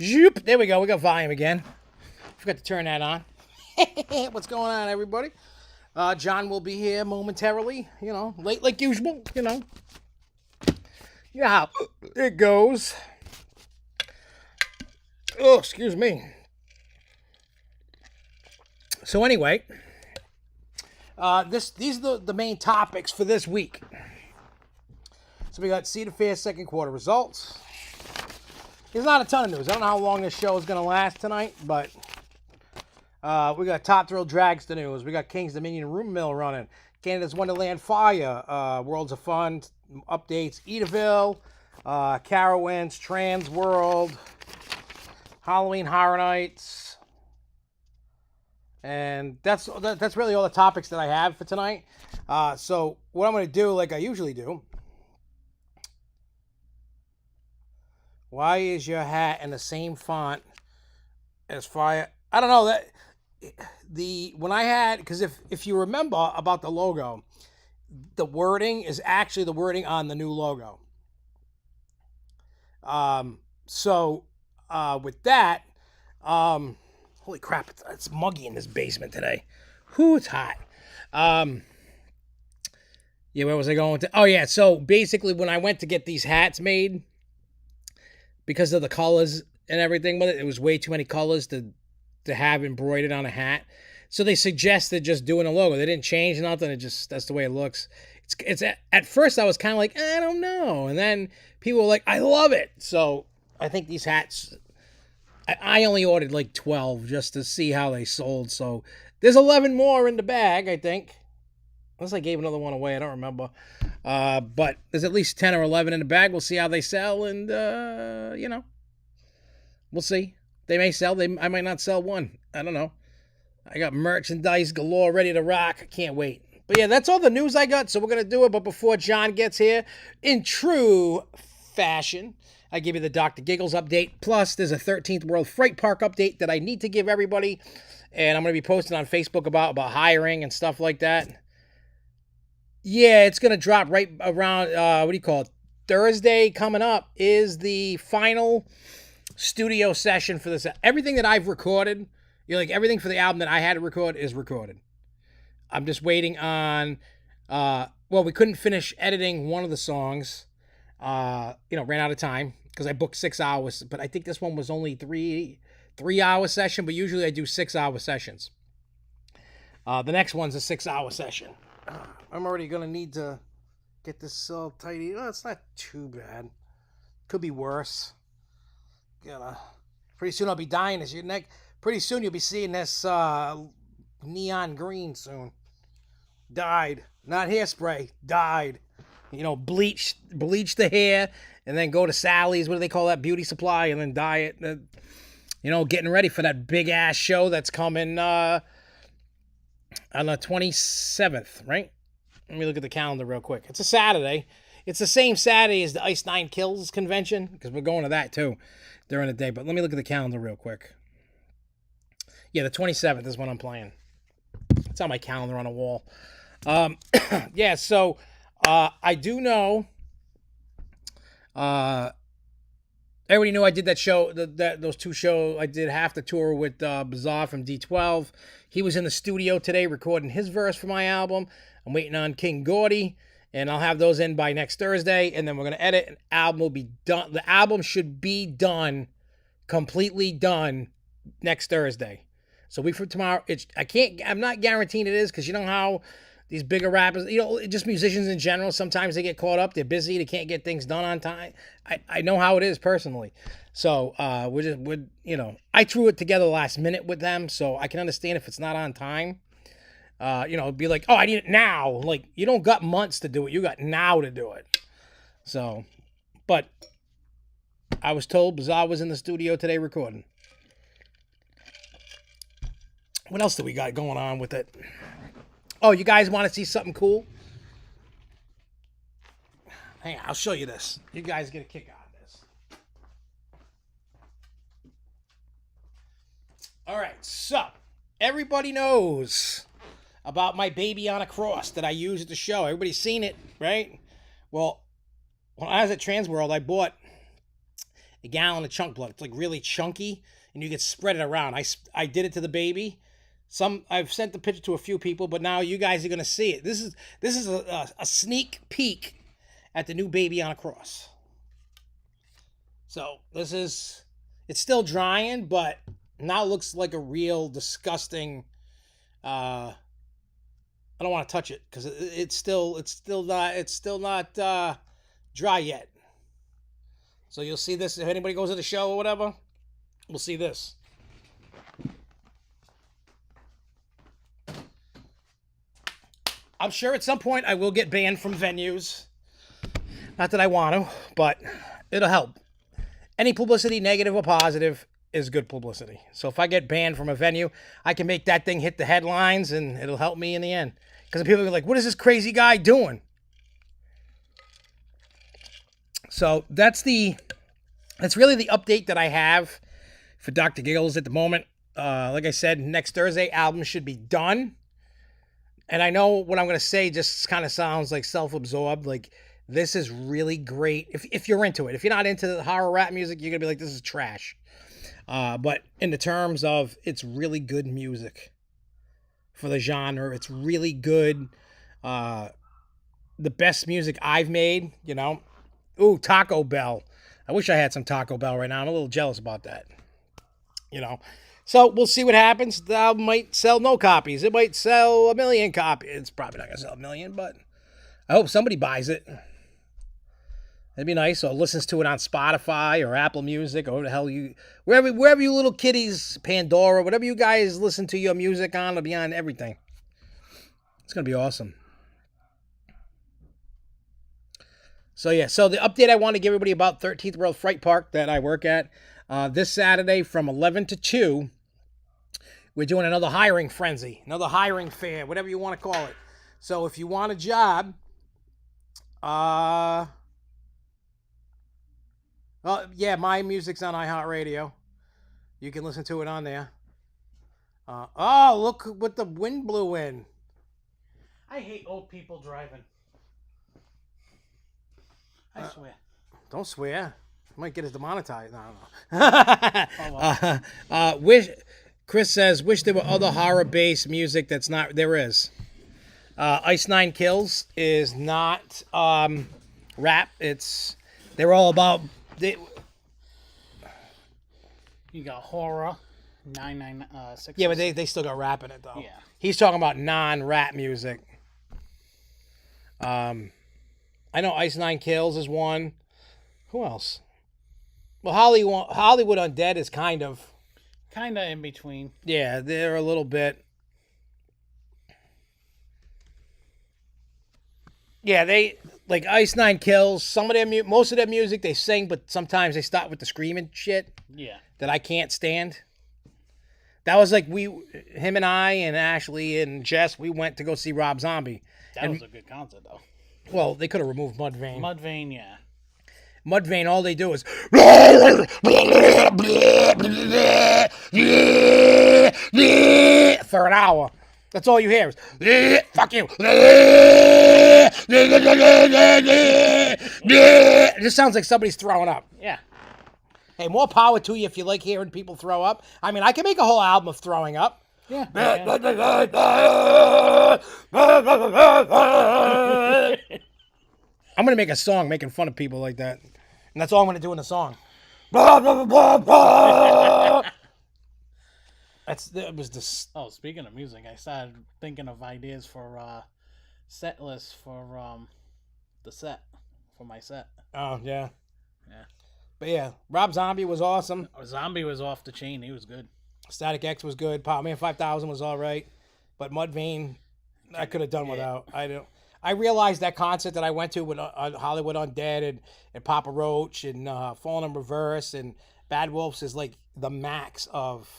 Zoop. There we go. We got volume again. Forgot to turn that on. What's going on, everybody? John will be here momentarily. You know, late like usual. You know how it goes. Oh, excuse me. So anyway, these are the main topics for this week. So we got Cedar Fair second quarter results. There's not a ton of news. I don't know how long this show is going to last tonight, but we got Top Thrill Dragster news. We got King's Dominion Room Mill running. Canada's Wonderland Fire. Worlds of Fun updates. Edaville. Carowinds. Transworld. Halloween Horror Nights. And that's really all the topics that I have for tonight. So what I'm going to do, like I usually do. Why is your hat in the same font as Fire? I don't know that when I had, because if you remember about the logo, the wording is actually the wording on the new logo. So with that, holy crap, it's muggy in this basement today. Whew, it's hot. Yeah, where was I going to? Oh yeah, so basically when I went to get these hats made, because of the colors and everything with it was way too many colors to have embroidered on a hat. So they suggested just doing a logo. They didn't change nothing. It just, that's the way it looks. It's at first I was kind of like, I don't know. And then people were like, I love it. So I think these hats, I only ordered like 12 just to see how they sold. So there's 11 more in the bag, I think. Unless I gave another one away, I don't remember. But there's at least 10 or 11 in the bag. We'll see how they sell, and, we'll see. They may sell. I might not sell one. I don't know. I got merchandise galore ready to rock. I can't wait. But, yeah, that's all the news I got, so we're going to do it. But before John gets here, in true fashion, I give you the Dr. Giggles update. Plus, there's a 13th World Freight Park update that I need to give everybody. And I'm going to be posting on Facebook about hiring and stuff like that. Yeah, it's going to drop right around, Thursday coming up is the final studio session for this. Everything that I've recorded, everything for the album that I had to record is recorded. I'm just waiting on, we couldn't finish editing one of the songs, ran out of time because I booked 6 hours, but I think this one was only 3-hour session, but usually I do 6-hour sessions. The next one's a 6-hour session. I'm already going to need to get this all tidy. Oh, it's not too bad. Could be worse. Pretty soon I'll be dying as your neck. Pretty soon you'll be seeing this neon green soon. Dyed. Not hairspray. Dyed. Bleach the hair and then go to Sally's. What do they call that? Beauty supply, and then dye it. Getting ready for that big ass show that's coming on the 27th, right? Let me look at the calendar real quick. It's a Saturday. It's the same Saturday as the Ice Nine Kills convention, because we're going to that too during the day. But let me look at the calendar real quick. Yeah, the 27th is when I'm playing. It's on my calendar on the wall. Yeah, so I do know. Everybody knew I did that show, those two shows. I did half the tour with Bizarre from D12. He was in the studio today recording his verse for my album. I'm waiting on King Gordy, and I'll have those in by next Thursday, and then we're going to edit, and the album will be done. The album should be done, completely done, next Thursday. So week from tomorrow, I'm not guaranteeing it is, because you know how these bigger rappers, just musicians in general, sometimes they get caught up. They're busy. They can't get things done on time. I know how it is personally. So I threw it together last minute with them, so I can understand if it's not on time. Be like, oh, I need it now. Like, you don't got months to do it. You got now to do it. So, but I was told Bizarre was in the studio today recording. What else do we got going on with it? Oh, you guys want to see something cool? Hang on, I'll show you this. You guys get a kick out of this. All right, so everybody knows about my baby on a cross that I use at the show. Everybody's seen it, right? Well, when I was at Transworld, I bought a gallon of chunk blood. It's like really chunky, and you can spread it around. I did it to the baby. I've sent the picture to a few people, but now you guys are gonna see it. This is a sneak peek at the new baby on a cross. So it's still drying, but now it looks like a real disgusting. I don't want to touch it because it's still not dry yet. So you'll see this if anybody goes to the show or whatever. We'll see this. I'm sure at some point I will get banned from venues. Not that I want to, but it'll help. Any publicity, negative or positive, is good publicity. So if I get banned from a venue, I can make that thing hit the headlines, and it'll help me in the end. Because people are like, what is this crazy guy doing? So that's really the update that I have for Dr. Giggles at the moment. Like I said, next Thursday, album should be done. And I know what I'm going to say just kind of sounds like self-absorbed. Like, this is really great. If you're into it. If you're not into the horror rap music, you're going to be like, this is trash. But in the terms of, it's really good music for the genre. It's really good. The best music I've made, you know. Ooh, Taco Bell. I wish I had some Taco Bell right now. I'm a little jealous about that. You know. So we'll see what happens. The album might sell no copies. It might sell 1 million copies. It's probably not going to sell 1 million, but I hope somebody buys it. That'd be nice. Or listens to it on Spotify or Apple Music or whatever the hell wherever you little kiddies, Pandora, whatever you guys listen to your music on, it'll be on everything. It's going to be awesome. So yeah, so the update I want to give everybody about 13th World Fright Park that I work at, this Saturday from 11 to 2, we're doing another hiring frenzy, another hiring fair, whatever you want to call it. So if you want a job, yeah, my music's on iHeartRadio. You can listen to it on there. Oh, look what the wind blew in. I hate old people driving. I swear. Don't swear. I might get us demonetized. No, I don't know. Chris says, wish there were other horror-based music that's not... There is. Ice Nine Kills is not rap. They're all about... You got horror, 996. Yeah, but they still got rap in it, though. Yeah. He's talking about non-rap music. I know Ice Nine Kills is one. Who else? Well, Hollywood Undead is kind of in between. Yeah, they're a little bit. Yeah, they like Ice Nine Kills. Most of their music they sing, but sometimes they start with the screaming shit. Yeah. That I can't stand. That was like him and I and Ashley and Jess, we went to go see Rob Zombie. That was a good concert, though. Well, they could have removed Mudvayne. Mudvayne, yeah. Mudvayne, all they do is for an hour. That's all you hear is fuck you. It just sounds like somebody's throwing up. Yeah. Hey, more power to you if you like hearing people throw up. I mean, I can make a whole album of throwing up. Yeah. I'm going to make a song making fun of people like that. And that's all I'm going to do in the song. That was this. Oh, speaking of music, I started thinking of ideas for set lists for the set, for my set. Oh, yeah. Yeah. But yeah, Rob Zombie was awesome. Zombie was off the chain. He was good. Static X was good. Power Man 5000 was all right. But Mudvayne, I could have done without. I realized that concert that I went to with Hollywood Undead and Papa Roach and Fallen in Reverse and Bad Wolves is like the max of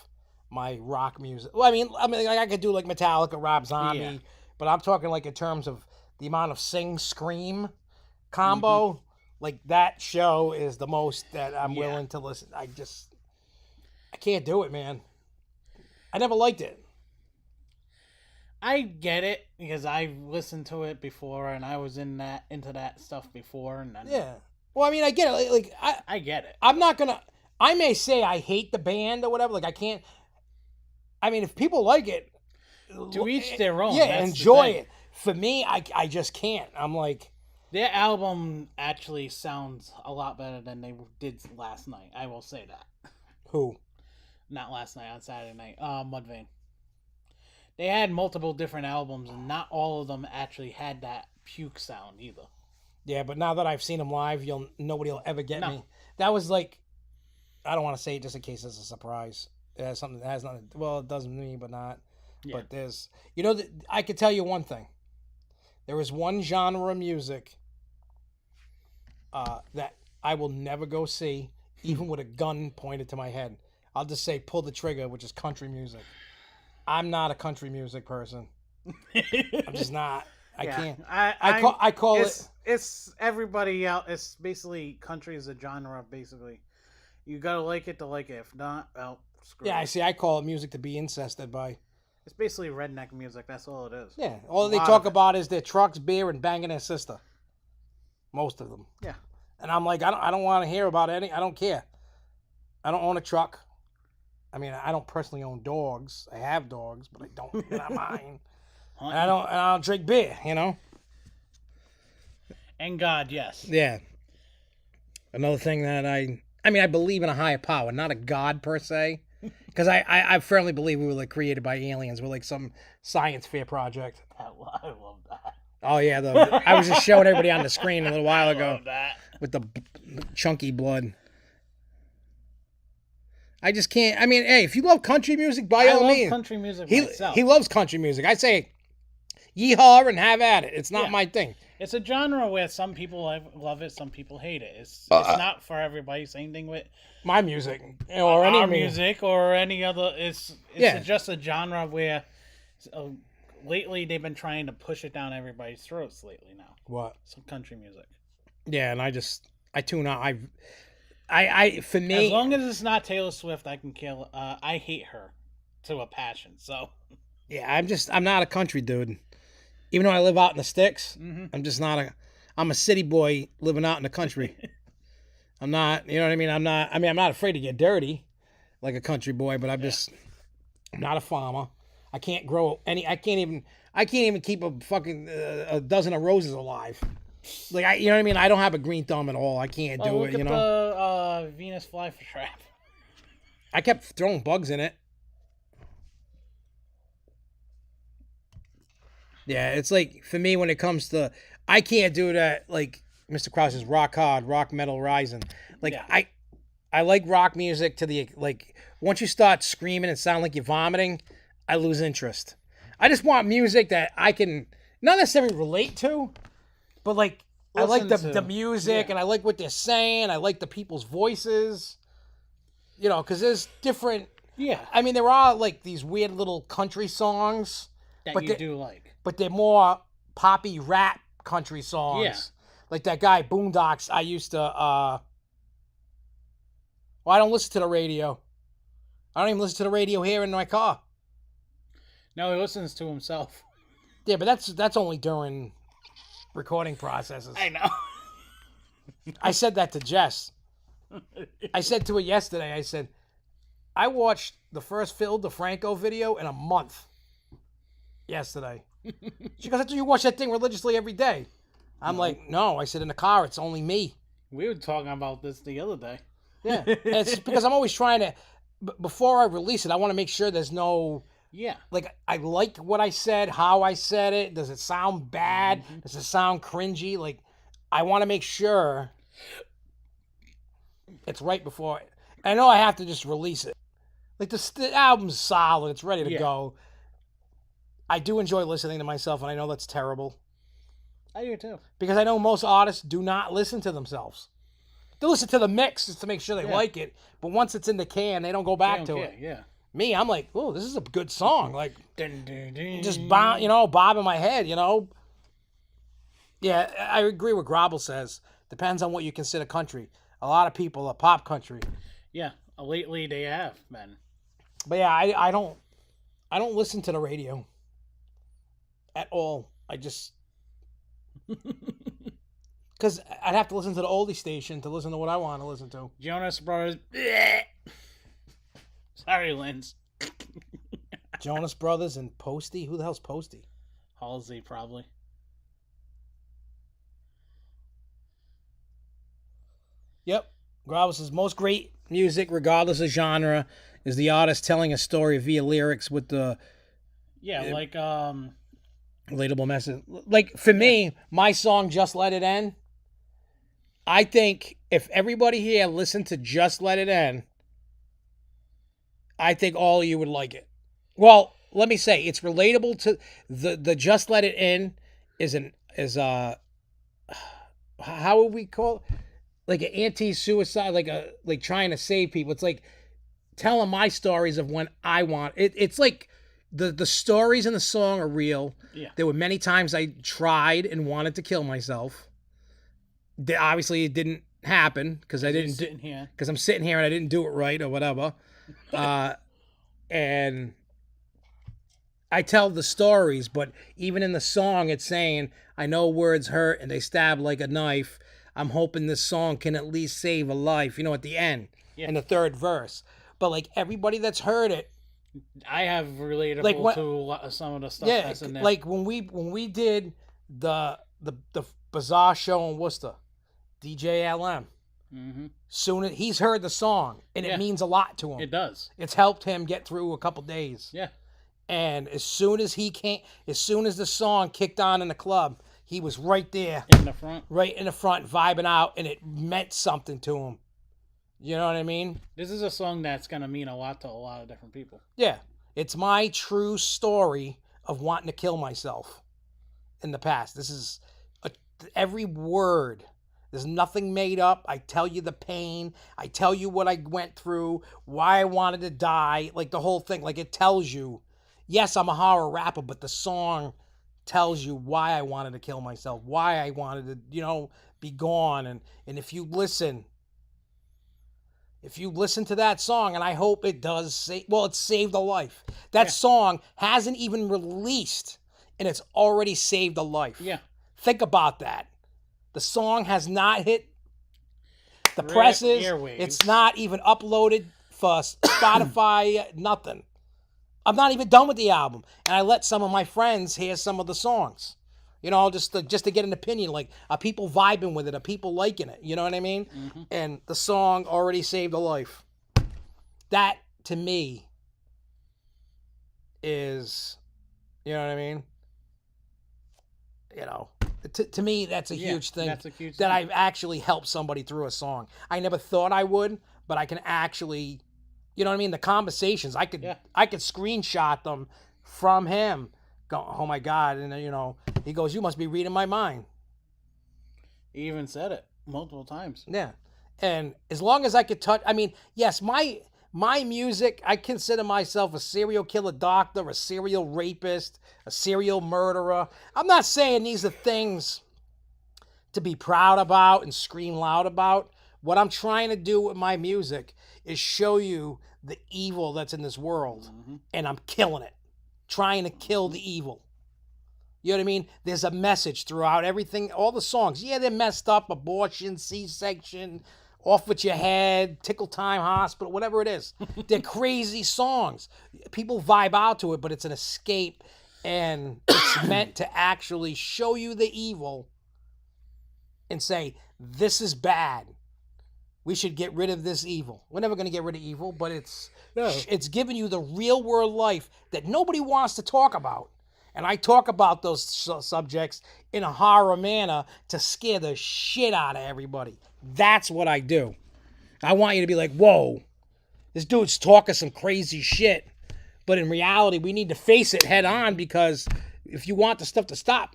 my rock music. Well, I mean, like I could do like Metallica, Rob Zombie, but I'm talking like in terms of the amount of sing scream combo. Mm-hmm. Like that show is the most that I'm willing to listen. I can't do it, man. I never liked it. I get it because I've listened to it before and I was into that stuff before, and yeah. Well, I mean, I get it. Like I get it. I'm not gonna. I may say I hate the band or whatever. Like I can't. I mean, if people like it, To each their own. yeah, That's enjoy the thing. it. For me, I just can't. I'm like, Their album actually sounds a lot better than they did last night. I will say that. who? Not last night, on Saturday night. Mudvayne. They had multiple different albums, and not all of them actually had that puke sound either. Yeah, but now that I've seen them live, nobody will ever get No. me. That was like, I don't want to say it just in case it's a surprise. It has something that has nothing. Well, it doesn't me, but not. Yeah. But there's, I could tell you one thing. There is one genre of music that I will never go see, even with a gun pointed to my head. I'll just say pull the trigger, which is country music. I'm not a country music person. I'm just not. I can't. I call it. It's everybody out. It's basically country is a genre. Basically, you gotta like it to like it. If not, well, screw Yeah, it. I see. I call it music to be incested by. It's basically redneck music. That's all it is. Yeah, all they talk about is their trucks, beer, and banging their sister. Most of them. Yeah. And I'm like, I don't want to hear about any. I don't care. I don't own a truck. I mean, I don't personally own dogs. I have dogs, but I don't. They're not mine. And I don't drink beer. And God, yes. Yeah. Another thing that I believe in a higher power, not a God per se, because I firmly believe we were like created by aliens. We're like some science fair project. I love that. Oh yeah, I was just showing everybody on the screen a little while ago Love that. with the chunky blood. I just can't. I mean, hey, if you love country music, by all means, country music myself. he loves country music. I say, yeehaw and have at it. It's not my thing. It's a genre where some people love it, some people hate it. It's not for everybody. Same thing with my music or any music or any other. It's just a genre where lately they've been trying to push it down everybody's throats lately now. What? Some country music. Yeah, and I tune out. I for me, as long as it's not Taylor Swift, I can kill. I hate her to a passion. So yeah, I'm not a country dude. Even though I live out in the sticks, I'm just not I'm a city boy living out in the country. I'm not, you know what I mean? I'm not afraid to get dirty like a country boy, but I'm not a farmer. I can't grow I can't even keep a fucking a dozen of roses alive. Like you know what I mean? I don't have a green thumb at all. I can't do it, look at the Venus flytrap. I kept throwing bugs in it. Yeah, it's like, for me, when it comes to, I can't do that, like Mr. Krause is rock hard, rock metal rising. Like, I like rock music to the, like, once you start screaming and sound like you're vomiting, I lose interest. I just want music that I can not necessarily relate to, but, like, I like the music, and I like what they're saying. I like the people's voices, because there's different, I mean, there are, like, these weird little country songs. That you do like. But they're more poppy rap country songs. Yeah. Like that guy, Boondocks, I used to, well, I don't listen to the radio. I don't even listen to the radio here in my car. No, he listens to himself. Yeah, but that's only during recording processes. I know. I said that to Jess. I said to her yesterday, I said, I watched the first Phil DeFranco video in a month. Yesterday. She goes, I thought you watch that thing religiously every day. I'm like, no. I said, in the car, it's only me. We were talking about this the other day. Yeah. And it's just because I'm always trying to, before I release it, I want to make sure there's no, like, I like what I said, how I said it. Does it sound bad? Does it sound cringy? Like, I want to make sure it's right before. I know I have to just release it. Like, the album's solid. It's ready to go. I do enjoy listening to myself, and I know that's terrible. I do too. Because I know most artists do not listen to themselves. They listen to the mix just to make sure they like it, but once it's in the can, they don't go back to it. Yeah. Me, I'm like, oh, this is a good song. Like, Dun, dun, dun. just bob in my head, Yeah, I agree with Grobble says. Depends on what you consider country. A lot of people are pop country. Yeah, lately they have, man. But yeah, I don't listen to the radio. At all. I just Because I'd have to listen to the oldie station to listen to what I want to listen to. Jonas Brothers. Sorry, Linz. Jonas Brothers and Posty? Who the hell's Posty? Halsey, probably. Yep. Gravis' most great music, regardless of genre, is the artist telling a story via lyrics with the like relatable message. Like, for me, my song, Just Let It End, I think if everybody here listened to Just Let It End, I think all of you would like it. Well, let me say, it's relatable to the Just Let It End how would we call it? Like an anti-suicide, like trying to save people. It's like telling my stories of when I want it. It's like the stories in the song are real. Yeah. There were many times I tried and wanted to kill myself. Obviously, it didn't happen because I didn't. Because I'm sitting here and I didn't do it right or whatever. And I tell the stories, but even in the song, it's saying, "I know words hurt and they stab like a knife. I'm hoping this song can at least save a life," you know, at the end, in the third verse. But like everybody that's heard it, I have relatable like to some of the stuff that's in there. Like when we did the Bazaar show in Worcester, DJ LM. Mm-hmm. Soon as he's heard the song, and it means a lot to him. It does. It's helped him get through a couple days. Yeah. And as soon as the song kicked on in the club, he was right there. In the front? Right in the front, vibing out, and it meant something to him. You know what I mean? This is a song that's going to mean a lot to a lot of different people. Yeah. It's my true story of wanting to kill myself in the past. This is every word. There's nothing made up. I tell you the pain. I tell you what I went through, why I wanted to die, like the whole thing. Like it tells you, yes, I'm a horror rapper, but the song tells you why I wanted to kill myself, why I wanted to, be gone. And if you listen to that song, and I hope it does it saved a life. That song hasn't even released, and it's already saved a life. Yeah. Think about that. The song has not hit the presses. Airwaves. It's not even uploaded for Spotify, nothing. I'm not even done with the album. And I let some of my friends hear some of the songs. Just to get an opinion. Like, are people vibing with it? Are people liking it? You know what I mean? Mm-hmm. And the song already saved a life. That, to me, is, you know what I mean? To me, that's a huge thing. That's a huge that thing. I've actually helped somebody through a song. I never thought I would, but I can actually, you know what I mean? The conversations, I could screenshot them from him. Go, oh my God. And he goes, "You must be reading my mind." He even said it multiple times. Yeah. And as long as I could touch, yes, my music, I consider myself a serial killer doctor, a serial rapist, a serial murderer. I'm not saying these are things to be proud about and scream loud about. What I'm trying to do with my music is show you the evil that's in this world. Mm-hmm. And I'm killing it. Trying to kill the evil. You know what I mean? There's a message throughout everything, all the songs. Yeah, they're messed up. Abortion, C-section, off with your head, Tickle Time Hospital, whatever it is. They're crazy songs. People vibe out to it, but it's an escape, and it's meant to actually show you the evil and say, this is bad. We should get rid of this evil. We're never going to get rid of evil, but it's giving you the real world life that nobody wants to talk about. And I talk about those subjects in a horror manner to scare the shit out of everybody. That's what I do. I want you to be like, whoa, this dude's talking some crazy shit. But in reality, we need to face it head on, because if you want the stuff to stop,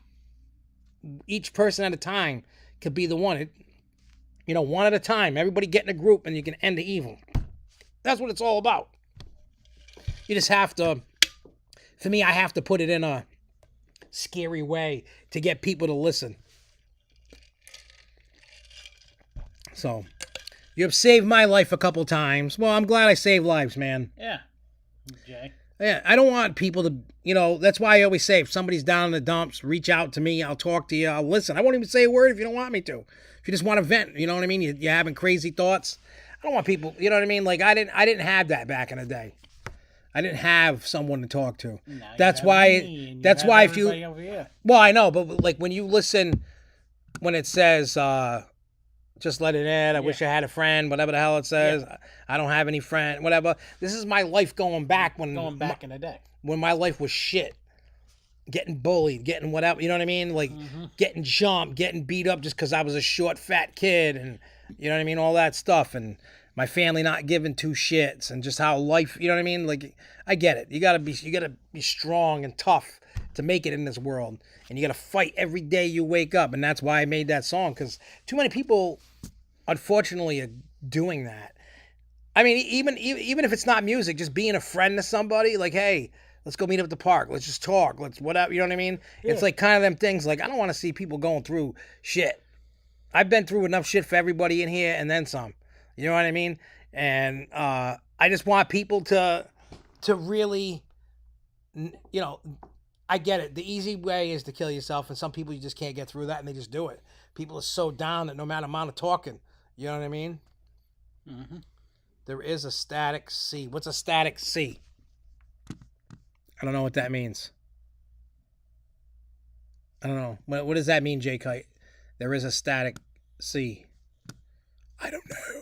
each person at a time could be the one. One at a time. Everybody get in a group and you can end the evil. That's what it's all about. You just have to, for me, I have to put it in a scary way to get people to listen. So, you have saved my life a couple times. Well, I'm glad I saved lives, man. Yeah. Jay. Yeah, I don't want people to, that's why I always say if somebody's down in the dumps, reach out to me. I'll talk to you. I'll listen. I won't even say a word if you don't want me to. If you just want to vent, you know what I mean? You're having crazy thoughts. I don't want people, you know what I mean? Like I didn't have that back in the day. I didn't have someone to talk to. That's why if you, well, I know, but like when you listen, when it says, just let it in. I wish I had a friend, whatever the hell it says. Yeah. I don't have any friend, whatever. This is my life going back in the day. When my life was shit. Getting bullied, getting whatever, you know what I mean? Like getting jumped, getting beat up just because I was a short, fat kid and you know what I mean? All that stuff. And my family not giving two shits and just how life, you know what I mean? Like, I get it. You gotta be strong and tough to make it in this world. And you gotta fight every day you wake up. And that's why I made that song, because too many people, unfortunately, are doing that. I mean, even if it's not music, just being a friend to somebody, like, hey, let's go meet up at the park. Let's just talk. Let's whatever, you know what I mean? Yeah. It's like kind of them things, like, I don't want to see people going through shit. I've been through enough shit for everybody in here and then some. You know what I mean? And I just want people to really, I get it. The easy way is to kill yourself, and some people you just can't get through that, and they just do it. People are so down that no matter amount of talking, you know what I mean? Mm-hmm. There is a static C. What's a static C? I don't know what that means. I don't know. What does that mean, J Kite? There is a static C. I don't know.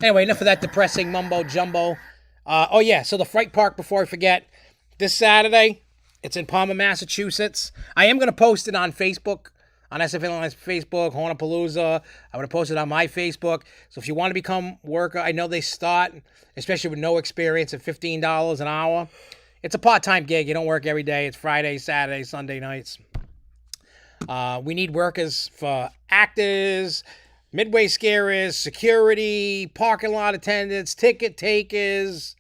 Anyway, enough of that depressing mumbo jumbo. Oh yeah, so the Fright Park, before I forget, this Saturday, it's in Palmer, Massachusetts. I am going to post it on Facebook, on SFNEOnline's Facebook, Hornapalooza. I'm going to post it on my Facebook. So if you want to become worker, I know they start, especially with no experience, at $15 an hour. It's a part-time gig. You don't work every day. It's Friday, Saturday, Sunday nights. We need workers for actors, midway scarers, security, parking lot attendants, ticket takers,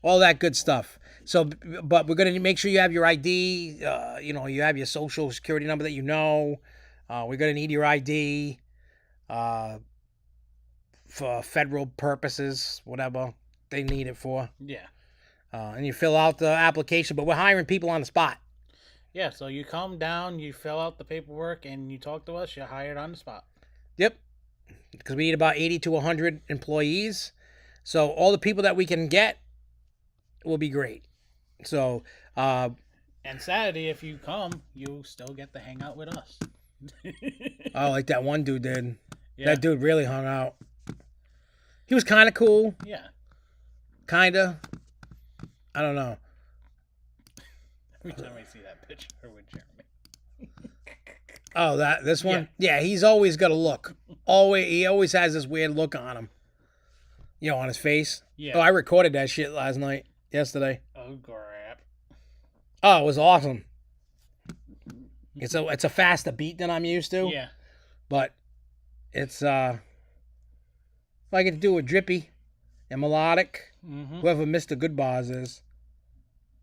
all that good stuff. So, but we're going to make sure you have your ID, you have your social security number that you know. We're going to need your ID for federal purposes, whatever they need it for. Yeah. And you fill out the application, but we're hiring people on the spot. Yeah, so you come down, you fill out the paperwork, and you talk to us, you're hired on the spot. Yep. Because we need about 80 to 100 employees. So all the people that we can get will be great. So, and Saturday, if you come, you still get to hang out with us. Oh, like that one dude did. Yeah. That dude really hung out. He was kind of cool. Yeah. Kind of. I don't know. Every time I see that picture with Jeremy. Oh, this one? Yeah, he's always got a look. He always has this weird look on him. On his face. Yeah. Oh, I recorded that shit yesterday. Oh, crap. Oh, it was awesome. It's a faster beat than I'm used to. Yeah. But it's I get to do it drippy and melodic. Mm-hmm. Whoever Mr. Goodbars is.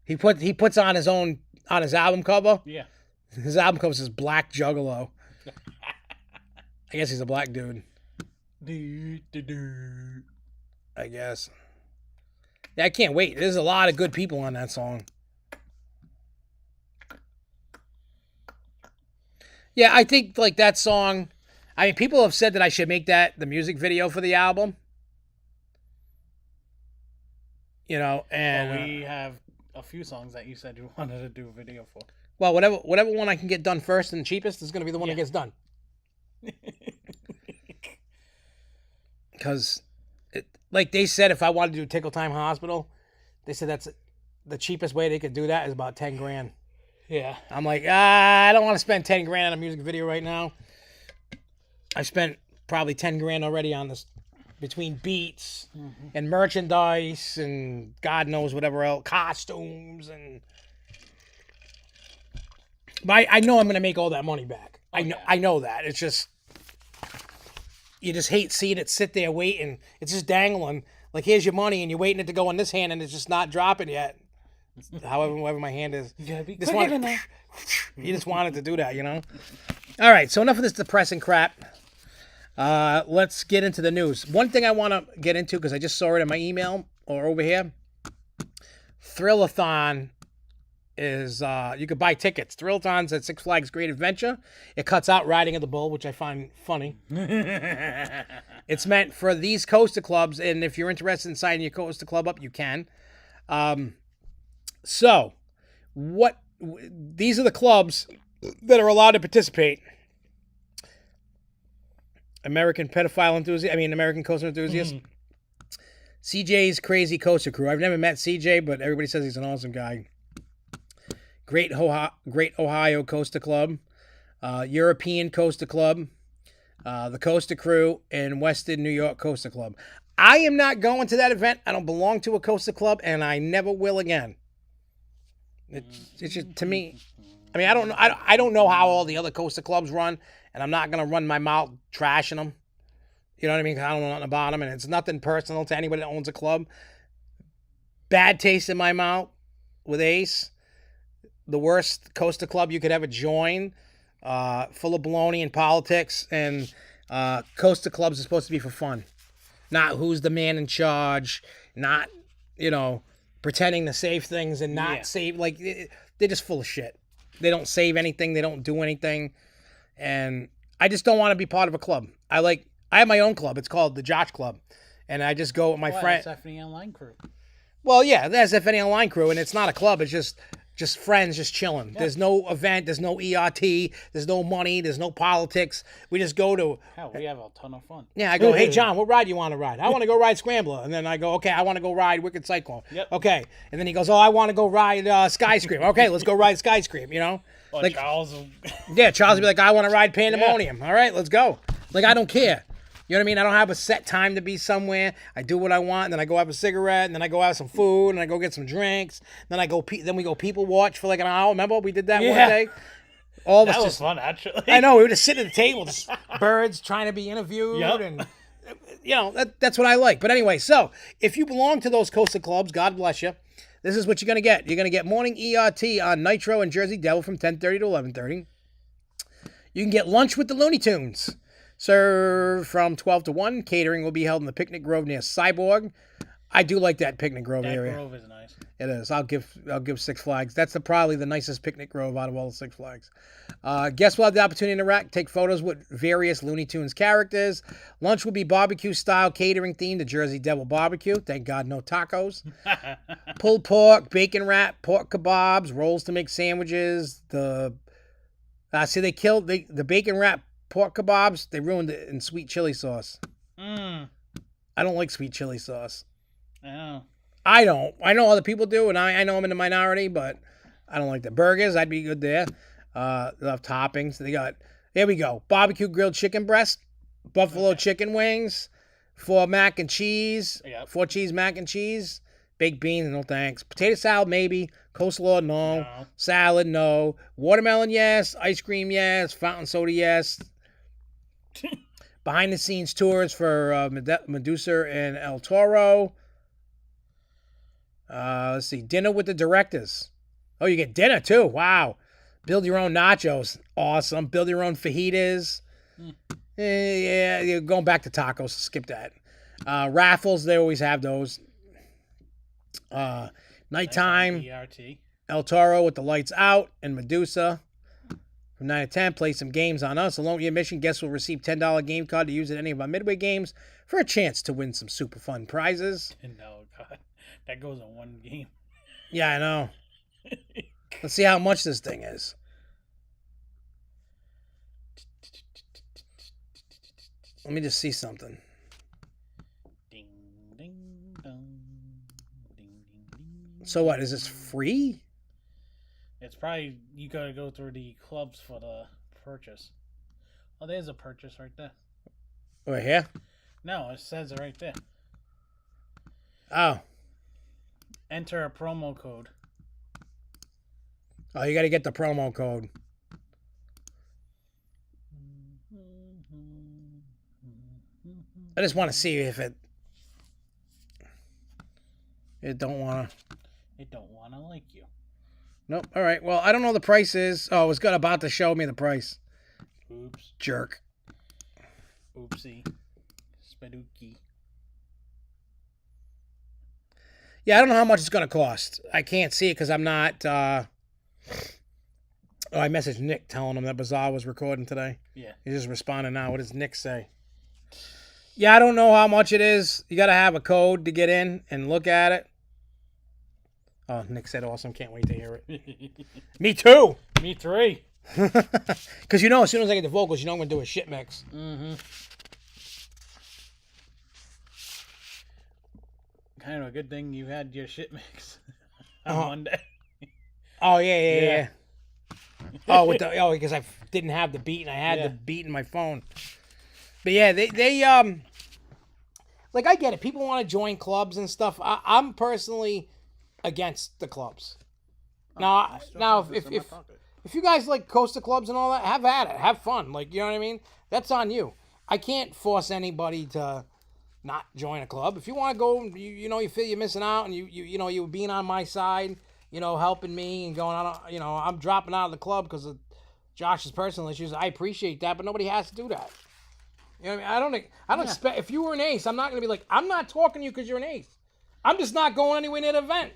He puts on his album cover. Yeah. His album cover says Black Juggalo. I guess he's a black dude. I guess. Yeah, I can't wait. There's a lot of good people on that song. Yeah, I think like that song. I mean, people have said that I should make that the music video for the album. And we have a few songs that you said you wanted to do a video for. Well, whatever one I can get done first and cheapest is going to be the one that gets done. Because, like they said, if I wanted to do Tickle Time Hospital, they said that's the cheapest way they could do that is about $10,000. Yeah. I'm like, I don't want to spend $10,000 on a music video right now. I spent probably $10,000 already on this, between beats and merchandise and God knows whatever else, costumes and. But I know I'm going to make all that money back. I know that. It's just, you just hate seeing it sit there waiting. It's just dangling. Like, here's your money, and you're waiting it to go in this hand, and it's just not dropping yet. However my hand is. You gotta be quick enough. You just wanted to do that, All right, so enough of this depressing crap. Let's get into the news. One thing I want to get into, because I just saw it in my email or over here. Thrillathon is you could buy tickets. Thrillathon's at Six Flags Great Adventure. It cuts out riding of the bull, which I find funny. It's meant for these coaster clubs, and if you're interested in signing your coaster club up, you can. So, these are the clubs that are allowed to participate. American Coaster Enthusiast. CJ's Crazy Coaster Crew. I've never met CJ, but everybody says he's an awesome guy. Great Ohio Coaster Club. European Coaster Club. The Coaster Crew, and Western New York Coaster Club. I am not going to that event. I don't belong to a coaster club, and I never will again. It's just, to me, I mean, I don't know how all the other coaster clubs run, and I'm not gonna run my mouth trashing them. You know what I mean? 'Cause I don't know nothing about them, and it's nothing personal to anybody that owns a club. Bad taste in my mouth with Ace. The worst coaster club you could ever join. Full of baloney and politics, and coaster clubs are supposed to be for fun. Not who's the man in charge, not, pretending to save things and not save, they're just full of shit. They don't save anything, they don't do anything, and I just don't want to be part of a club. I have my own club, it's called the Josh Club, and I just go with my friend. SFNEOnline crew. Well, yeah, the SFNEOnline crew, and it's not a club, it's just friends, just chilling. Yeah. There's no event, there's no ERT, there's no money, there's no politics. We just go to... Hell, we have a ton of fun. Yeah, I go, hey, John, what ride do you want to ride? I want to go ride Scrambler. And then I go, okay, I want to go ride Wicked Cyclone. Yep. Okay. And then he goes, oh, I want to go ride Skyscream. Okay, let's go ride Skyscream, Well, Charles will... Yeah, Charles will be like, I want to ride Pandemonium. Yeah. All right, let's go. I don't care. You know what I mean? I don't have a set time to be somewhere. I do what I want, and then I go have a cigarette, and then I go have some food, and I go get some drinks. Then we go people watch for an hour. Remember we did that one day? That was fun, actually. I know. We were just sitting at the table, just birds trying to be interviewed, and that's what I like. But anyway, so if you belong to those coaster clubs, God bless you. This is what you're gonna get. You're gonna get morning ERT on Nitro and Jersey Devil from 10:30 to 11:30. You can get lunch with the Looney Tunes. Served from 12 to 1. Catering will be held in the Picnic Grove near Cyborg. I do like that Picnic Grove area. That Grove is nice. It is. I'll give Six Flags. That's probably the nicest Picnic Grove out of all the Six Flags. Guests will have the opportunity to interact, take photos with various Looney Tunes characters. Lunch will be barbecue-style catering themed to Jersey Devil Barbecue. Thank God no tacos. Pulled pork, bacon wrap, pork kebabs, rolls to make sandwiches. They killed the bacon wrap pork kebabs. They ruined it in sweet chili sauce. I don't like sweet chili sauce. Oh. I don't. I know other people do, and I know I'm in the minority, but I don't like the burgers. I'd be good there. They have toppings. Here we go. Barbecue grilled chicken breast, buffalo chicken wings, 4 mac and cheese, 4 cheese mac and cheese, baked beans, no thanks. Potato salad, maybe. Coleslaw, no. Salad, no. Watermelon, yes. Ice cream, yes. Fountain soda, yes. Behind the scenes tours for Medusa and El Toro. Let's see. Dinner with the directors. Oh, you get dinner too. Wow. Build your own nachos. Awesome. Build your own fajitas. Yeah, you're going back to tacos. Skip that. Raffles, they always have those. Nighttime. El Toro with the lights out and Medusa. From 9 to 10, play some games on us. Along with your admission, guests will receive $10 game card to use at any of our Midway games for a chance to win some super fun prizes. No, God. That goes on one game. Yeah, I know. Let's see how much this thing is. Let me just see something. Ding, ding, dong. Ding, ding, ding. So what, is this free? It's probably, you gotta go through the clubs for the purchase. Oh, there's a purchase right there. Right here? No, it says it right there. Oh. Enter a promo code. Oh, you gotta get the promo code. I just want to see if it don't want to. It don't want to like you. Nope. All right. Well, I don't know the price is. Oh, it was about to show me the price. Oops. Jerk. Oopsie. Spedookie. Yeah, I don't know how much it's going to cost. I can't see it because I'm not... I messaged Nick telling him that Bazaar was recording today. Yeah. He's just responding now. What does Nick say? Yeah, I don't know how much it is. You got to have a code to get in and look at it. Oh, Nick said awesome. Can't wait to hear it. Me too. Me three. Because you know, as soon as I get the vocals, you know I'm going to do a shit mix. Mm-hmm. Kind of a good thing you had your shit mix on Monday. Oh, yeah. Oh, because I didn't have the beat and I had the beat in my phone. But yeah, they like, I get it. People want to join clubs and stuff. I'm personally against the clubs. Now, if you guys like coaster clubs and all that, have at it. Have fun. Like, you know what I mean? That's on you. I can't force anybody to not join a club. If you want to go, you know, you feel you're missing out, and you know, you being on my side, you know, helping me and going on, you know, I'm dropping out of the club because of Josh's personal issues. I appreciate that, but nobody has to do that. You know what I mean? I don't expect, if you were an ace, I'm not going to be like, I'm not talking to you because you're an ace. I'm just not going anywhere near the event.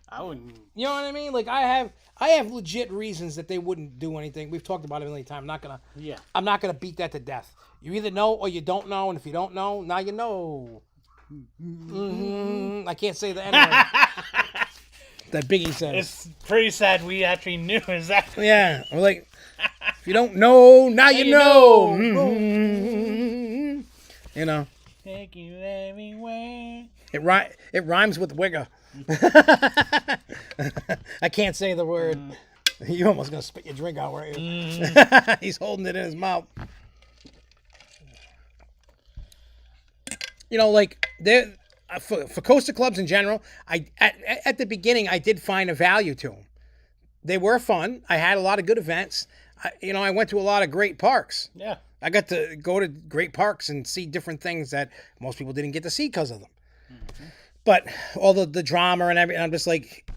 I wouldn't. You know what I mean? Like, I have legit reasons that they wouldn't do anything. We've talked about it a million times. I'm not gonna beat that to death. You either know or you don't know, and if you don't know, now you know. Mm-hmm. I can't say the N-word. That Biggie says. It's pretty sad we actually knew exactly. Yeah, we're like, if you don't know, now you know. Mm-hmm. You know. Take you everywhere. It rhymes with wigger. I can't say the word. You almost gonna spit your drink out, right? He's holding it in his mouth. You know, like for coaster clubs in general, at the beginning I did find a value to them. They were fun. I had a lot of good events. I went to a lot of great parks. Yeah. I got to go to great parks and see different things that most people didn't get to see because of them. Mm-hmm. But all the drama and everything, I'm just like,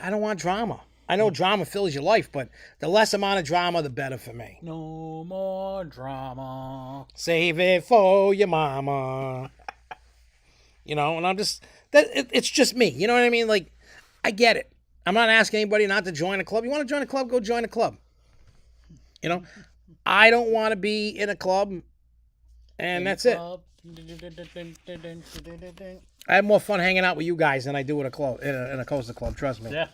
I don't want drama. I know drama fills your life, but the less amount of drama, the better for me. No more drama. Save it for your mama. And I'm just, it's just me. You know what I mean? Like, I get it. I'm not asking anybody not to join a club. You want to join a club, go join a club. I don't want to be in a club, and that's it. I have more fun hanging out with you guys than I do in a club, in a coaster club. Trust me. Yeah.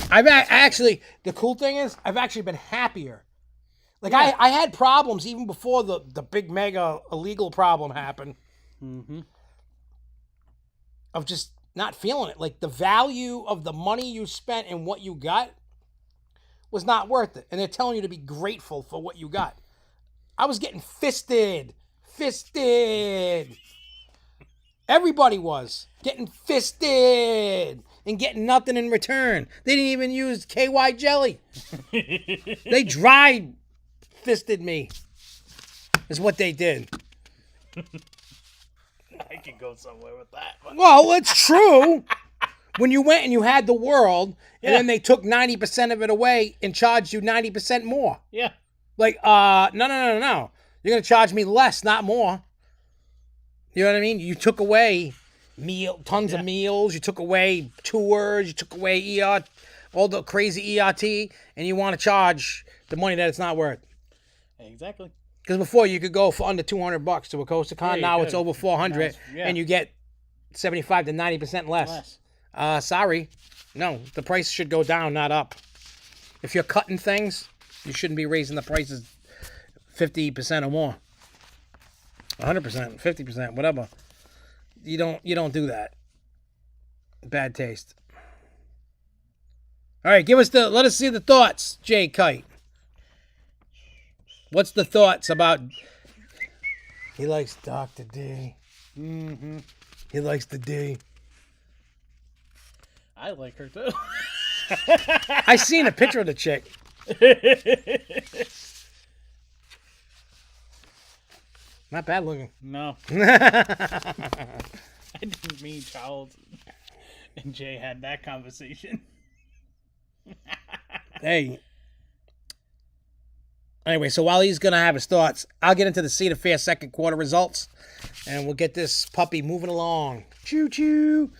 The cool thing is, I've actually been happier. Like, yeah. I had problems even before the big mega illegal problem happened. Mm-hmm. Of just not feeling it. Like, the value of the money you spent and what you got was not worth it. And they're telling you to be grateful for what you got. I was getting fisted. Everybody was getting fisted and getting nothing in return. They didn't even use KY jelly. They dry fisted me. Is what they did. I can go somewhere with that. But... Well, it's true. When you went and you had the world, and then they took 90% of it away and charged you 90% more. Yeah. Like, no. You're going to charge me less, not more. You know what I mean? You took away tons of meals. You took away tours. You took away all the crazy ERT, and you want to charge the money that it's not worth. Exactly. Because before you could go for under $200 to a coaster con. Now it's over $400, and you get 75 to 90% less. Sorry. No, the price should go down, not up. If you're cutting things, you shouldn't be raising the prices 50% or more. 100%, 50%, whatever. You don't do that. Bad taste. All right, let us see the thoughts, Jay Kite. What's the thoughts about? He likes Dr. D. Mm-hmm. He likes the D. I like her too. I seen a picture of the chick. Not bad looking. No. I didn't mean Charles and Jay had that conversation. Hey. Anyway, so while he's going to have his thoughts, I'll get into the Cedar Fair second quarter results, and we'll get this puppy moving along. Choo-choo.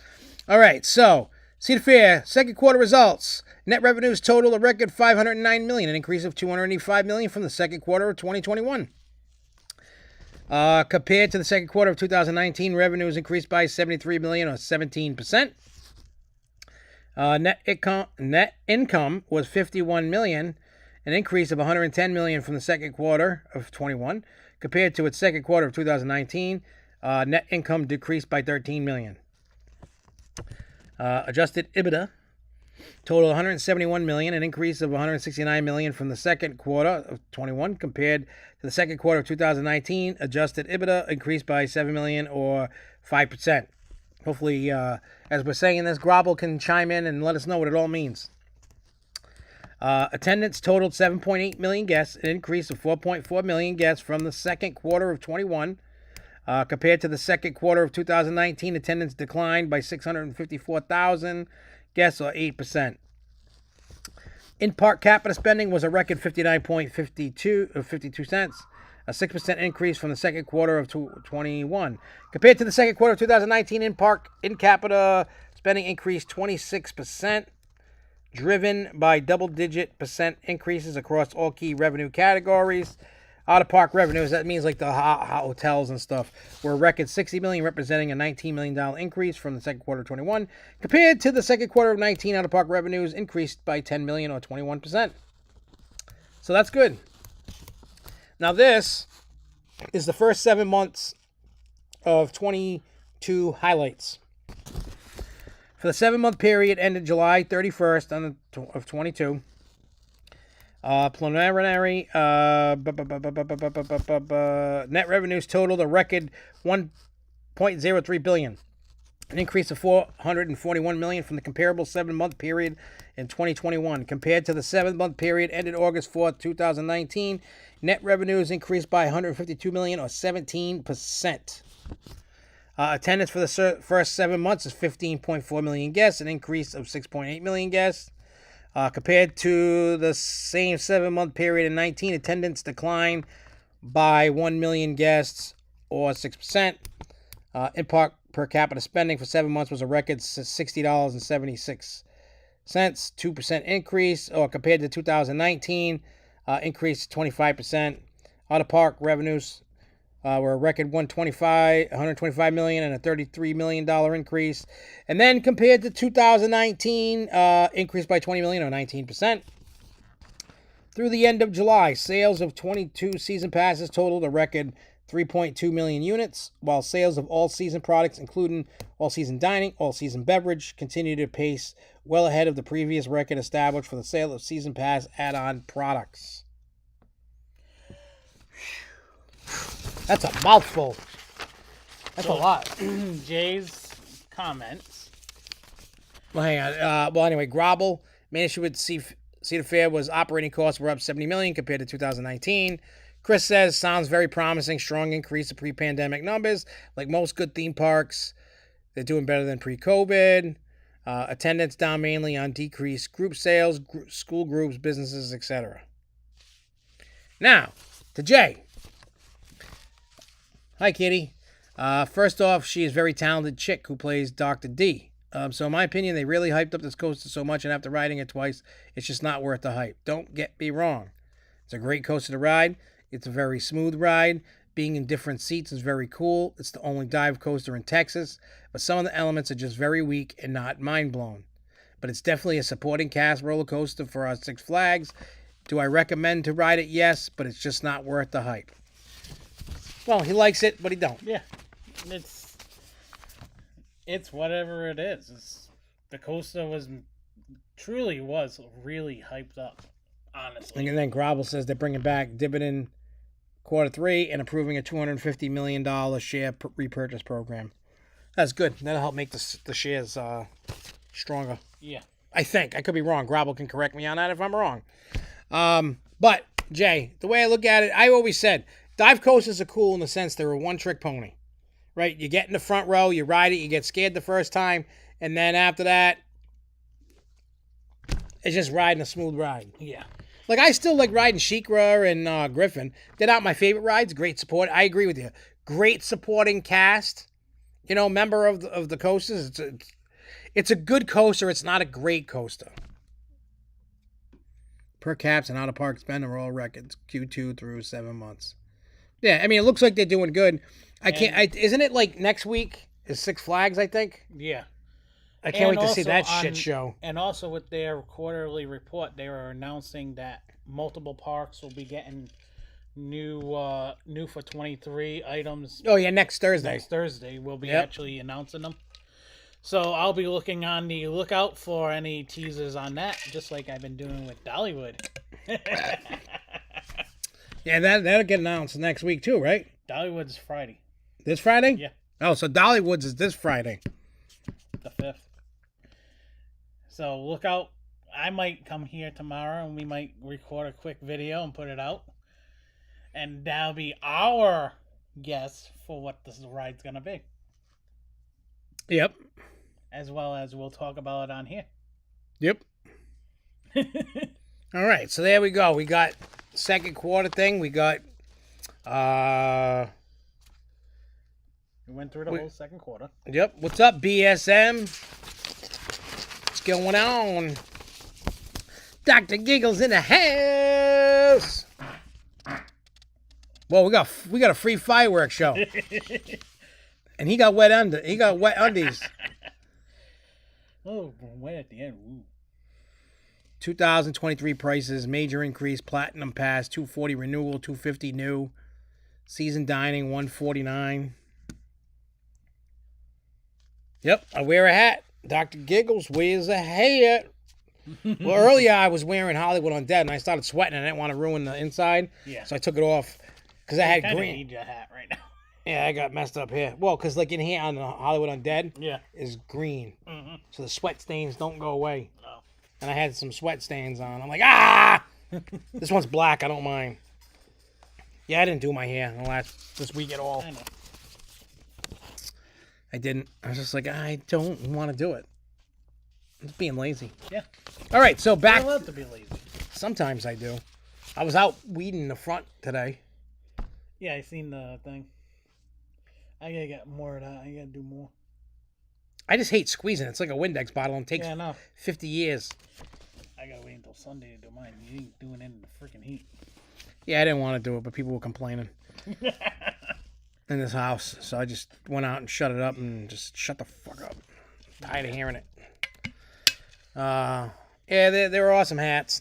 All right, so Cedar Fair second quarter results. Net revenues total a record $509 million, an increase of $285 million from the second quarter of 2021. Compared to the second quarter of 2019, revenues increased by $73 million, or 17%. Net income was $51 million, an increase of $110 million from the second quarter of 21. Compared to its second quarter of 2019, net income decreased by $13 million. Adjusted EBITDA total $171 million, an increase of $169 million from the second quarter of 21. Compared to the second quarter of 2019, adjusted EBITDA increased by $7 million, or 5%. Hopefully, as we're saying this, Grobble can chime in and let us know what it all means. Attendance totaled 7.8 million guests, an increase of 4.4 million guests from the second quarter of 21. Compared to the second quarter of 2019, attendance declined by 654,000 guests, or 8%. In-park capita spending was a record $59.52 cents, a 6% increase from the second quarter of 21. Compared to the second quarter of 2019, in capita spending increased 26%, driven by double-digit percent increases across all key revenue categories. Out-of-park revenues, that means like the hotels and stuff, were a record $60 million, representing a $19 million increase from the second quarter of 21. Compared to the second quarter of 19, out-of-park revenues increased by $10 million, or 21%. So that's good. Now this is the first 7 months of 22 highlights. For the 7-month period ended July 31st of 22, preliminary net revenues totaled a record $1.03 billion, an increase of $441 million from the comparable 7-month period in 2021. Compared to the 7-month period ended August 4th, 2019, net revenues increased by $152 million, or 17%. Attendance for the first 7 months is 15.4 million guests, an increase of 6.8 million guests. Compared to the same 7-month period in 19, attendance declined by 1 million guests, or 6%. In-park per capita spending for 7 months was a record $60.76, 2% increase, or compared to 2019, increased 25%. Out-of-park revenues were a record $125 million, and a $33 million increase. And then compared to 2019, increased by $20 million, or 19%. Through the end of July, sales of 22 season passes totaled a record 3.2 million units, while sales of all-season products, including all-season dining, all-season beverage, continue to pace well ahead of the previous record established for the sale of season pass add-on products. That's a mouthful. That's a lot. Jay's comments. Well, hang on. Anyway, Grobble managed with Cedar Fair was operating costs were up $70 million compared to 2019. Chris says, sounds very promising. Strong increase of pre-pandemic numbers. Like most good theme parks, they're doing better than pre-COVID. Attendance down mainly on decreased group sales, school groups, businesses, etc. Now, to Jay. Hi, Kitty. First off, she is a very talented chick who plays Dr. D. So in my opinion, they really hyped up this coaster so much, and after riding it twice, it's just not worth the hype. Don't get me wrong. It's a great coaster to ride. It's a very smooth ride. Being in different seats is very cool. It's the only dive coaster in Texas, but some of the elements are just very weak and not mind-blown. But it's definitely a supporting cast roller coaster for our Six Flags. Do I recommend to ride it? Yes, but it's just not worth the hype. Well, he likes it, but he don't. Yeah, it's whatever it is. The coaster truly was really hyped up, honestly. And then Grobble says they're bringing back dividend Q3 and approving a $250 million share repurchase program. That's good. That'll help make the shares stronger. Yeah. I think. I could be wrong. Grobble can correct me on that if I'm wrong. But, Jay, the way I look at it, I always said, dive coasters are cool in the sense they're a one-trick pony, right? You get in the front row, you ride it, you get scared the first time, and then after that, it's just riding a smooth ride. Yeah. Like, I still like riding Sheikra and Griffin. They're not my favorite rides. Great support. I agree with you. Great supporting cast. You know, member of the coasters. It's a good coaster. It's not a great coaster. Per caps and out of park spend are all records. Q2 through 7 months. Yeah, I mean, it looks like they're doing good. Isn't it like next week is Six Flags, I think? Yeah. I can't wait to see that shit show. And also with their quarterly report, they were announcing that multiple parks will be getting new for 23 items. Oh, yeah, next Thursday. Next Thursday, we'll be actually announcing them. So I'll be looking on the lookout for any teasers on that, just like I've been doing with Dollywood. Yeah, that'll get announced next week too, right? Dollywood's Friday. This Friday? Yeah. Oh, so Dollywood's is this Friday. The 5th. So look out. I might come here tomorrow and we might record a quick video and put it out. And that'll be our guess for what this ride's going to be. Yep. As well as we'll talk about it on here. Yep. All right, so there we go. We got second quarter thing. We got we went through the whole second quarter. Yep. What's up, BSM? What's going on? Dr. Giggles in the house. Well, we got a free fireworks show. And he got wet undies. Oh, wet at the end. Ooh. 2023 prices, major increase, platinum pass, $240 renewal, $250 new, season dining, $149. Yep, I wear a hat. Dr. Giggles wears a hat. Well, earlier I was wearing Hollywood Undead, and I started sweating, and I didn't want to ruin the inside. Yeah. So I took it off because I had green. You need your hat right now. Yeah, I got messed up here. Well, because like in here on the Hollywood Undead, is green, so the sweat stains don't go away. No. And I had some sweat stains on. I'm like, ah! This one's black. I don't mind. Yeah, I didn't do my hair this week at all. I know. I didn't. I was just like, I don't want to do it. I'm just being lazy. Yeah. All right, so back. You're allowed to be lazy. Sometimes I do. I was out weeding the front today. Yeah, I seen the thing. I gotta get more of that. I gotta do more. I just hate squeezing. It's like a Windex bottle and it takes 50 years. I gotta wait until Sunday to do mine. You ain't doing it in the freaking heat. Yeah, I didn't want to do it, but people were complaining in this house. So I just went out and shut it up and just shut the fuck up. I'm tired of hearing it. Yeah, they were awesome hats.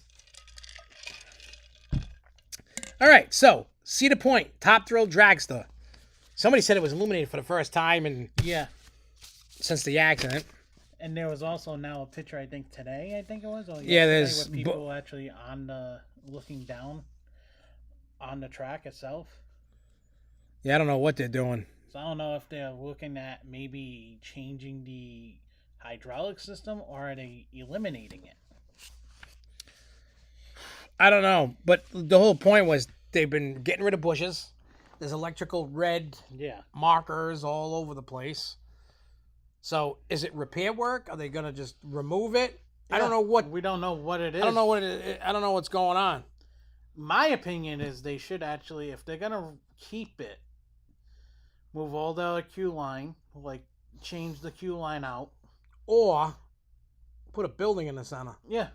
All right, so Cedar Point, top Thrill Dragster. Somebody said it was illuminated for the first time since the accident. And there was also now a picture, I think today, it was. Or yeah, there's with people actually looking down on the track itself. Yeah, I don't know what they're doing. So I don't know if they're looking at maybe changing the hydraulic system or are they eliminating it? I don't know, but the whole point was they've been getting rid of bushes. There's electrical red markers all over the place. So is it repair work? Are they gonna just remove it? Yeah. I don't know what. We don't know what it is. I don't know what it is. I don't know what's going on. My opinion is they should actually, if they're gonna keep it, move all the queue line, like change the queue line out, or put a building in the center. Yeah.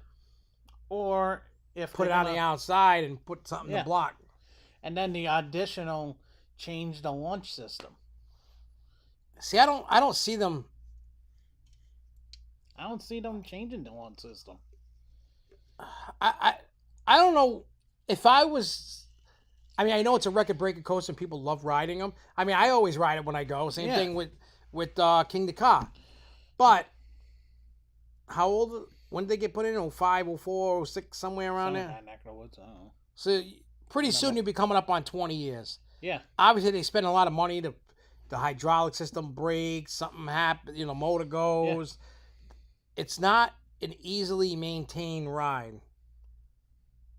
Or if put it on the outside and put something to block. And then the additional change the launch system. See, I don't see them. I don't see them changing the launch system. I don't know if I was. I mean, I know it's a record-breaking coaster and people love riding them. I mean, I always ride it when I go. Same thing with King the Car. But how old? When did they get put in? 05, 04, 06, somewhere around there. So pretty soon you'll be coming up on 20 years. Yeah. Obviously, they spend a lot of money to the hydraulic system breaks, something happens, motor goes. Yeah. It's not an easily maintained ride.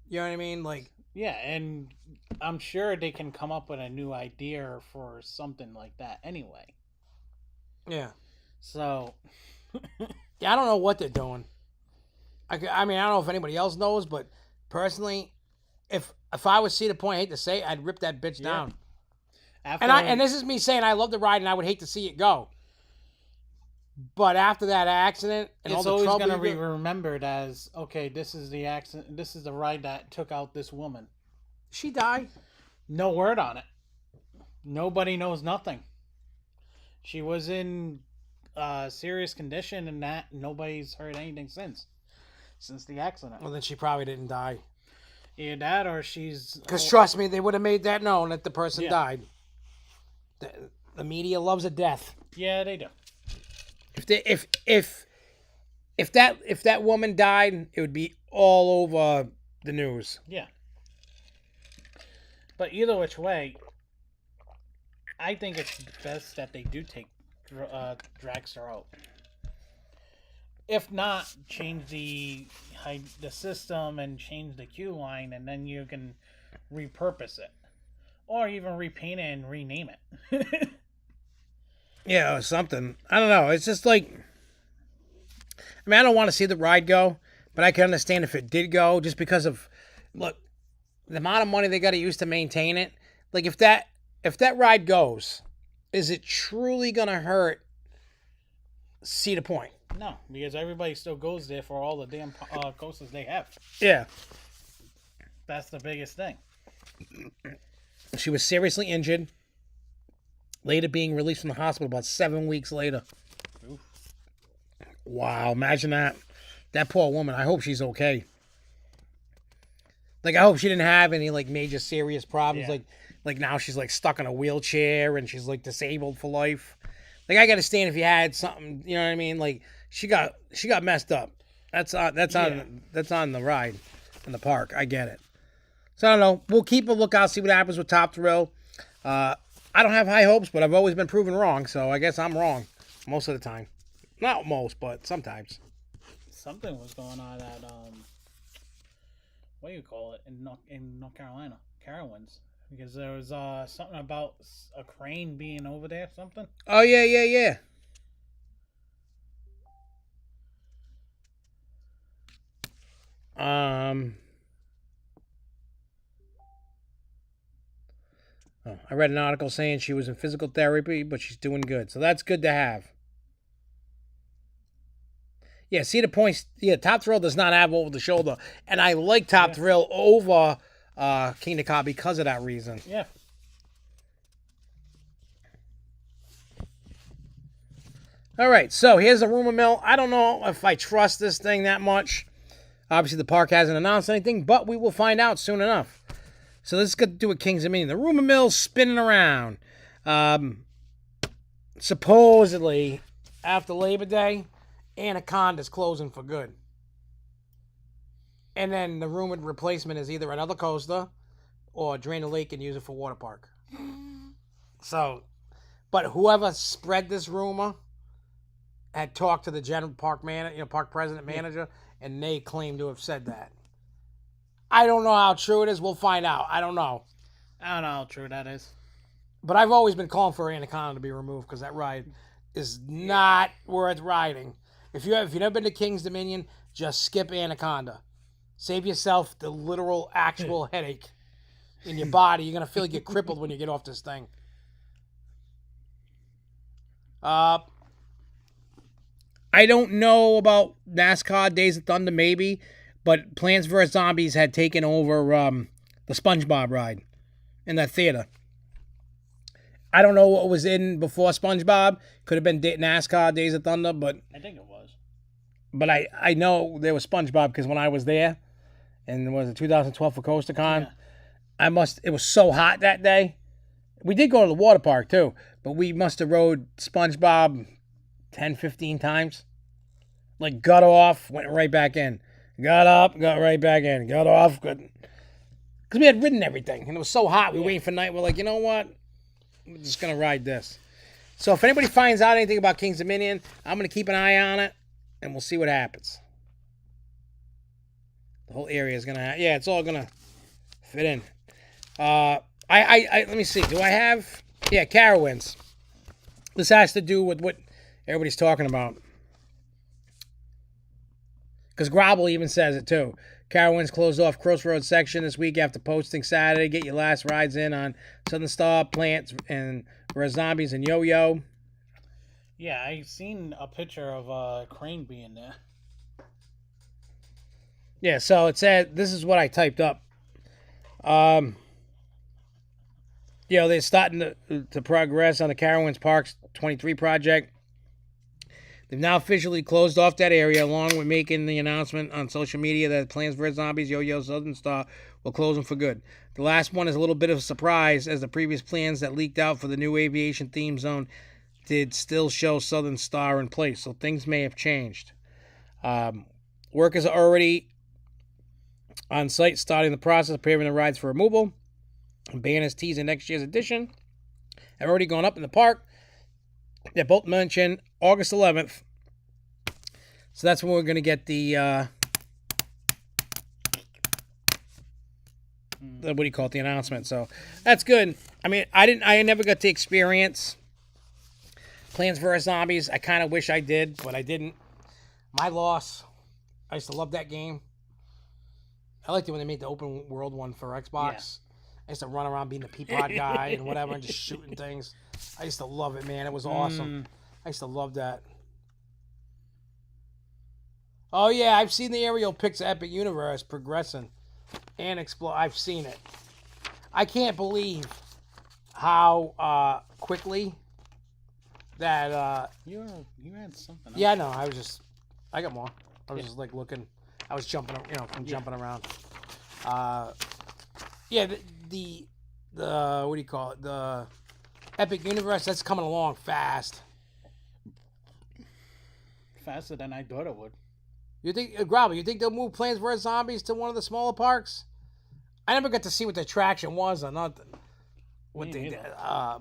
You know what I mean? Like. Yeah, and I'm sure they can come up with a new idea for something like that anyway. Yeah. So. Yeah, I don't know what they're doing. I mean, I don't know if anybody else knows, but personally, if I was Cedar Point, I hate to say it, I'd rip that bitch down. After, And this is me saying I love the ride and I would hate to see it go. But after that accident and all it's the always trouble, going to be remembered as, okay, this is the accident. This is the ride that took out this woman. she died. No word on it. Nobody knows nothing. She was in serious condition, and that nobody's heard anything since the accident. Well, then she probably didn't die. Either that, or she's. Because trust me, they would have made that known that the person Yeah. died. The media loves a death. Yeah, they do. If that woman died, it would be all over the news. Yeah. But either which way, I think it's best that they do take Dragster out. If not, change the system and change the queue line, and then you can repurpose it, or even repaint it and rename it. Yeah, or something. I don't know. It's just like, I mean, I don't want to see the ride go, but I can understand if it did go, just because of, look, the amount of money they got to use to maintain it. Like, if that ride goes, is it truly gonna hurt Cedar Point? No, because everybody still goes there for all the damn coasters they have. Yeah. That's the biggest thing. She was seriously injured, later being released from the hospital about 7 weeks later. Oof. Wow, imagine that. That poor woman. I hope she's okay. Like, I hope she didn't have any, like, major serious problems. Yeah. Like now she's, like, stuck in a wheelchair and she's, like, disabled for life. Like, I gotta stand if you had something, you know what I mean? Like, she got messed up. That's on the ride in the park. I get it. So I don't know. We'll keep a lookout, see what happens with Top Thrill. I don't have high hopes, but I've always been proven wrong, so I guess I'm wrong most of the time. Not most, but sometimes. Something was going on at what do you call it in North Carolina, Carowinds, because there was something about a crane being over there, something. Oh yeah. I read an article saying she was in physical therapy, but she's doing good. So that's good to have. Yeah, Cedar Point, Top Thrill does not have over the shoulder. And I like Top Thrill over King of Car because of that reason. Yeah. All right, so here's a rumor mill. I don't know if I trust this thing that much. Obviously, the park hasn't announced anything, but we will find out soon enough. So let's get to do with King's Dominion. The rumor mill's spinning around. Supposedly, after Labor Day, Anaconda's closing for good. And then the rumored replacement is either another coaster or drain the lake and use it for water park. So, but whoever spread this rumor had talked to the general park park president manager, and they claim to have said that. I don't know how true it is. We'll find out. I don't know. I don't know how true that is. But I've always been calling for Anaconda to be removed because that ride is not worth riding. If you've never been to King's Dominion, just skip Anaconda. Save yourself the literal, actual headache in your body. You're gonna feel like you're crippled when you get off this thing. I don't know about NASCAR Days of Thunder, maybe, but Plants vs. Zombies had taken over the SpongeBob ride in that theater. I don't know what was in before SpongeBob. Could have been NASCAR Days of Thunder, but I think it was. But I know there was SpongeBob because when I was there, and it was 2012 for CoasterCon, it was so hot that day. We did go to the water park too, but we must have rode SpongeBob 10, 15 times. Like, got off, went right back in. Got up, got right back in. Got off, good. Because we had ridden everything, and it was so hot. We were waiting for night. We're like, you know what? I'm just going to ride this. So if anybody finds out anything about King's Dominion, I'm going to keep an eye on it, and we'll see what happens. The whole area is going to it's all going to fit in. Let me see. Do I have... Yeah, Carowinds. This has to do with what everybody's talking about. Because Grobble even says it too. Carowinds closed off Crossroads section this week after posting Saturday. Get your last rides in on Southern Star, Plants, and Zombies and Yo-Yo. Yeah, I seen a picture of a crane being there. Yeah, so it said, this is what I typed up. They're starting to progress on the Carowinds Parks 23 project. They've now officially closed off that area, along with making the announcement on social media that Plants vs. Zombies, Yo-Yo, Southern Star will close them for good. The last one is a little bit of a surprise, as the previous plans that leaked out for the new aviation theme zone did still show Southern Star in place, so things may have changed. Workers are already on site, starting the process of paving the rides for removal. Banners teasing next year's edition have already gone up in the park. They're both mentioned August 11th. So that's when we're going to get the what do you call it? The announcement. So that's good. I mean, I never got to experience Plants vs. Zombies. I kind of wish I did, but I didn't. My loss. I used to love that game. I liked it when they made the open world one for Xbox. Yeah. I used to run around being the peapod guy and whatever and just shooting things. I used to love it, man. It was awesome. I used to love that. Oh, yeah. I've seen the aerial pics of Epic Universe progressing and explore. I've seen it. I can't believe how quickly that... You had something else. Yeah, I know. I got more. I was just like looking. I was jumping, jumping around. The what do you call it? The Epic Universe, that's coming along fast. Faster than I thought it would. You think, Grobby, you think they'll move Plants vs. Zombies to one of the smaller parks? I never got to see what the attraction was or nothing. What they did,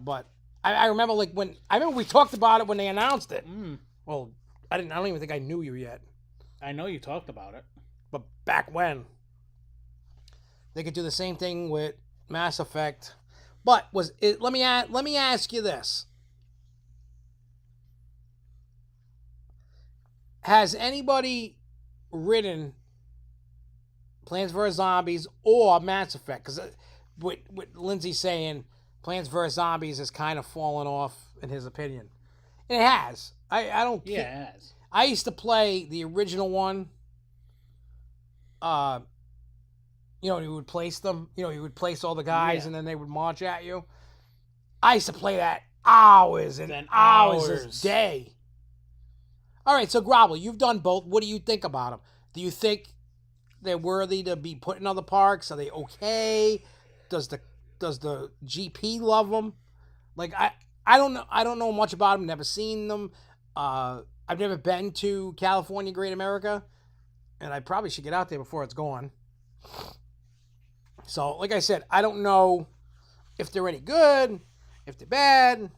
but I remember we talked about it when they announced it. Well, I don't even think I knew you yet. I know you talked about it. But back when, they could do the same thing with Mass Effect. But let me ask you this: has anybody ridden Plants vs. Zombies or Mass Effect? Because with Lindsay saying Plants vs. Zombies has kind of fallen off in his opinion, and it has. I don't. Yeah, it has. I used to play the original one. You would place them. You would place all the guys, and then they would march at you. I used to play that hours and hours a day. All right, so Grobble, you've done both. What do you think about them? Do you think they're worthy to be put in other parks? Are they okay? Does the GP love them? Like I don't know. I don't know much about them. Never seen them. I've never been to California, Great America, and I probably should get out there before it's gone. So, like I said, I don't know if they're any good, if they're bad.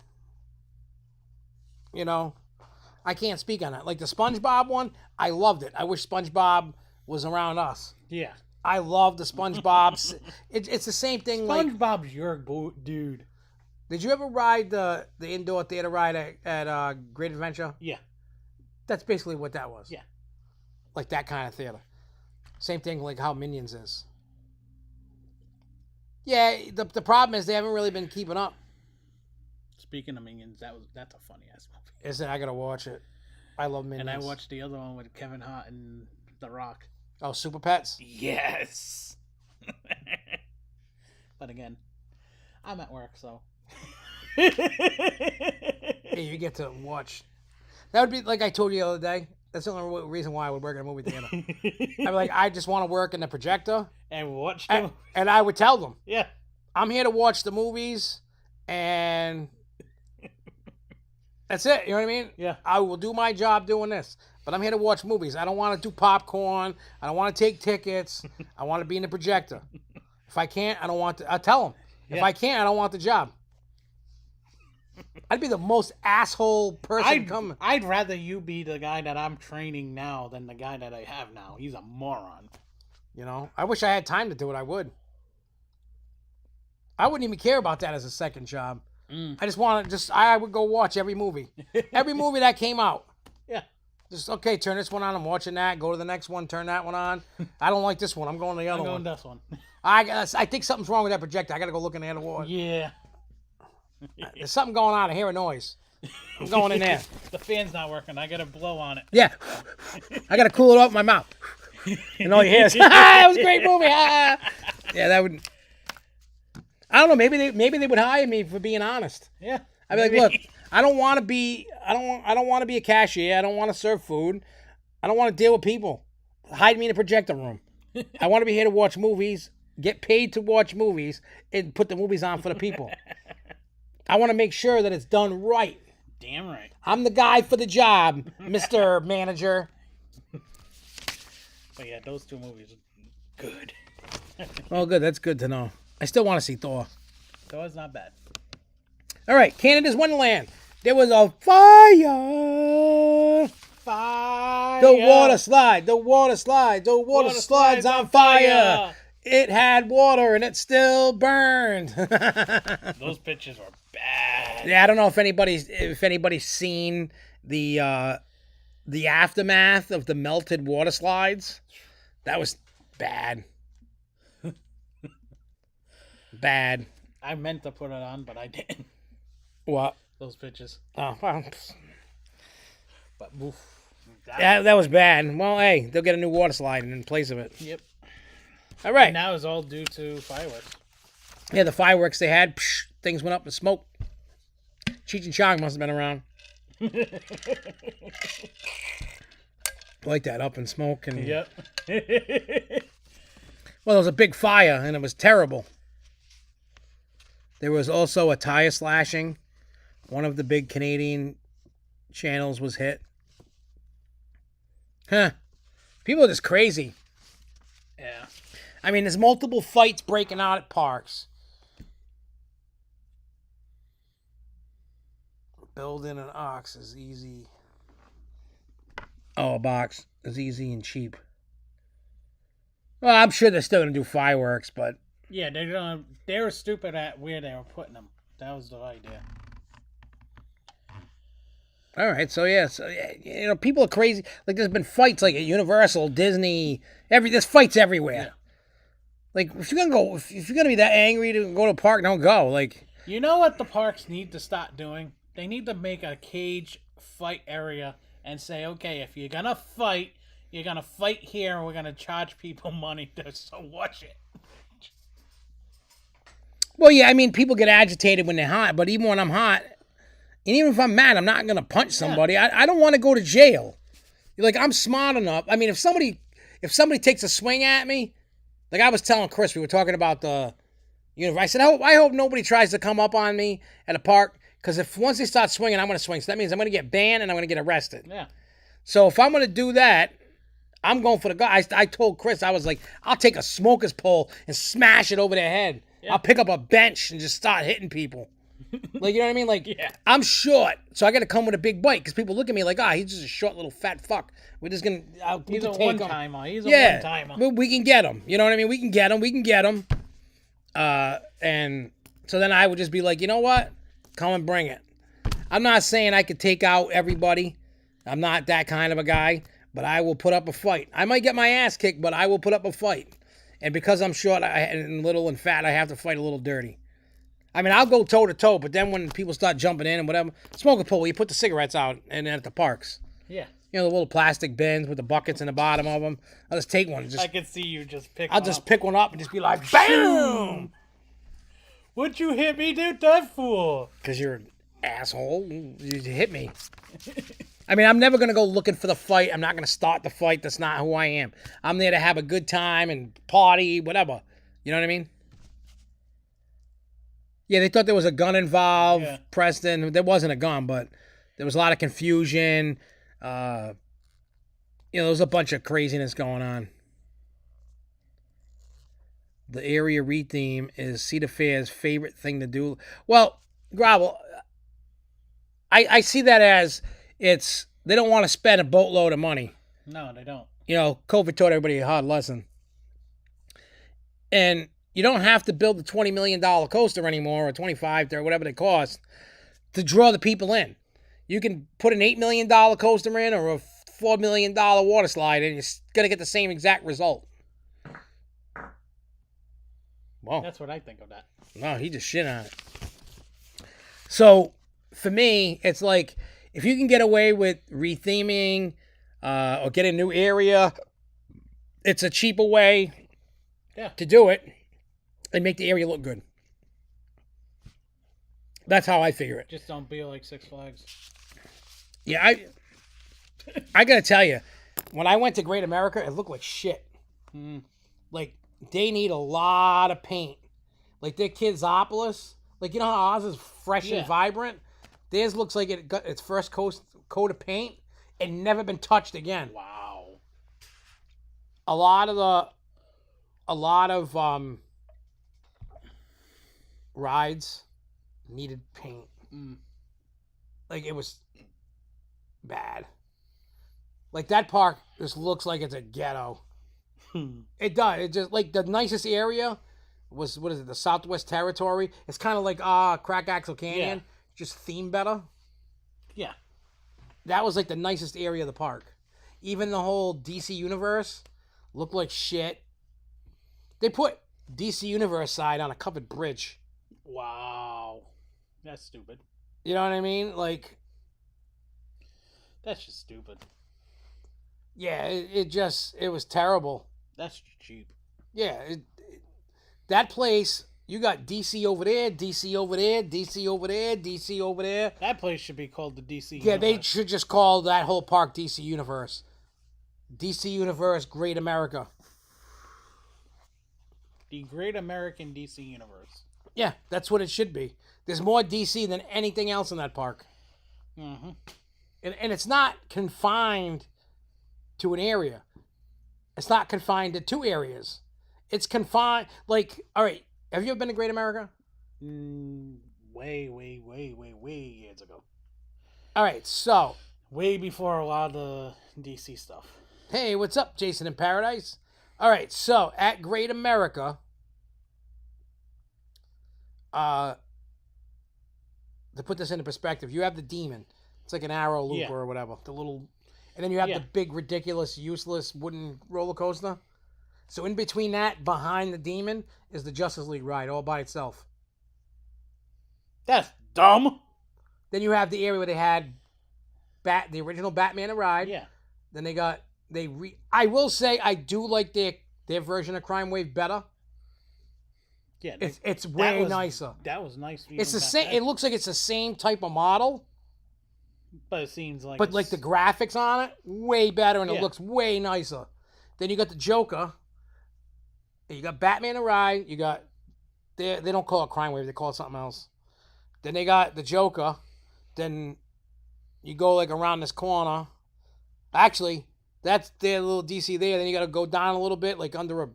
I can't speak on it. Like the SpongeBob one, I loved it. I wish SpongeBob was around us. Yeah. I love the SpongeBob's. It's the same thing. SpongeBob's your dude. Did you ever ride the indoor theater ride at Great Adventure? Yeah. That's basically what that was. Yeah. Like that kind of theater. Same thing like how Minions is. Yeah, the problem is they haven't really been keeping up. Speaking of Minions, that's a funny ass movie. Is it? I gotta watch it. I love Minions. And I watched the other one with Kevin Hart and The Rock. Oh, Super Pets? Yes. But again, I'm at work, so. Hey, you get to watch. That would be like I told you the other day. That's the only reason why I would work in a movie theater. I'd be like, I just want to work in the projector. And watch them. And I would tell them. Yeah. I'm here to watch the movies, and that's it. You know what I mean? Yeah. I will do my job doing this, but I'm here to watch movies. I don't want to do popcorn. I don't want to take tickets. I want to be in the projector. If I can't, I don't want to. I tell them. If I can't, I don't want the job. I'd be the most asshole person coming. I'd rather you be the guy that I'm training now than the guy that I have now. He's a moron. I wish I had time to do it. I would. I wouldn't even care about that as a second job. I just want to I would go watch every movie. Every movie that came out. Yeah. Just, okay, turn this one on. I'm watching that. Go to the next one. Turn that one on. I don't like this one. I'm going to the other I'm one. going this one. I think something's wrong with that projector. I got to go look in the other ward. Yeah. There's something going on. I hear a noise. I'm going in there. The fan's not working. I got to blow on it. Yeah. I got to cool it off my mouth. And all you hear is, that was a great movie. Yeah, that would. I don't know. Maybe they would hire me for being honest. Yeah. I'd be like, look, I don't want to be a cashier. I don't want to serve food. I don't want to deal with people. Hide me in a projector room. I want to be here to watch movies, get paid to watch movies, and put the movies on for the people. I want to make sure that it's done right. Damn right. I'm the guy for the job, Mr. Manager. But yeah, those two movies are good. Oh, good. That's good to know. I still want to see Thor. Thor's not bad. All right, Canada's Wonderland. There was a fire. Fire. The water slide. The water slide. The water slide's on fire. It had water and it still burned. Those pictures were bad. Yeah, I don't know if anybody's seen the aftermath of the melted water slides. That was bad. Bad. I meant to put it on, but I didn't. What? Those pictures. Oh, well. But oof, That was bad. Well, hey, they'll get a new water slide in place of it. Yep. All right. And now it's all due to fireworks. Yeah, the fireworks they had, things went up in smoke. Cheech and Chong must have been around. Like that, up in smoke. And Yep. well, there was a big fire, and it was terrible. There was also a tire slashing. One of the big Canadian channels was hit. Huh. People are just crazy. Yeah. I mean, there's multiple fights breaking out at parks. Building an ox is easy. Oh, a box is easy and cheap. Well, I'm sure they're still going to do fireworks, but... Yeah, they were stupid at where they were putting them. That was the idea. All right, so yeah, people are crazy. Like, there's been fights like at Universal, Disney, there's fights everywhere. Yeah. Like, if you're gonna be that angry to go to a park, don't go. Like, you know what the parks need to start doing? They need to make a cage fight area and say, okay, if you're gonna fight here, and we're gonna charge people money to watch it. well, yeah, I mean, people get agitated when they're hot, but even when I'm hot, and even if I'm mad, I'm not gonna punch somebody. Yeah. I don't want to go to jail. Like, I'm smart enough. I mean, if somebody takes a swing at me, like I was telling Chris, we were talking about the universe. I said, I hope nobody tries to come up on me at a park, because if once they start swinging, I'm gonna swing. So that means I'm gonna get banned and I'm gonna get arrested. Yeah. So if I'm gonna do that, I'm going for the guy. I told Chris, I was like, I'll take a smoker's pole and smash it over their head. Yeah. I'll pick up a bench and just start hitting people. Like, you know what I mean? Like, yeah. I'm short, so I got to come with a big bite, because people look at me like, he's just a short little fat fuck. We're just going to... He's a one-timer. He's a one-timer. We can get him. You know what I mean? We can get him. And so then I would just be like, you know what? Come and bring it. I'm not saying I could take out everybody. I'm not that kind of a guy, but I will put up a fight. I might get my ass kicked, but I will put up a fight. And because I'm short and little and fat, I have to fight a little dirty. I mean, I'll go toe-to-toe, but then when people start jumping in and whatever, smoke a pole, you put the cigarettes out and at the parks. Yeah. You know, the little plastic bins with the buckets in the bottom of them. I'll just take one. I can see you just pick I'll just pick one up and just be like, BAM! What'd you hit me do that for? Because you're an asshole. You hit me. I mean, I'm never going to go looking for the fight. I'm not going to start the fight. That's not who I am. I'm there to have a good time and party, whatever. You know what I mean? Yeah, they thought there was a gun involved, yeah. Preston. There wasn't a gun, but there was a lot of confusion. There was a bunch of craziness going on. The area retheme is Cedar Fair's favorite thing to do. Well, Gravel, I see that as they don't want to spend a boatload of money. No, they don't. COVID taught everybody a hard lesson. And you don't have to build the $20 million coaster anymore, or 25, or whatever they cost, to draw the people in. You can put an $8 million coaster in, or a $4 million water slide, and you're gonna get the same exact result. Well, That's what I think of that. no, he just shit on it. So for me, it's like if you can get away with retheming or get a new area, it's a cheaper way to do it and make the area look good. That's how I figure it. Just don't be like Six Flags. Yeah, I gotta tell you, when I went to Great America, it looked like shit. Like, they need a lot of paint. Like, their Kidsopolis, like, you know how ours is fresh and vibrant? Theirs looks like it got its first coat of paint and never been touched again. Wow. A lot of rides needed paint. Like, it was bad. Like, that park just looks like it's a ghetto. It does. It just, like, the nicest area was, what is it, the Southwest Territory? It's kind of like Crack Axle Canyon, just themed better. Yeah. That was like the nicest area of the park. Even the whole DC Universe looked like shit. They put DC Universe side on a covered bridge. Wow. That's stupid. You know what I mean? Like, that's just stupid. Yeah, it was terrible. That's cheap. Yeah, that place, you got DC over there, DC over there, DC over there, DC over there. That place should be called the DC Yeah, Universe. they should just call that whole park DC Universe. DC Universe, Great America. The Great American DC Universe. Yeah, that's what it should be. There's more DC than anything else in that park. Mm-hmm. And it's not confined to an area. It's not confined to two areas. It's confined, like, all right, have you ever been to Great America? Way years ago. All right, so. Way before a lot of the DC stuff. Hey, what's up, Jason in Paradise? All right, so at Great America, to put this into perspective, you have the Demon. It's like an arrow loop or whatever. The little, and then you have the big, ridiculous, useless wooden roller coaster. So in between that, behind the Demon, is the Justice League ride all by itself. That's dumb. Then you have the area where they had the original Batman ride. Yeah. Then they got I will say I do like their version of Crime Wave better. Yeah, it's way nicer. That was nice. It's the same. It looks like it's the same type of model, but it seems like. But like the graphics on it, way better, and it looks way nicer. Then you got the Joker. You got Batman the Ride. You got they don't call it Crime Wave. They call it something else. Then they got the Joker. Then you go like around this corner. Actually, that's their little DC there. Then you got to go down a little bit, like under a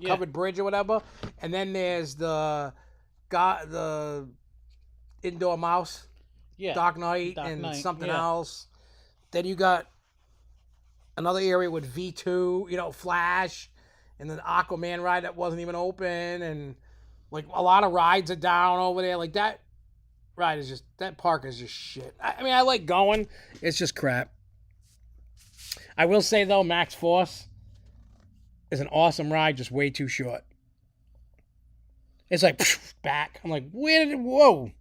covered bridge or whatever. And then there's the Indoor Mouse, Dark Knight, something else. Then you got another area with V2, Flash, and then Aquaman ride that wasn't even open, and like a lot of rides are down over there. Like that park is just shit. I mean, I like going. It's just crap. I will say though, Max Force is an awesome ride, just way too short. It's like back. I'm like, whoa.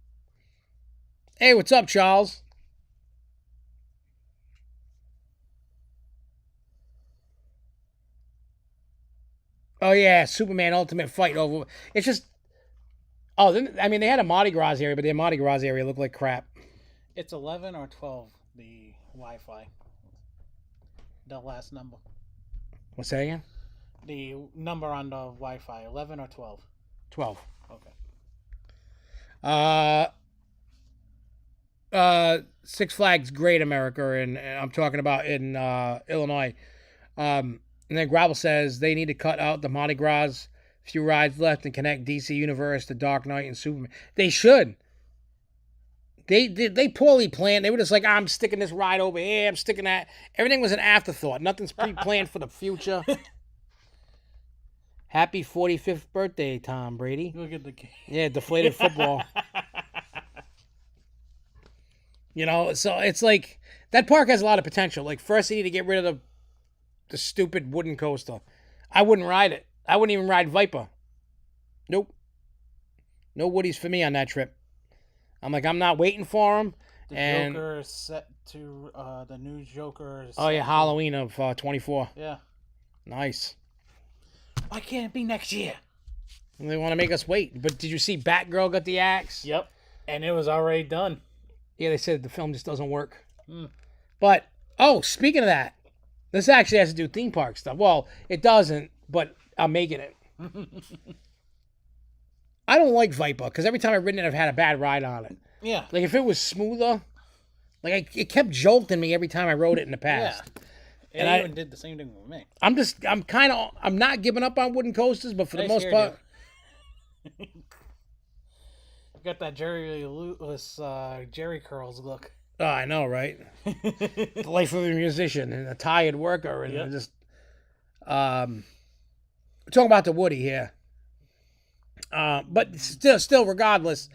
Hey, what's up, Charles? Oh yeah, Superman Ultimate Fight over. It's just. Oh, I mean, they had a Mardi Gras area, but their Mardi Gras area looked like crap. It's 11 or 12, the Wi-Fi. The last number. What's that again? The number on the Wi-Fi, 11 or 12? 12. Okay. Six Flags Great America, and I'm talking about in Illinois. And then Gravel says they need to cut out the Mardi Gras, few rides left, and connect DC Universe to Dark Knight and Superman. They should. They poorly planned. They were just like, I'm sticking this ride over here. I'm sticking that. Everything was an afterthought. Nothing's pre-planned for the future. Happy 45th birthday, Tom Brady. Look at the Yeah, deflated football. You know, so it's like that park has a lot of potential. Like first, they need to get rid of the stupid wooden coaster. I wouldn't ride it. I wouldn't even ride Viper. Nope. No Woodies for me on that trip. I'm like, I'm not waiting for them. The And Joker is set to the new Joker. Is oh set yeah, to- Halloween of 24. Yeah. Nice. Why can't it be next year? And they want to make us wait. But did you see Batgirl got the axe? Yep. And it was already done. Yeah, they said the film just doesn't work. Mm. But oh, speaking of that, this actually has to do theme park stuff. Well, it doesn't, but I'm making it. I don't like Viper because every time I've ridden it, I've had a bad ride on it. Yeah. Like if it was smoother, like it kept jolting me every time I rode it in the past. Yeah. And I I- even did the same thing with me. I'm not giving up on wooden coasters, but for the I most scared part, you. Got that Jerry Lewis Jerry curls look. oh, I know, right? The life of a musician and a tired worker, and Yep. just we're talking about the Woody here. But still, regardless,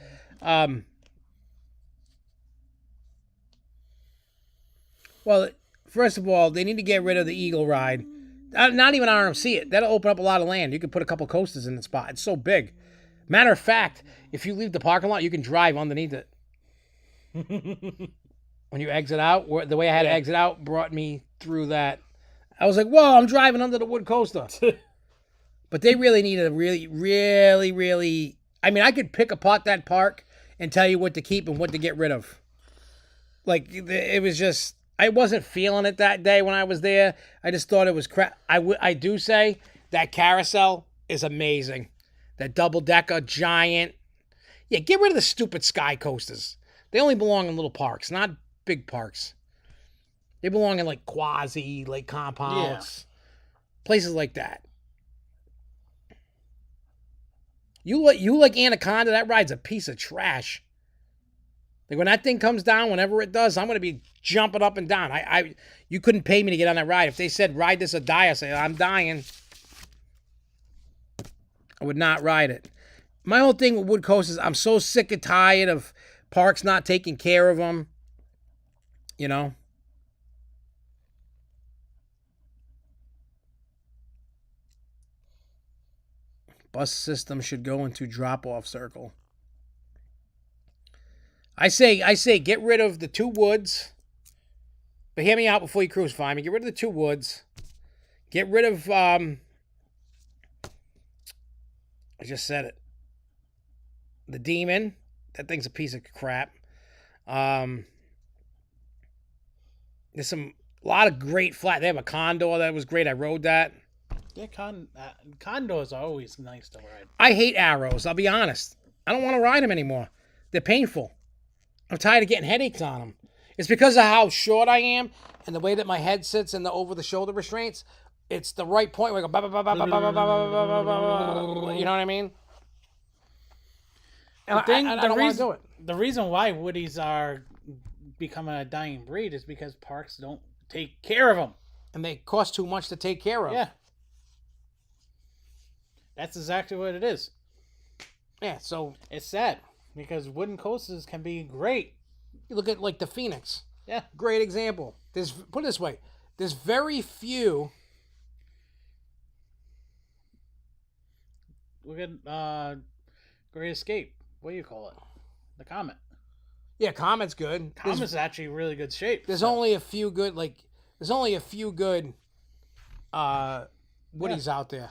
well, first of all, they need to get rid of the Eagle ride. Not even RMC it. That'll open up a lot of land. You could put a couple coasters in the spot. It's so big. Matter of fact, if you leave the parking lot, you can drive underneath it. When you exit out, the way I had to exit out brought me through that. I was like, whoa, I'm driving under the wood coaster. But they really need to really. I mean, I could pick apart that park and tell you what to keep and what to get rid of. Like, it was just, I wasn't feeling it that day when I was there. I just thought it was crap. I do say that carousel is amazing. That double-decker, giant. Yeah, get rid of the stupid sky coasters. They only belong in little parks, not big parks. They belong in, like, quasi, like, compounds. Places like that. You like Anaconda, that ride's a piece of trash. Like, when that thing comes down, whenever it does, I'm going to be jumping up and down. You couldn't pay me to get on that ride. If they said, ride this or die, I'd say, I'm dying. I would not ride it. My whole thing with wood coasters, I'm so sick and tired of parks not taking care of them. You know? Bus system should go into drop-off circle. I say get rid of the two woods. But hear me out before you crucify me. Get rid of the two woods. Get rid of I just said it. The Demon. That thing's a piece of crap. There's a lot of great flat. They have a Condor that was great. I rode that. Yeah, condos are always nice to ride. I hate arrows. I'll be honest. I don't want to ride them anymore. They're painful. I'm tired of getting headaches on them. It's because of how short I am and the way that my head sits in the over-the-shoulder restraints. It's the right point where I go, ba, ba, ba, ba, ba, ba, ba, ba, ba, ba, ba, you know what I mean? And I don't want to do it. The reason why Woodies are becoming a dying breed is because parks don't take care of them. And they cost too much to take care of. Yeah. That's exactly what it is. Yeah, so It's sad because wooden coasters can be great. you look at like the Phoenix. Yeah. Great example. Put it this way. There's very few. Look at Great Escape. What do you call it? The Comet. Yeah, Comet's good. Comet's actually really good shape. There's only a few good Woodies out there.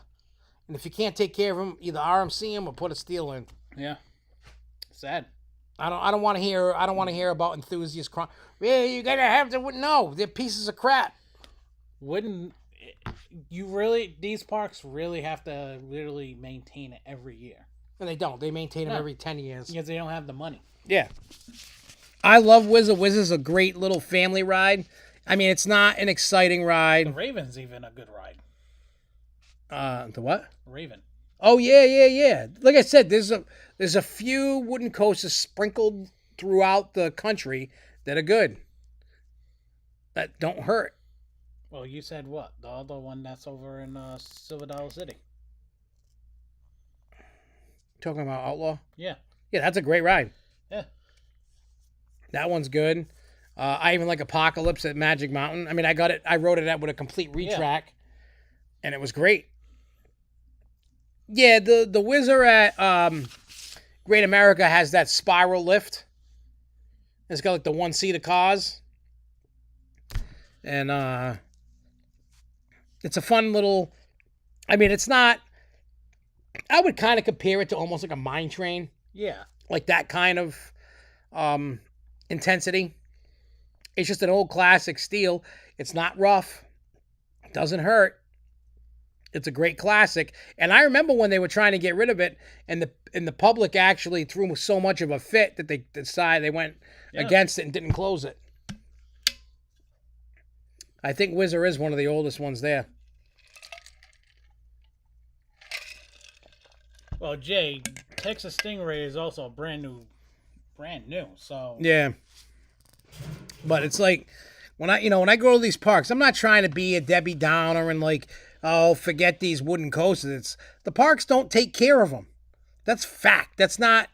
And if you can't take care of them, either RMC them or put a steel in. Yeah. Sad. I don't want to hear about Enthusiast crime. Yeah, you gotta have to. No, they're pieces of crap. These parks really have to literally maintain it every year. And they don't. They maintain them No. every 10 years. Because they don't have the money. Yeah. I love Wizard. Wizard's a great little family ride. I mean, it's not an exciting The ride. Raven's even a good ride. The what? Raven. Oh yeah. Like I said, there's a few wooden coasters sprinkled throughout the country that are good. That don't hurt. Well, you said what? The other one that's over in Silver Dollar City. Talking about Outlaw? Yeah. Yeah, that's a great ride. Yeah. That one's good. I even like Apocalypse at Magic Mountain. I mean, I wrote it out with a complete retrack, and it was great. Yeah, the Whizzer at Great America has that spiral lift. It's got like the one-seater cars. And it's a fun little... I mean, it's not... I would kind of compare it to almost like a mine train. Yeah. Like that kind of intensity. It's just an old classic steel. It's not rough. It doesn't hurt. It's a great classic. And I remember when they were trying to get rid of it, and the public actually threw so much of a fit that they decided they went against it and didn't close it. I think Whizzer is one of the oldest ones there. Well, Jay, Texas Stingray is also brand new. So yeah, but it's like when I go to these parks, I'm not trying to be a Debbie Downer and like, oh, forget these wooden coasters. The parks don't take care of them. That's fact. That's not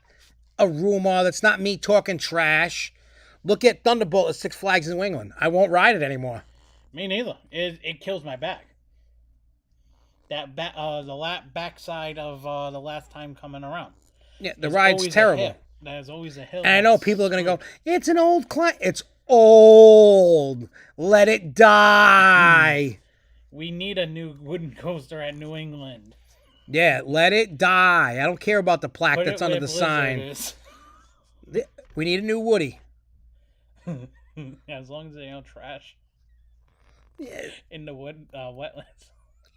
a rumor. That's not me talking trash. Look at Thunderbolt at Six Flags in New England. I won't ride it anymore. Me neither. It kills my back. That the backside of the last time coming around. Yeah, the ride's terrible. There's always a hill. And I know people are going to go, it's an old client. It's old. Let it die. We need a new wooden coaster at New England. Yeah, let it die. I don't care about the plaque that's under the sign. We need a new Woody. As long as they don't trash in the wetlands.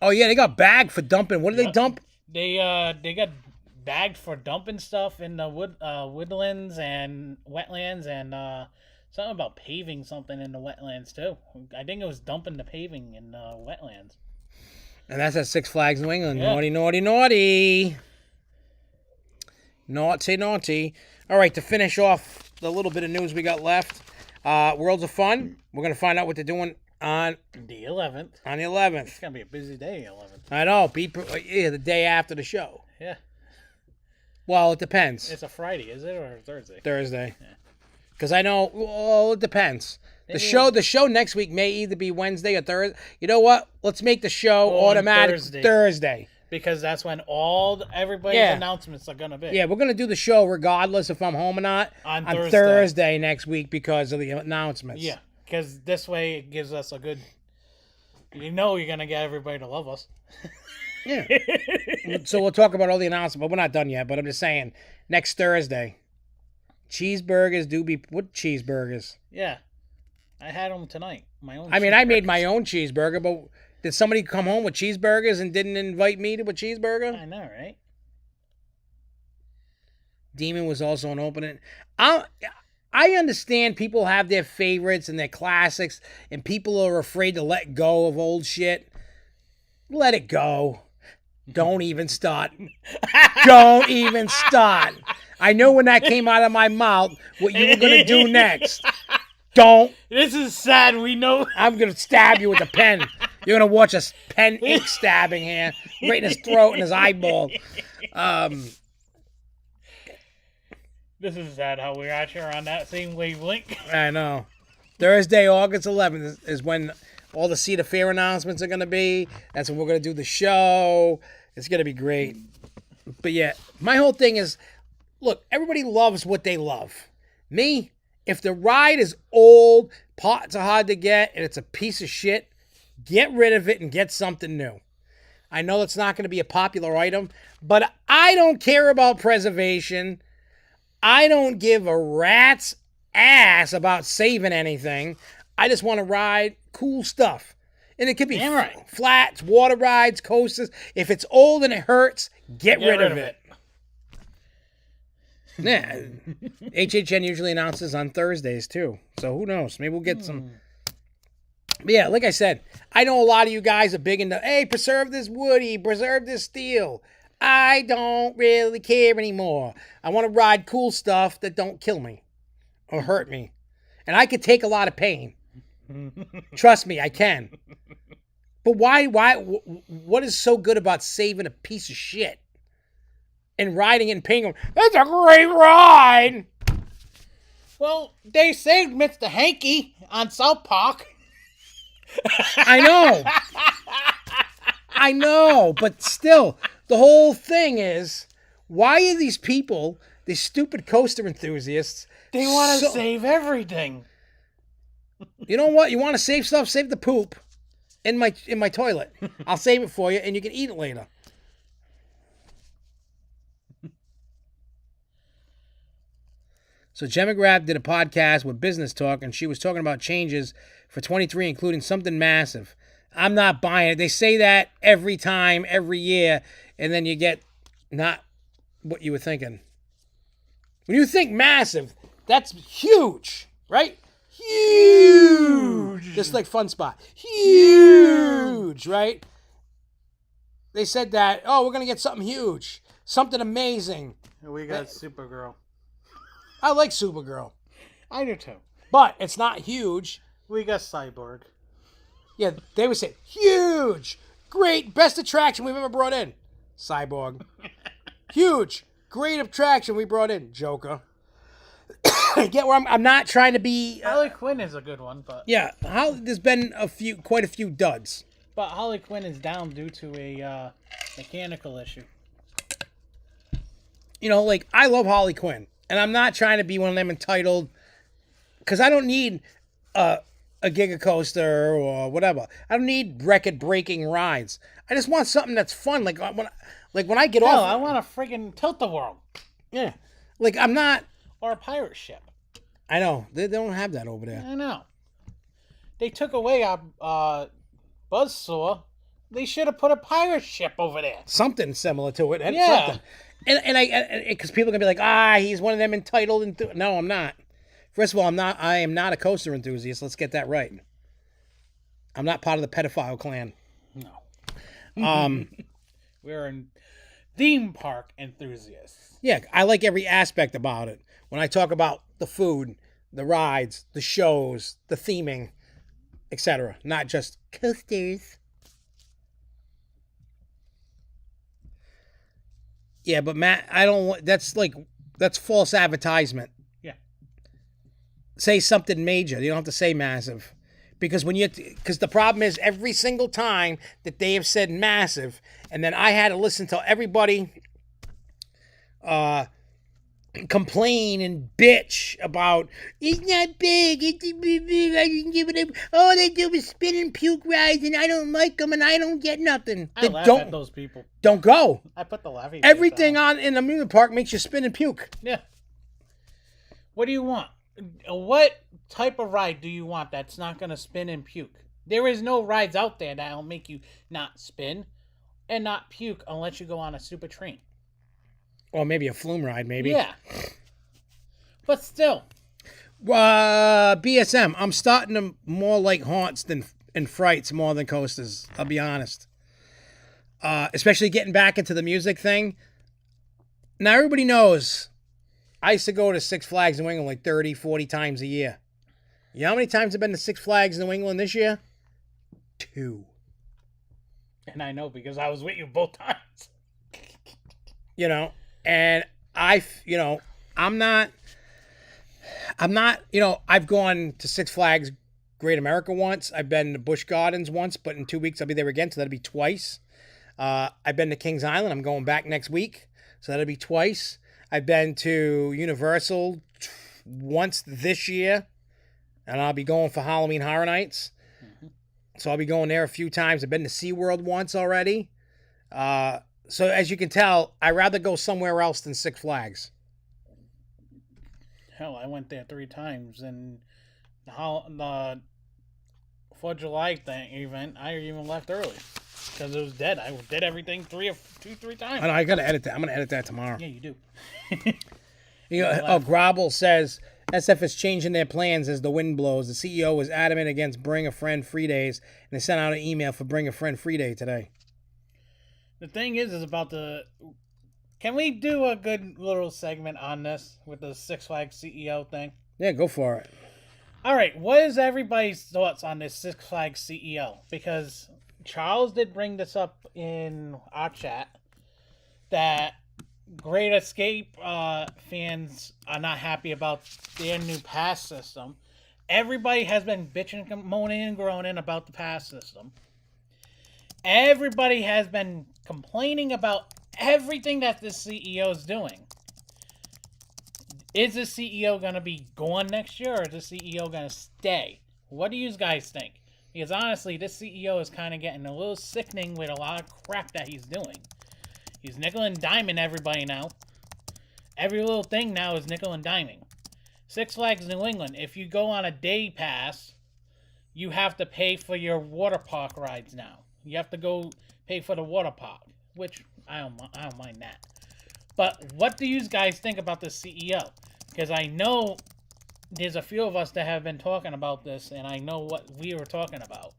Oh yeah, they got bagged for dumping. What did they dump? They got bagged for dumping stuff in the woodlands and wetlands, and something about paving something in the wetlands too. I think it was dumping the paving in wetlands. And that's at Six Flags New England. Yeah. Naughty, naughty, naughty. Naughty, naughty. All right, to finish off the little bit of news we got left, Worlds of Fun. We're going to find out what they're doing on the 11th. On the 11th. It's going to be a busy day, 11th. I know. The day after the show. Yeah. Well, it depends. It's a Friday, is it, or Thursday? Thursday. Because I know, well, it depends. The show next week may either be Wednesday or Thursday. You know what? Let's make the show automatic Thursday. Because that's when everybody's announcements are going to be. Yeah, we're going to do the show regardless if I'm home or not on Thursday next week because of the announcements. Yeah, because this way it gives us a good... You know you're going to get everybody to love us. Yeah. So we'll talk about all the announcements, but we're not done yet. But I'm just saying, next Thursday, cheeseburgers do be... What cheeseburgers? Yeah. I had them tonight. I made my own cheeseburger, but did somebody come home with cheeseburgers and didn't invite me to a cheeseburger? I know, right? Demon was also an opening. I understand people have their favorites and their classics, and people are afraid to let go of old shit. Let it go. Don't even start. Don't even start. I know when that came out of my mouth what you were going to do next. Don't. This is sad. We know. I'm going to stab you with a pen. You're going to watch a pen ink stabbing here. Right in his throat and his eyeball. This is sad how we're out here on that same wavelength. I know. Thursday, August 11th is when all the Cedar Fair announcements are going to be. That's when we're going to do the show. It's going to be great. But yeah, my whole thing is, look, everybody loves what they love. Me, if the ride is old, parts are hard to get, and it's a piece of shit, get rid of it and get something new. I know it's not going to be a popular item, but I don't care about preservation. I don't give a rat's ass about saving anything. I just want to ride cool stuff. And it could be flats, water rides, coasters. If it's old and it hurts, get rid of it. Yeah. HHN usually announces on Thursdays, too. So who knows? Maybe we'll get some... But yeah, like I said, I know a lot of you guys are big into, hey, preserve this Woody, preserve this steel. I don't really care anymore. I want to ride cool stuff that don't kill me or hurt me. And I could take a lot of pain. Trust me, I can. But why, what is so good about saving a piece of shit and riding it and paying them? That's a great ride. Well, they saved Mr. Hanky on South Park. I know, but still, the whole thing is, why are these people, these stupid coaster enthusiasts, They want to save everything. You know what? You want to save stuff? Save the poop in my toilet. I'll save it for you, and you can eat it later. So Gemma Graff did a podcast with Business Talk, and she was talking about changes for 23, including something massive. I'm not buying it. They say that every time, every year, and then you get not what you were thinking. When you think massive, that's huge, right? Huge. Just like Fun Spot. Huge, right? They said that, oh, we're going to get something huge. Something amazing. We got Supergirl. I like Supergirl. I do too. But it's not huge. We got Cyborg. Yeah, they would say, huge. Great. Best attraction we've ever brought in. Cyborg. Huge. Great attraction we brought in. Joker. Get where I'm not trying to be... Harley Quinn is a good one, but... Yeah, there's been quite a few duds. But Harley Quinn is down due to a mechanical issue. You know, like, I love Harley Quinn. And I'm not trying to be one of them entitled... Because I don't need a Giga Coaster or whatever. I don't need record-breaking rides. I just want something that's fun. Like when I get off... I want a friggin' Tilt-A-Whirl. Yeah. Like, I'm not... Or a pirate ship. I know. They don't have that over there. I know. They took away our Buzzsaw. They should have put a pirate ship over there. Something similar to it. Yeah. Something. And because people are going to be like, he's one of them entitled. No, I'm not. First of all, I am not a coaster enthusiast. Let's get that right. I'm not part of the pedophile clan. No. We're in theme park enthusiasts. Yeah, I like every aspect about it. When I talk about the food, the rides, the shows, the theming, etc. Not just coasters. Yeah, but Matt, I don't want... That's false advertisement. Yeah. Say something major. You don't have to say massive. Because because the problem is every single time that they have said massive, and then I had to listen to everybody complain and bitch about it's not big, it's big, I can give it all they do is spin and puke rides, and I don't like them, and I don't get nothing. I laugh at those people. Don't go. I put the laughing. Everything on in the amusement park makes you spin and puke. Yeah. What do you want? What type of ride do you want that's not going to spin and puke? There is no rides out there that'll make you not spin and not puke unless you go on a super train. Or maybe a flume ride, maybe. Yeah. But still. BSM, I'm starting to more like haunts and frights more than coasters. I'll be honest. Especially getting back into the music thing. Now, everybody knows I used to go to Six Flags New England like 30, 40 times a year. You know how many times I've been to Six Flags New England this year? 2. And I know because I was with you both times. You know, and I'm not, I've gone to Six Flags Great America once. I've been to Busch Gardens once, but in 2 weeks I'll be there again, so that'll be twice. I've been to Kings Island. I'm going back next week, so that'll be twice. I've been to Universal once this year, and I'll be going for Halloween Horror Nights. Mm-hmm. So I'll be going there a few times. I've been to SeaWorld once already. So as you can tell, I'd rather go somewhere else than Six Flags. Hell, I went there 3 times, and the 4th of July event, I even left early because it was dead. I did everything 3 times. I gotta edit that. I'm gonna edit that tomorrow. Yeah, you do. Grobble says SF is changing their plans as the wind blows. The CEO was adamant against Bring a Friend free days, and they sent out an email for Bring a Friend free day today. The thing is about can we do a good little segment on this with the Six Flags CEO thing? Yeah, go for it. All right, what is everybody's thoughts on this Six Flags CEO? Because Charles did bring this up in our chat that Great Escape fans are not happy about their new pass system. Everybody has been bitching, moaning, and groaning about the pass system. Everybody has been complaining about everything that the CEO is doing. Is the CEO going to be gone next year, or is the CEO going to stay? What do you guys think? Because honestly, this CEO is kind of getting a little sickening with a lot of crap that he's doing. He's nickel and diming everybody now. Every little thing now is nickel and diming. Six Flags New England, if you go on a day pass, you have to pay for your water park rides now. You have to go pay for the water park, which I don't mind that. But what do you guys think about the CEO? Because I know there's a few of us that have been talking about this, and I know what we were talking about.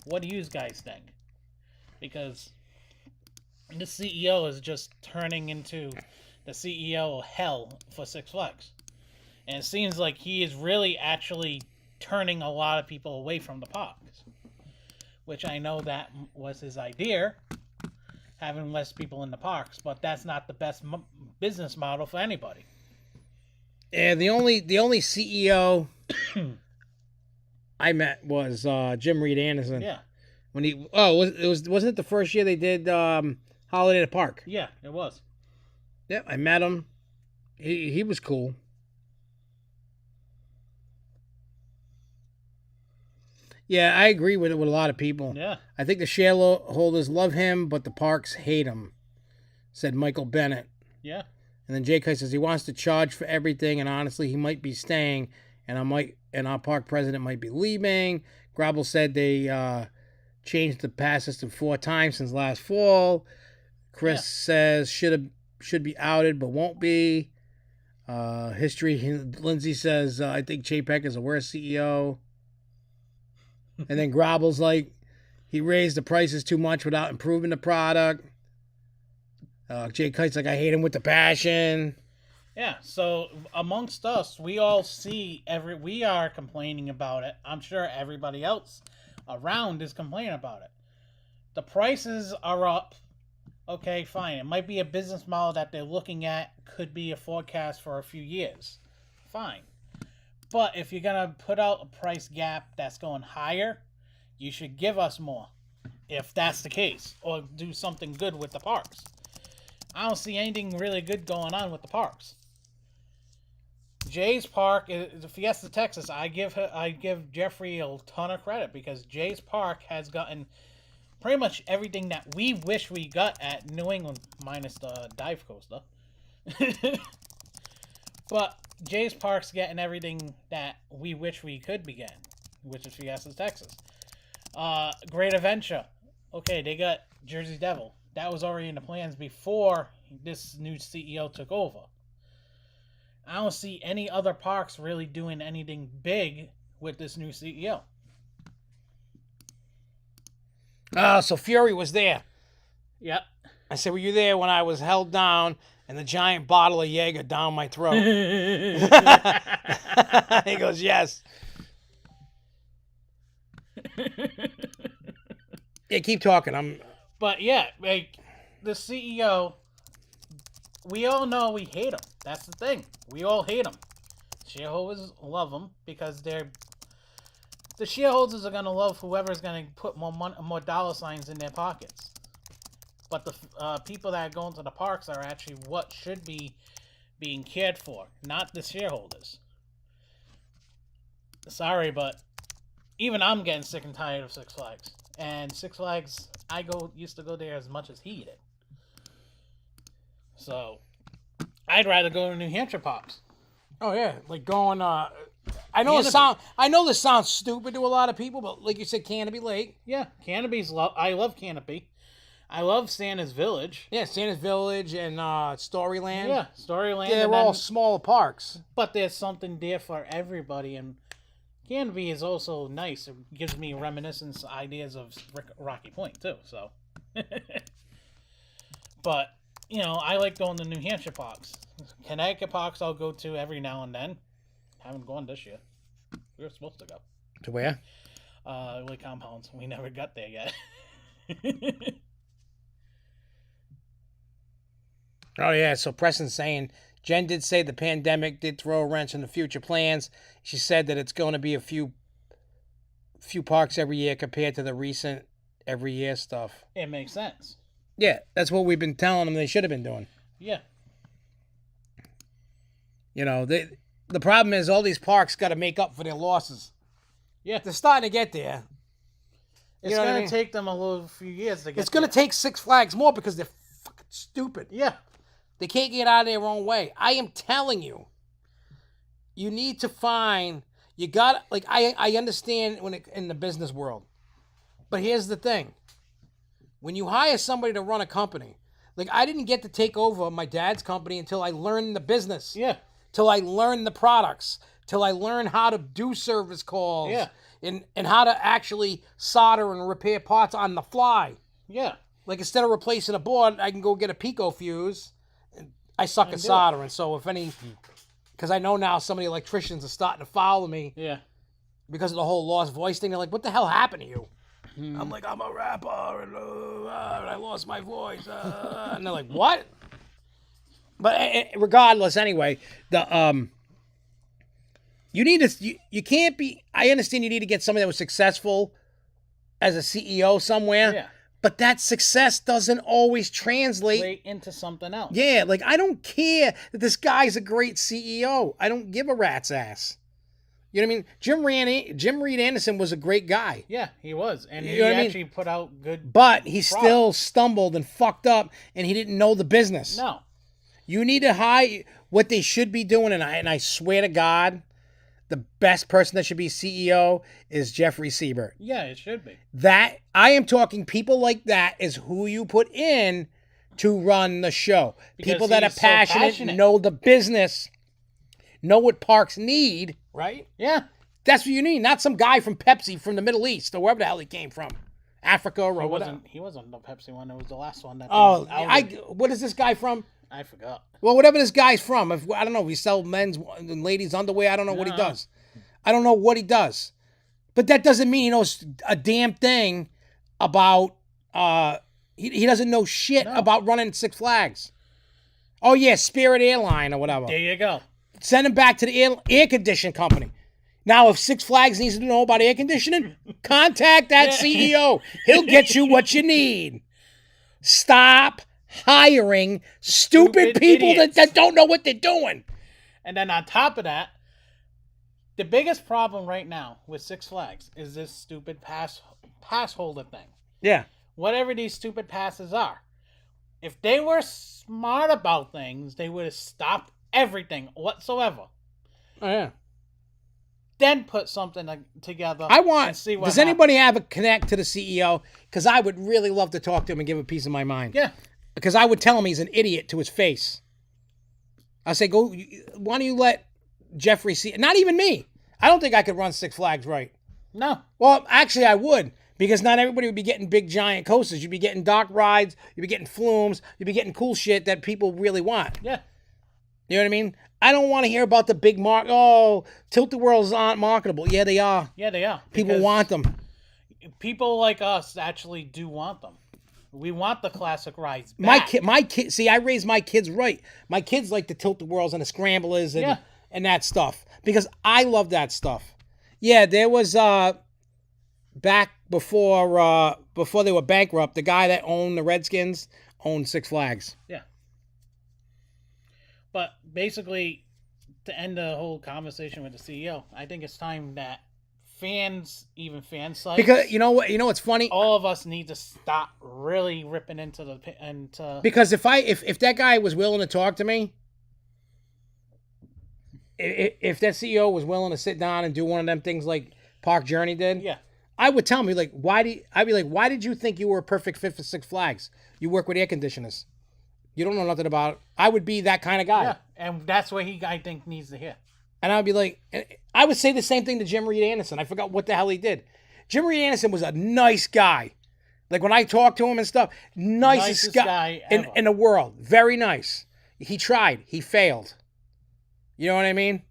What do you guys think? Because the CEO is just turning into the CEO hell for Six Flags. And it seems like he is really actually turning a lot of people away from the parks. Which I know that was his idea, having less people in the parks, but that's not the best business model for anybody. Yeah, the only CEO I met was Jim Reed Anderson. Yeah. When wasn't it the first year they did Holiday at the Park? Yeah, it was. Yeah, I met him. He was cool. Yeah, I agree with it with a lot of people. Yeah. I think the shareholders love him, but the parks hate him, said Michael Bennett. Yeah. And then Jay Kite says he wants to charge for everything, and honestly, he might be staying, and our park president might be leaving. Grabble said they changed the pass system 4 times since last fall. Chris says should be outed, but won't be. History. Lindsay says I think Chapek is a worse CEO. And then Grobble's like, he raised the prices too much without improving the product. Jay Kite's like, I hate him with the passion. Yeah, so amongst us, we all see we are complaining about it. I'm sure everybody else around is complaining about it. The prices are up. Okay, fine. It might be a business model that they're looking at, could be a forecast for a few years. Fine. But if you're going to put out a price gap that's going higher, you should give us more, if that's the case, or do something good with the parks. I don't see anything really good going on with the parks. Jay's Park, the Fiesta Texas, I give Jeffrey a ton of credit, because Jay's Park has gotten pretty much everything that we wish we got at New England, minus the dive coaster. But Jay's Park's getting everything that we wish we could be getting, which is Fiesta Texas. Great Adventure. Okay, they got Jersey Devil. That was already in the plans before this new CEO took over. I don't see any other parks really doing anything big with this new CEO. So Fury was there. Yep. I said, were you there when I was held down and the giant bottle of Jaeger down my throat? He goes, yes. Yeah, keep talking. But yeah, like, the CEO, we all know we hate him. That's the thing. We all hate him. Shareholders love him because the shareholders are going to love whoever's going to put more dollar signs in their pockets. But the people that are going to the parks are actually what should be being cared for, not the shareholders. Sorry, but even I'm getting sick and tired of Six Flags. And Six Flags, I used to go there as much as he did. So, I'd rather go to New Hampshire parks. Oh yeah, like going. I know this sounds stupid to a lot of people, but like you said, Canopy Lake. Yeah, Canopy's I love Canopy. I love Santa's Village. Yeah, Santa's Village and Storyland. Yeah, Storyland. Yeah, they're all smaller parks. But there's something there for everybody, and Canopy is also nice. It gives me reminiscence ideas of Rocky Point too. So, but you know, I like going to New Hampshire parks. Connecticut parks I'll go to every now and then. Haven't gone this year. We were supposed to go. To where? Lake Compounds. We never got there yet. Oh, yeah. So Preston's saying, Jen did say the pandemic did throw a wrench in the future plans. She said that it's going to be a few parks every year compared to the recent every year stuff. It makes sense. Yeah, that's what we've been telling them they should have been doing. Yeah. You know, the problem is all these parks got to make up for their losses. Yeah. They're starting to get there. It's going to take them a few years to get It's going to take Six Flags more because they're fucking stupid. Yeah. They can't get out of their own way. I am telling you, you need to find, you got, like, I understand in the business world. But here's the thing. When you hire somebody to run a company, like, I didn't get to take over my dad's company until I learned the business. Yeah. Till I learned the products. Till I learned how to do service calls. Yeah. And how to actually solder and repair parts on the fly. Yeah. Like, instead of replacing a board, I can go get a Pico fuse. I suck at soldering, so if any... Because I know now some of the electricians are starting to follow me. Yeah. Because of the whole lost voice thing. They're like, what the hell happened to you? I'm like, I'm a rapper, and I lost my voice. And they're like, what? But regardless, anyway, you need to... You can't be... I understand you need to get somebody that was successful as a CEO somewhere. Yeah. But that success doesn't always translate into something else. Yeah, like, I don't care that this guy's a great CEO. I don't give a rat's ass. You know what I mean? Jim Reed Anderson was a great guy. Yeah, he was. And You he know what I mean? actually put out good... But he still stumbled and fucked up, and he didn't know the business. No. You need to hire... What they should be doing, and I swear to God, the best person that should be CEO is Jeffrey Siebert. Yeah, it should be. That, I am talking people like that is who you put in to run the show. Because people that are he's so passionate, know the business, know what parks need, right? Yeah. That's what you need. Not some guy from Pepsi from the Middle East or wherever the hell he came from. Africa or whatever. He wasn't the Pepsi one. It was the last one. What is this guy from? I forgot. Well, whatever this guy's from. I don't know. If he sells men's and ladies' underwear. I don't know what he does. I don't know what he does. But that doesn't mean he knows a damn thing about... He doesn't know shit about running Six Flags. Oh, yeah, Spirit Airline or whatever. There you go. Send him back to the air conditioning company. Now, if Six Flags needs to know about air conditioning, contact that CEO. He'll get you what you need. Stop hiring stupid people that don't know what they're doing. And then on top of that, the biggest problem right now with Six Flags is this stupid pass holder thing. Yeah. Whatever these stupid passes are. If they were smart about things, they would have stopped everything whatsoever. Oh, yeah. Then put something together. And see what does anybody have a connect to the CEO? Because I would really love to talk to him and give him a piece of my mind. Yeah. Because I would tell him he's an idiot to his face. I say, why don't you let Jeffrey see? Not even me. I don't think I could run Six Flags right. No. Well, actually, I would. Because not everybody would be getting big, giant coasters. You'd be getting dock rides. You'd be getting flumes. You'd be getting cool shit that people really want. Yeah. You know what I mean? I don't want to hear about the big Tilt-A-Whirls aren't marketable. Yeah, they are. Yeah, they are. People want them. People like us actually do want them. We want the classic rides back. My kid. See, I raised my kids right. My kids like the Tilt-A-Whirls and the Scramblers and that stuff because I love that stuff. Yeah, there was back before they were bankrupt, the guy that owned the Redskins owned Six Flags. Yeah. But basically, to end the whole conversation with the CEO, I think it's time that fans, even fan sites, because you know what's funny? All of us need to stop really ripping into because if that guy was willing to talk to me, if that CEO was willing to sit down and do one of them things like Park Journey did, yeah, I would tell him why did you think you were a perfect fit for Six Flags? You work with air conditioners. You don't know nothing about it. I would be that kind of guy. Yeah, and that's what I think needs to hear. And I'd be like, I would say the same thing to Jim Reed Anderson. I forgot what the hell he did. Jim Reed Anderson was a nice guy. Like when I talked to him and stuff, nicest guy in the world. Very nice. He tried. He failed. You know what I mean?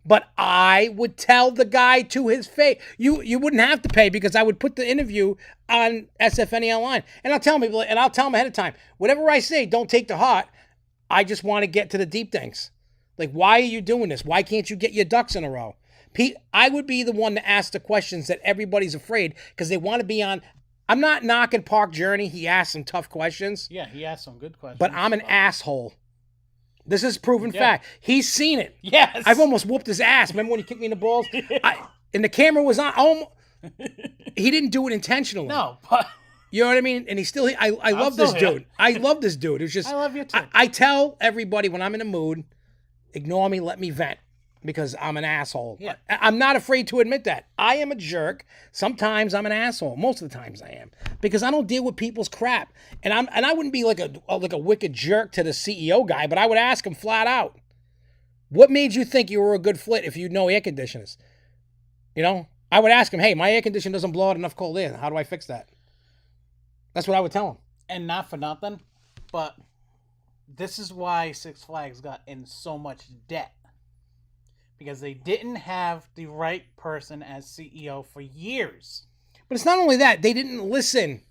But I would tell the guy to his face. You wouldn't have to pay because I would put the interview on SFNEOnline. And I'll tell him ahead of time, whatever I say, don't take to heart. I just want to get to the deep things. Like, why are you doing this? Why can't you get your ducks in a row? Pete, I would be the one to ask the questions that everybody's afraid because they want to be on. I'm not knocking Park Journey. He asked some tough questions. Yeah, he asked some good questions. But I'm an asshole. This is proven fact. He's seen it. Yes. I've almost whooped his ass. Remember when he kicked me in the balls? And the camera was on. He didn't do it intentionally. No, but... You know what I mean? And he's still... I love this dude. I love this dude. It's just... I love you too. I tell everybody when I'm in a mood, ignore me, let me vent. Because I'm an asshole. Yeah. I'm not afraid to admit that. I am a jerk. Sometimes I'm an asshole. Most of the times I am. Because I don't deal with people's crap. And I wouldn't be like a wicked jerk to the CEO guy, but I would ask him flat out, what made you think you were a good fit if you know air conditioners? You know? I would ask him, hey, my air conditioner doesn't blow out enough cold air. How do I fix that? That's what I would tell him. And not for nothing, but this is why Six Flags got in so much debt. Because they didn't have the right person as CEO for years. But it's not only that. They didn't listen.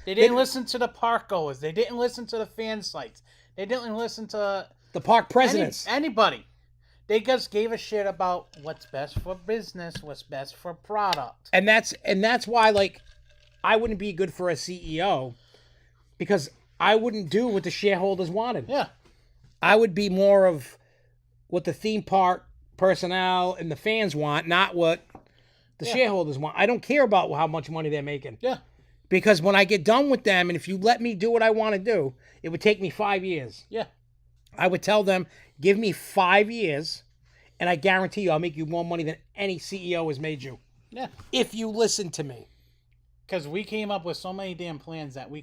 They didn't listen to the park goers. They didn't listen to the fan sites. They didn't listen to... the park presidents. Anybody. They just gave a shit about what's best for business, what's best for product. And that's why, like, I wouldn't be good for a CEO. Because I wouldn't do what the shareholders wanted. Yeah. I would be more of what the theme park personnel and the fans want, not what the shareholders want. I don't care about how much money they're making. Yeah. Because when I get done with them, and if you let me do what I want to do, it would take me 5 years. Yeah. I would tell them, give me 5 years, and I guarantee you I'll make you more money than any CEO has made you. Yeah. If you listen to me. Because we came up with so many damn plans that you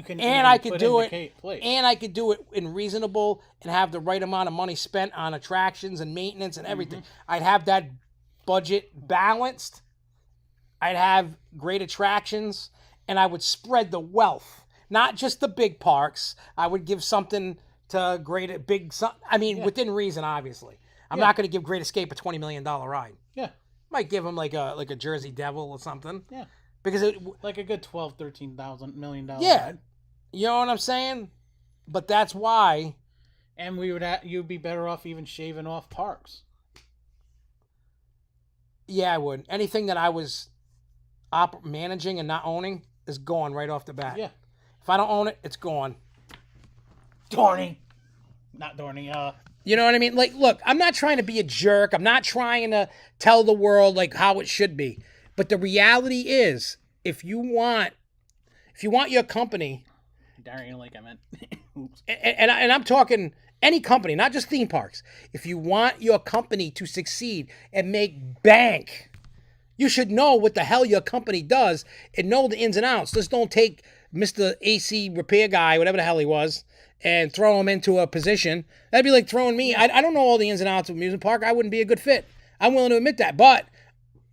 can and I could do it, place. and I could do it in reasonable and have the right amount of money spent on attractions and maintenance and everything. I'd have that budget balanced. I'd have great attractions, and I would spread the wealth, not just the big parks. I would give something to within reason, obviously. I'm not going to give Great Escape a $20 million ride. Yeah. Might give him like a Jersey Devil or something. Yeah. Because like a good $13 million. Yeah, you know what I'm saying. But that's why. And you'd be better off even shaving off parks. Yeah, I would. Anything that I was managing and not owning is gone right off the bat. Yeah. If I don't own it, it's gone. Dorney. Not Dorney. You know what I mean? Like, look, I'm not trying to be a jerk. I'm not trying to tell the world like how it should be. But the reality is, if you want your company, Darian, like I meant, oops. And I'm talking any company, not just theme parks. If you want your company to succeed and make bank, you should know what the hell your company does and know the ins and outs. Just don't take Mr. AC repair guy, whatever the hell he was, and throw him into a position. That'd be like throwing me. I don't know all the ins and outs of amusement park. I wouldn't be a good fit. I'm willing to admit that, but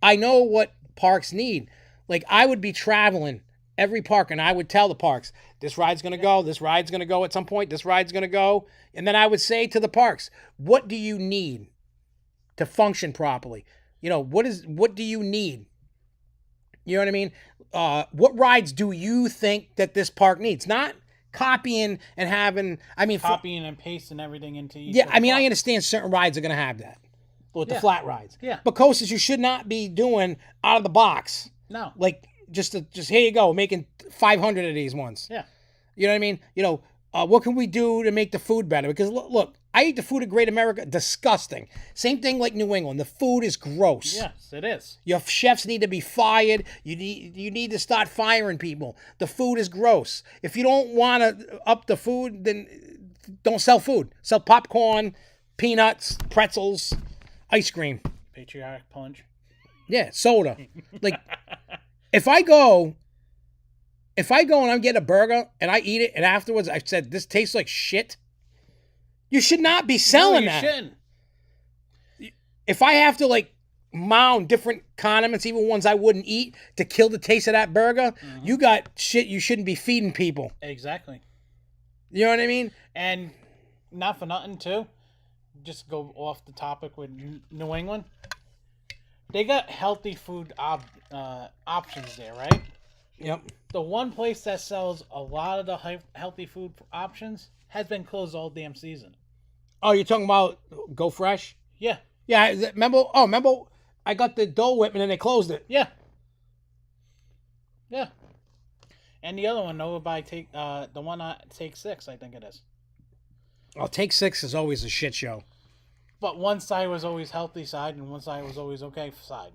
I know what parks need. Like, I would be traveling every park, and I would tell the parks, this ride's going to go, this ride's going to go at some point, this ride's going to go. And then I would say to the parks, what do you need to function properly? You know, what do you need? You know what I mean? What rides do you think that this park needs? Not copying and having, copying and pasting everything into each. Yeah, I understand certain rides are going to have that. With the flat rides. Yeah. But coasters you should not be doing out of the box. No. Like, just here you go, making 500 of these ones. Yeah. You know what I mean? You know, what can we do to make the food better? Because, look, I eat the food of Great America. Disgusting. Same thing like New England. The food is gross. Yes, it is. Your chefs need to be fired. You need to start firing people. The food is gross. If you don't want to up the food, then don't sell food. Sell popcorn, peanuts, pretzels, ice cream. Patriotic punch. Yeah, soda. Like, if I go and I'm getting a burger and I eat it and afterwards I said, this tastes like shit, you should not be selling that. Shouldn't. If I have to, like, mound different condiments, even ones I wouldn't eat, to kill the taste of that burger, you got shit you shouldn't be feeding people. Exactly. You know what I mean? And not for nothing, too. Just go off the topic with New England. They got healthy food options there, right? Yep. The one place that sells a lot of the healthy food options has been closed all damn season. Oh, you're talking about Go Fresh? Yeah. Yeah, remember I got the Dole Whip and then they closed it. Yeah. Yeah. And the other one over by the one at Take 6, I think it is. Oh, Take 6 is always a shit show. But one side was always healthy side and one side was always okay side.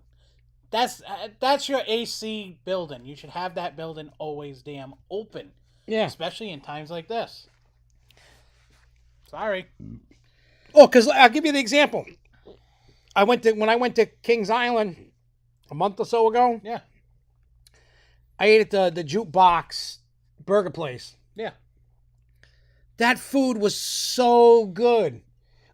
That's your AC building. You should have that building always damn open. Yeah. Especially in times like this. Sorry. Oh, because I'll give you the example. When I went to Kings Island a month or so ago. Yeah. I ate at the Jukebox burger place. Yeah. That food was so good.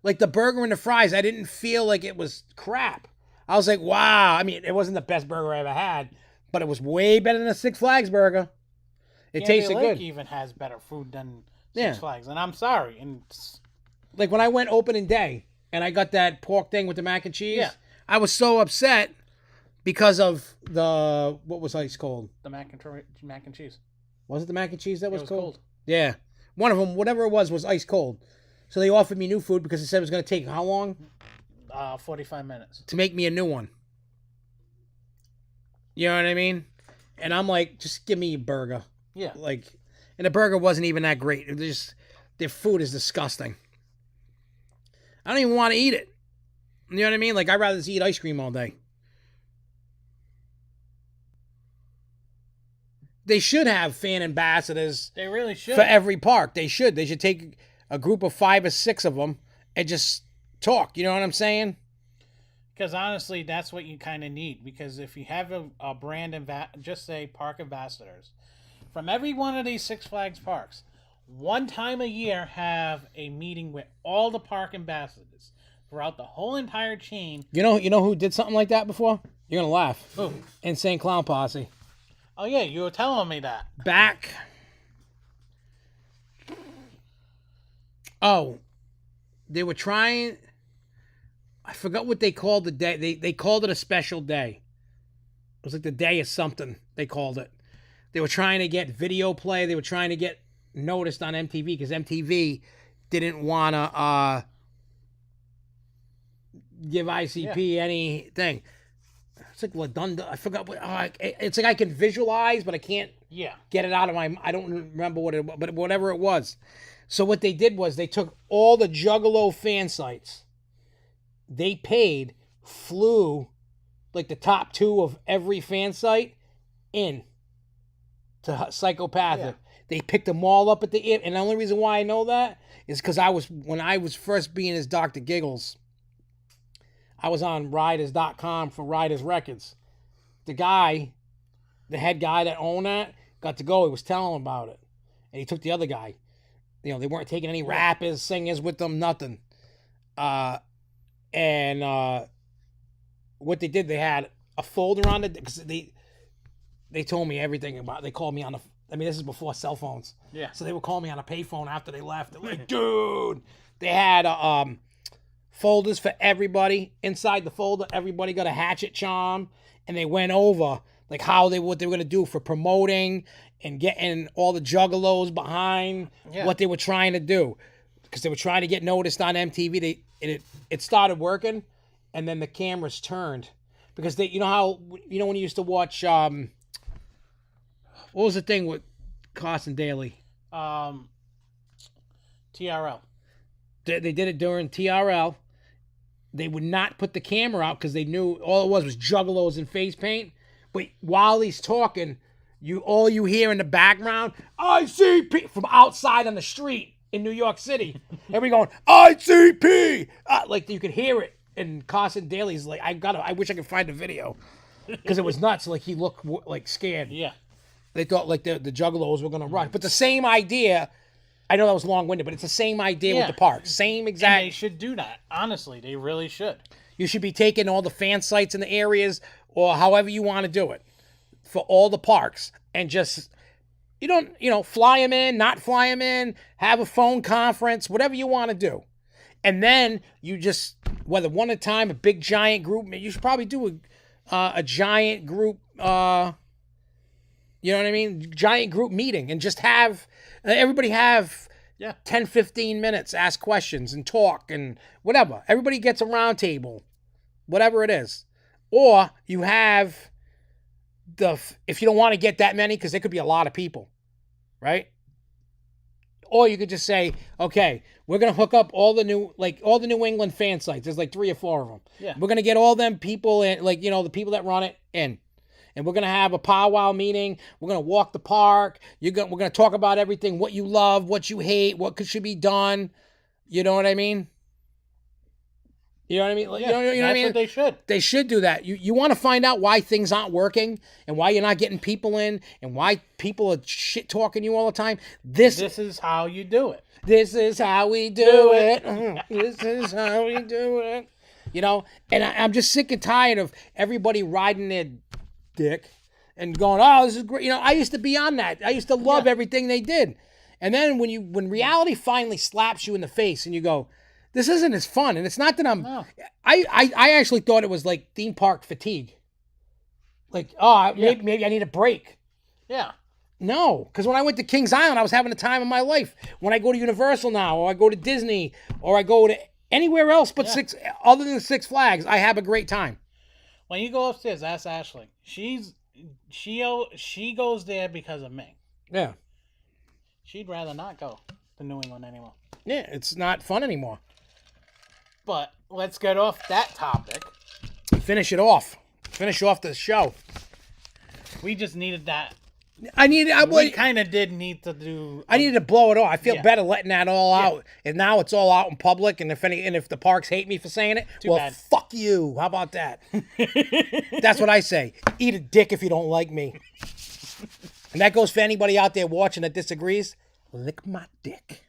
Like the burger and the fries, I didn't feel like it was crap. I was like, wow. I mean, it wasn't the best burger I ever had, but it was way better than a Six Flags burger. It tasted Lake good. Even has better food than Yeah. Six Flags, and I'm sorry. And like when I went opening day and I got that pork thing with the mac and cheese, Yeah. I was so upset because of what was ice cold? the mac and cheese. Was it the mac and cheese that was, was cold? cold. Yeah. One of them, whatever it was ice cold. So they offered me new food because they said it was going to take how long? 45 minutes. To make me a new one. You know what I mean? And I'm like, just give me a burger. Yeah. Like, and the burger wasn't even that great. It just, their food is disgusting. I don't even want to eat it. You know what I mean? Like, I'd rather just eat ice cream all day. They should have fan ambassadors. They really should. For every park. They should. They should take a group of 5 or 6 of them and just talk. You know what I'm saying? Because honestly, that's what you kind of need. Because if you have a brand, just say park ambassadors, from every one of these Six Flags parks, one time a year have a meeting with all the park ambassadors throughout the whole entire chain. You know who did something like that before? You're going to laugh. Who? Insane Clown Posse. Oh, yeah, you were telling me that. Back. Oh. They were trying. I forgot what they called the day. They called it a special day. It was like the day of something, they called it. They were trying to get video play. They were trying to get noticed on MTV because MTV didn't want to give ICP anything. It's like Ladunda. I forgot what. It's like I can visualize, but I can't get it out of my. I don't remember what it was, but whatever it was. So what they did was they took all the Juggalo fan sites. They flew like the top 2 of every fan site in to Psychopathic. Yeah. They picked them all up at the end. And the only reason why I know that is because when I was first being as Dr. Giggles, I was on Riders.com for Riders Records. The head guy that owned that, got to go. He was telling him about it. And he took the other guy. You know, they weren't taking any rappers, singers with them, nothing. And what they did, they had a folder on it because they told me everything about it. They called me on this is before cell phones. Yeah. So they would call me on a payphone after they left. They're like, dude, they had folders for everybody. Inside the folder, everybody got a hatchet charm, and they went over like what they were gonna do for promoting and getting all the juggalos behind what they were trying to do, because they were trying to get noticed on MTV. It started working, and then the cameras turned because when you used to watch what was the thing with Carson Daly? TRL. They did it during TRL. They would not put the camera out because they knew all it was juggalos and face paint. But while he's talking, all you hear in the background, ICP, from outside on the street in New York City. Everybody going, ICP! Like you could hear it. And Carson Daly's like, I wish I could find the video. Because it was nuts. Like he looked like scared. Yeah. They thought like the juggalos were going to run. But the same idea, I know that was long-winded, but it's the same idea with the park. Same exact. And they should do that. Honestly, they really should. You should be taking all the fan sites in the areas, or however you want to do it, for all the parks, and just, fly them in, not fly them in, have a phone conference, whatever you want to do. And then you just, whether one at a time, a big giant group, you should probably do a giant group, you know what I mean? Giant group meeting, and just have everybody have Yeah. 10, 15 minutes, ask questions and talk and whatever. Everybody gets a round table, whatever it is. Or you have if you don't want to get that many, because there could be a lot of people, right? Or you could just say, okay, we're going to hook up all the New England fan sites. There's like 3 or 4 of them. Yeah. We're going to get all them people in, the people that run it in. And we're going to have a powwow meeting. We're going to walk the park. We're going to talk about everything, what you love, what you hate, what should be done. You know what I mean? You know what I mean? Yeah, you know what I mean? What they should. They should do that. You want to find out why things aren't working and why you're not getting people in and why people are shit talking you all the time. This is how you do it. This is how we do it. This is how we do it. And I'm just sick and tired of everybody riding their dick and going, oh, this is great. I used to be on that. I used to love everything they did. And then when reality finally slaps you in the face and you go, this isn't as fun. And it's not that I actually thought it was like theme park fatigue. Like, maybe I need a break. Yeah. No, because when I went to Kings Island, I was having the time of my life. When I go to Universal now, or I go to Disney, or I go to anywhere else but other than Six Flags, I have a great time. When you go upstairs, ask Ashley. She goes there because of me. Yeah. She'd rather not go to New England anymore. Yeah, it's not fun anymore. But let's get off that topic. Finish it off. Finish off the show. We just needed that. We kind of did need to do. I needed to blow it off. I feel better letting that all out, and now it's all out in public. And if the parks hate me for saying it, bad. Fuck you. How about that? That's what I say. Eat a dick if you don't like me. And that goes for anybody out there watching that disagrees. Lick my dick.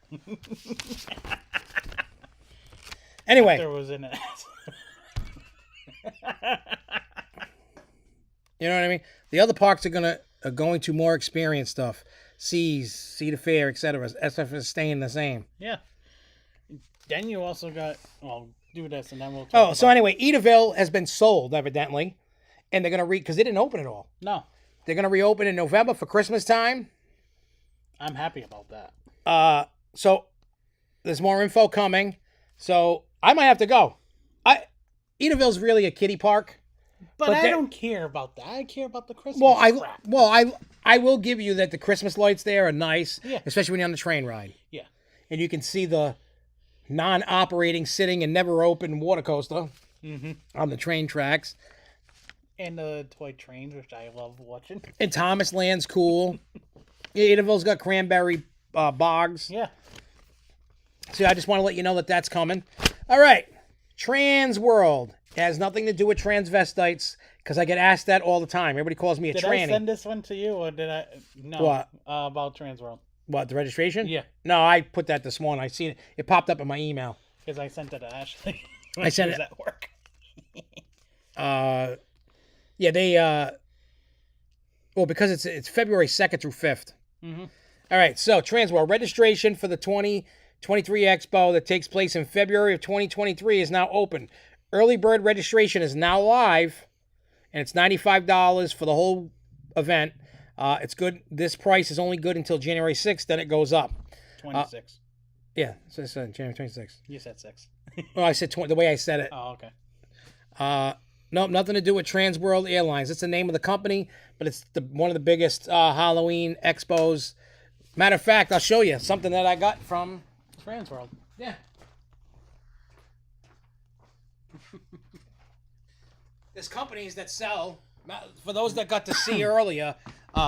Anyway, There was in it. You know what I mean? The other parks are going to more experience stuff. Cedar Fair, etc. SF is staying the same. Yeah. Then you also got, do this and then we'll talk Anyway, Edaville has been sold, evidently. And they're going to because they didn't open it all. No. They're going to reopen in November for Christmas time. I'm happy about that. So there's more info coming. So I might have to go. Edaville's really a kiddie park. But I don't care about that. I care about the Christmas crap. I will give you that the Christmas lights there are nice, especially when you're on the train ride. Yeah. And you can see the non-operating, sitting, and never open water coaster on the train tracks. And the toy trains, which I love watching. And Thomas Land's cool. Edaville's got cranberry bogs. Yeah. So I just want to let you know that that's coming. All right. Transworld. It has nothing to do with transvestites, because I get asked that all the time. Everybody calls me a tranny. Did I send this one to you, or did I? No. What? About Transworld. What, the registration? Yeah. No, I put that this morning. I seen it. It popped up in my email. Because I sent it to Ashley. I sent it at work. Yeah, they. Because it's February 2nd through 5th. Mm-hmm. All right, so Transworld registration for the 2023 Expo that takes place in February of 2023 is now open. Early bird registration is now live, and it's $95 for the whole event. It's good. This price is only good until January 6th, then it goes up. 26. Yeah, so it's January 26th. You said 6. Well, I said 20, the way I said it. Oh, okay. Nope, nothing to do with Transworld Airlines. It's the name of the company, but it's one of the biggest Halloween expos. Matter of fact, I'll show you something that I got from Transworld. Yeah. There's companies that sell, for those that got to see earlier,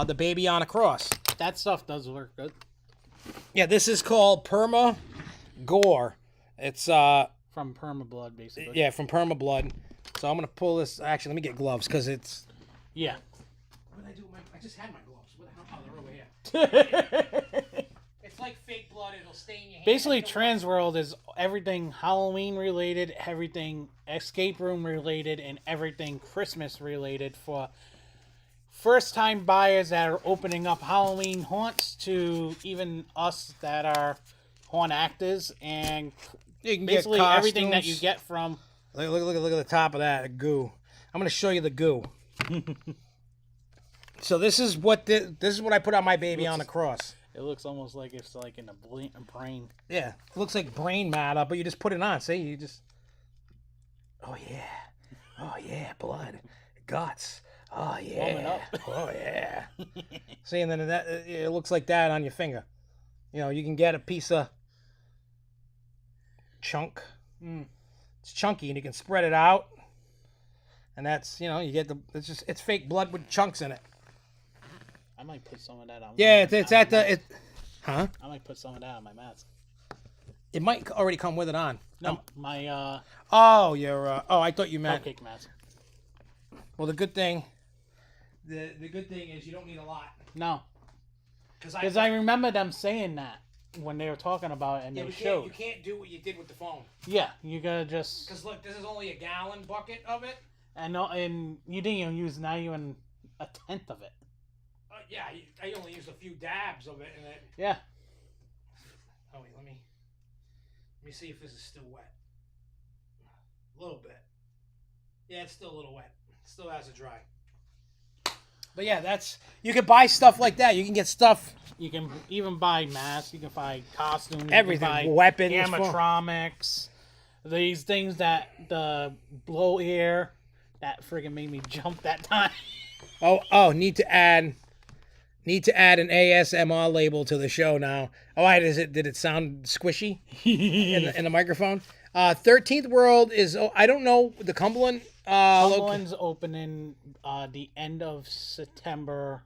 the baby on a cross. That stuff does work good. Yeah, this is called Perma Gore. It's from Perma Blood, basically. Yeah, from Perma Blood. So I'm gonna pull this. Actually, let me get gloves because it's. Yeah. What did I do? I just had my gloves. Where the hell? Oh, they're over here. It's like fake blood. It'll stain your hand. Basically, Transworld is everything Halloween related, everything escape room related, and everything Christmas related for first-time buyers that are opening up Halloween haunts to even us that are haunt actors, and you can basically get everything that you get from. Look at the top of that, the goo. I'm gonna show you the goo. So this is what I put on my baby on the cross. It looks almost like it's like in a brain. Yeah, it looks like brain matter, but you just put it on. See, you just. Oh yeah, blood, guts. Oh yeah, Warming up. Oh yeah. See, and then it looks like that on your finger. You know, you can get a piece of chunk. It's chunky, and you can spread it out. And that's, you know, you get it's fake blood with chunks in it. I might put some of that on. Yeah, it's at the. Huh? I might put some of that on my mask. It might already come with it on. No, my Oh, your. Oh, I thought you meant. cupcake mask. Well, the good thing. The good thing is you don't need a lot. No, Because I remember them saying that when they were talking about it, and they showed. You can't do what you did with the phone. Yeah, you gotta just. Because look, this is only a gallon bucket of it. And you didn't even use not even a tenth of it. Yeah, I only used a few dabs of it, and it. Yeah. Oh wait, let me see if this is still wet. A little bit. Yeah, it's still a little wet. It still has to dry. But yeah, you can buy stuff like that. You can get stuff. You can even buy masks. You can buy costumes. Everything. You can buy Weapons. animatronics. These things that the blow air that friggin' made me jump that time. Oh, need to add an ASMR label to the show now. Oh, why did it sound squishy in the microphone? 13th World is, I don't know, the Cumberland. Cumberland's opening the end of September,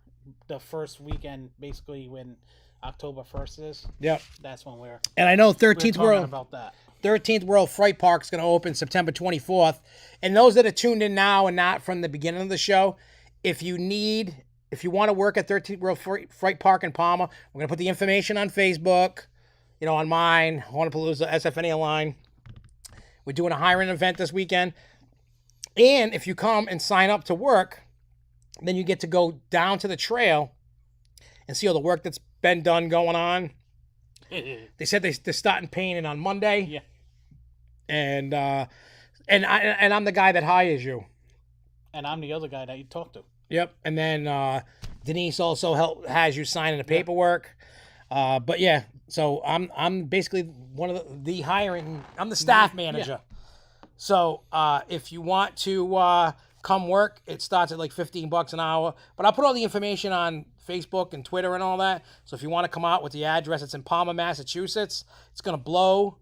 the first weekend, basically when October 1st is. Yep. That's when we're. And I know We're 13th talking World. about that. 13th World Fright Park is going to open September 24th. And those that are tuned in now and not from the beginning of the show, if you want to work at 13th World Fright Park in Palmer, we're going to put the information on Facebook, on mine, Hornapalooza, SFNEOnline. We're doing a hiring event this weekend. And if you come and sign up to work, then you get to go down to the trail and see all the work that's been done going on. They said they're starting painting on Monday. Yeah. And I'm the guy that hires you. And I'm the other guy that you talk to. Yep. And then Denise also has you signing the paperwork. But yeah, so I'm basically one of the hiring. I'm the staff manager. Yeah. So if you want to come work, it starts at like $15 an hour. But I'll put all the information on Facebook and Twitter and all that. So if you want to come out with the address, it's in Palmer, Massachusetts. It's gonna blow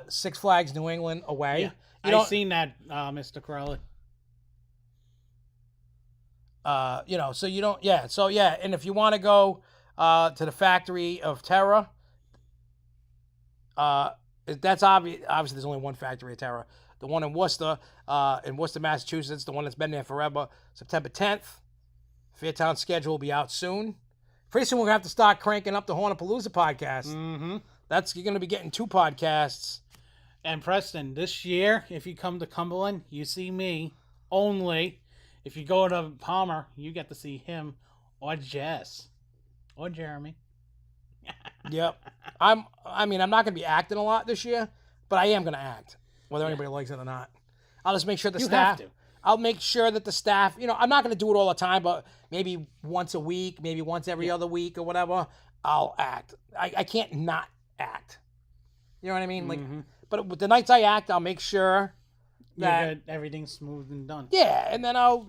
Six Flags New England away. Yeah. I've seen that, Mr. Crowley. So you don't, yeah. So yeah, and if you want to go to the Factory of Terror, that's obviously there's only one Factory of Terror. The one in Worcester, Massachusetts, the one that's been there forever, September 10th. Fairtown schedule will be out soon. Pretty soon we're going to have to start cranking up the Hornapalooza podcast. Mm-hmm. You're going to be getting 2 podcasts. And Preston, this year, if you come to Cumberland, you see me only. If you go to Palmer, you get to see him or Jess or Jeremy. Yep. I'm not going to be acting a lot this year, but I am going to act, whether anybody likes it or not. I'll just make sure the staff. Have to. I'll make sure that the staff, I'm not going to do it all the time, but maybe once a week, maybe once every other week or whatever, I'll act. I can't not act. You know what I mean? Mm-hmm. But with the nights I act, I'll make sure that everything's smooth and done. Yeah, and then I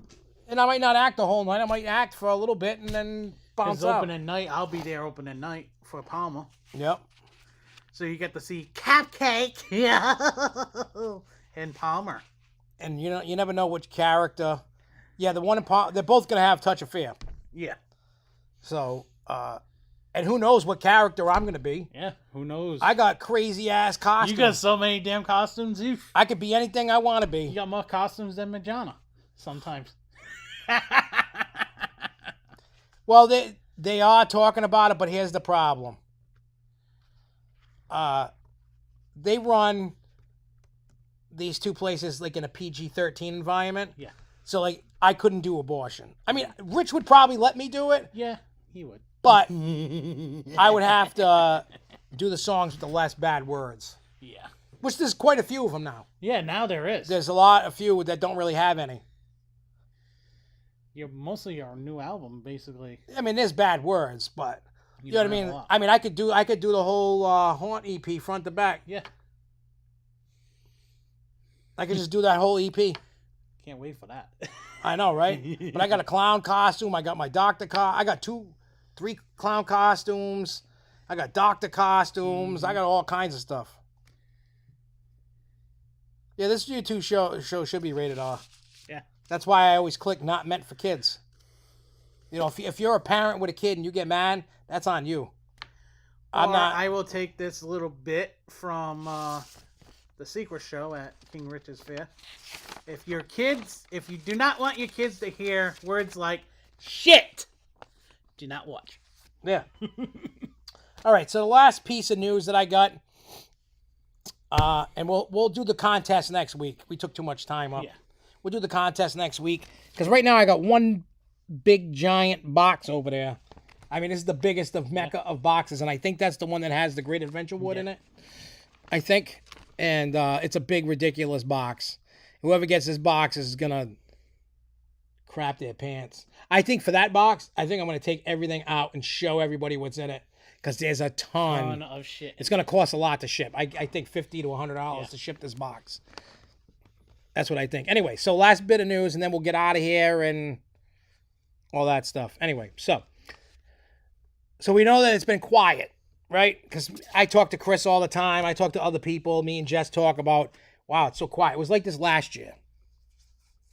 might not act the whole night. I might act for a little bit and then bounce out. Opening night, I'll be there opening night for Palmer. Yep. So you get to see Cupcake in Palmer. And you never know which character. Yeah, the one in Palmer, they're both going to have Touch of Fear. Yeah. So, and who knows what character I'm going to be. Yeah, who knows? I got crazy ass costumes. You got so many damn costumes. I could be anything I want to be. You got more costumes than Majana sometimes. Well, they are talking about it, but here's the problem. They run these 2 places like in a PG-13 environment. Yeah. So like I couldn't do abortion. I mean, Rich would probably let me do it. Yeah, he would. But I would have to do the songs with the less bad words. Yeah. Which there's quite a few of them now. Yeah, now there is. There's a few that don't really have any. Mostly your new album, basically. I mean, there's bad words, but You know what I mean? I mean, I could do the whole Haunt EP front to back. Yeah. I could just do that whole EP. Can't wait for that. I know, right? But I got a clown costume. I got my doctor I got 3 clown costumes. I got doctor costumes. I got all kinds of stuff. Yeah, this YouTube show should be rated R. Yeah. That's why I always click not meant for kids. You know, if you're a parent with a kid and you get mad, that's on you. I will take this little bit from the Secret Show at King Richard's Fair. If you do not want your kids to hear words like shit, do not watch. Yeah. All right, so the last piece of news that I got, and we'll do the contest next week. We took too much time up. Yeah. We'll do the contest next week because right now I got one big giant box over there. I mean, this is the biggest of Mecca of boxes, and I think that's the one that has the Great Adventure Wood in it. I think, and it's a big, ridiculous box. Whoever gets this box is gonna crap their pants. I think for that box, I think I'm gonna take everything out and show everybody what's in it because there's a ton of shit. It's gonna cost a lot to ship. I think $50 to $100 to ship this box. That's what I think. Anyway, so last bit of news, and then we'll get out of here and all that stuff. Anyway, so we know that it's been quiet, right? Because I talk to Chris all the time. I talk to other people. Me and Jess talk about, wow, it's so quiet. It was like this last year.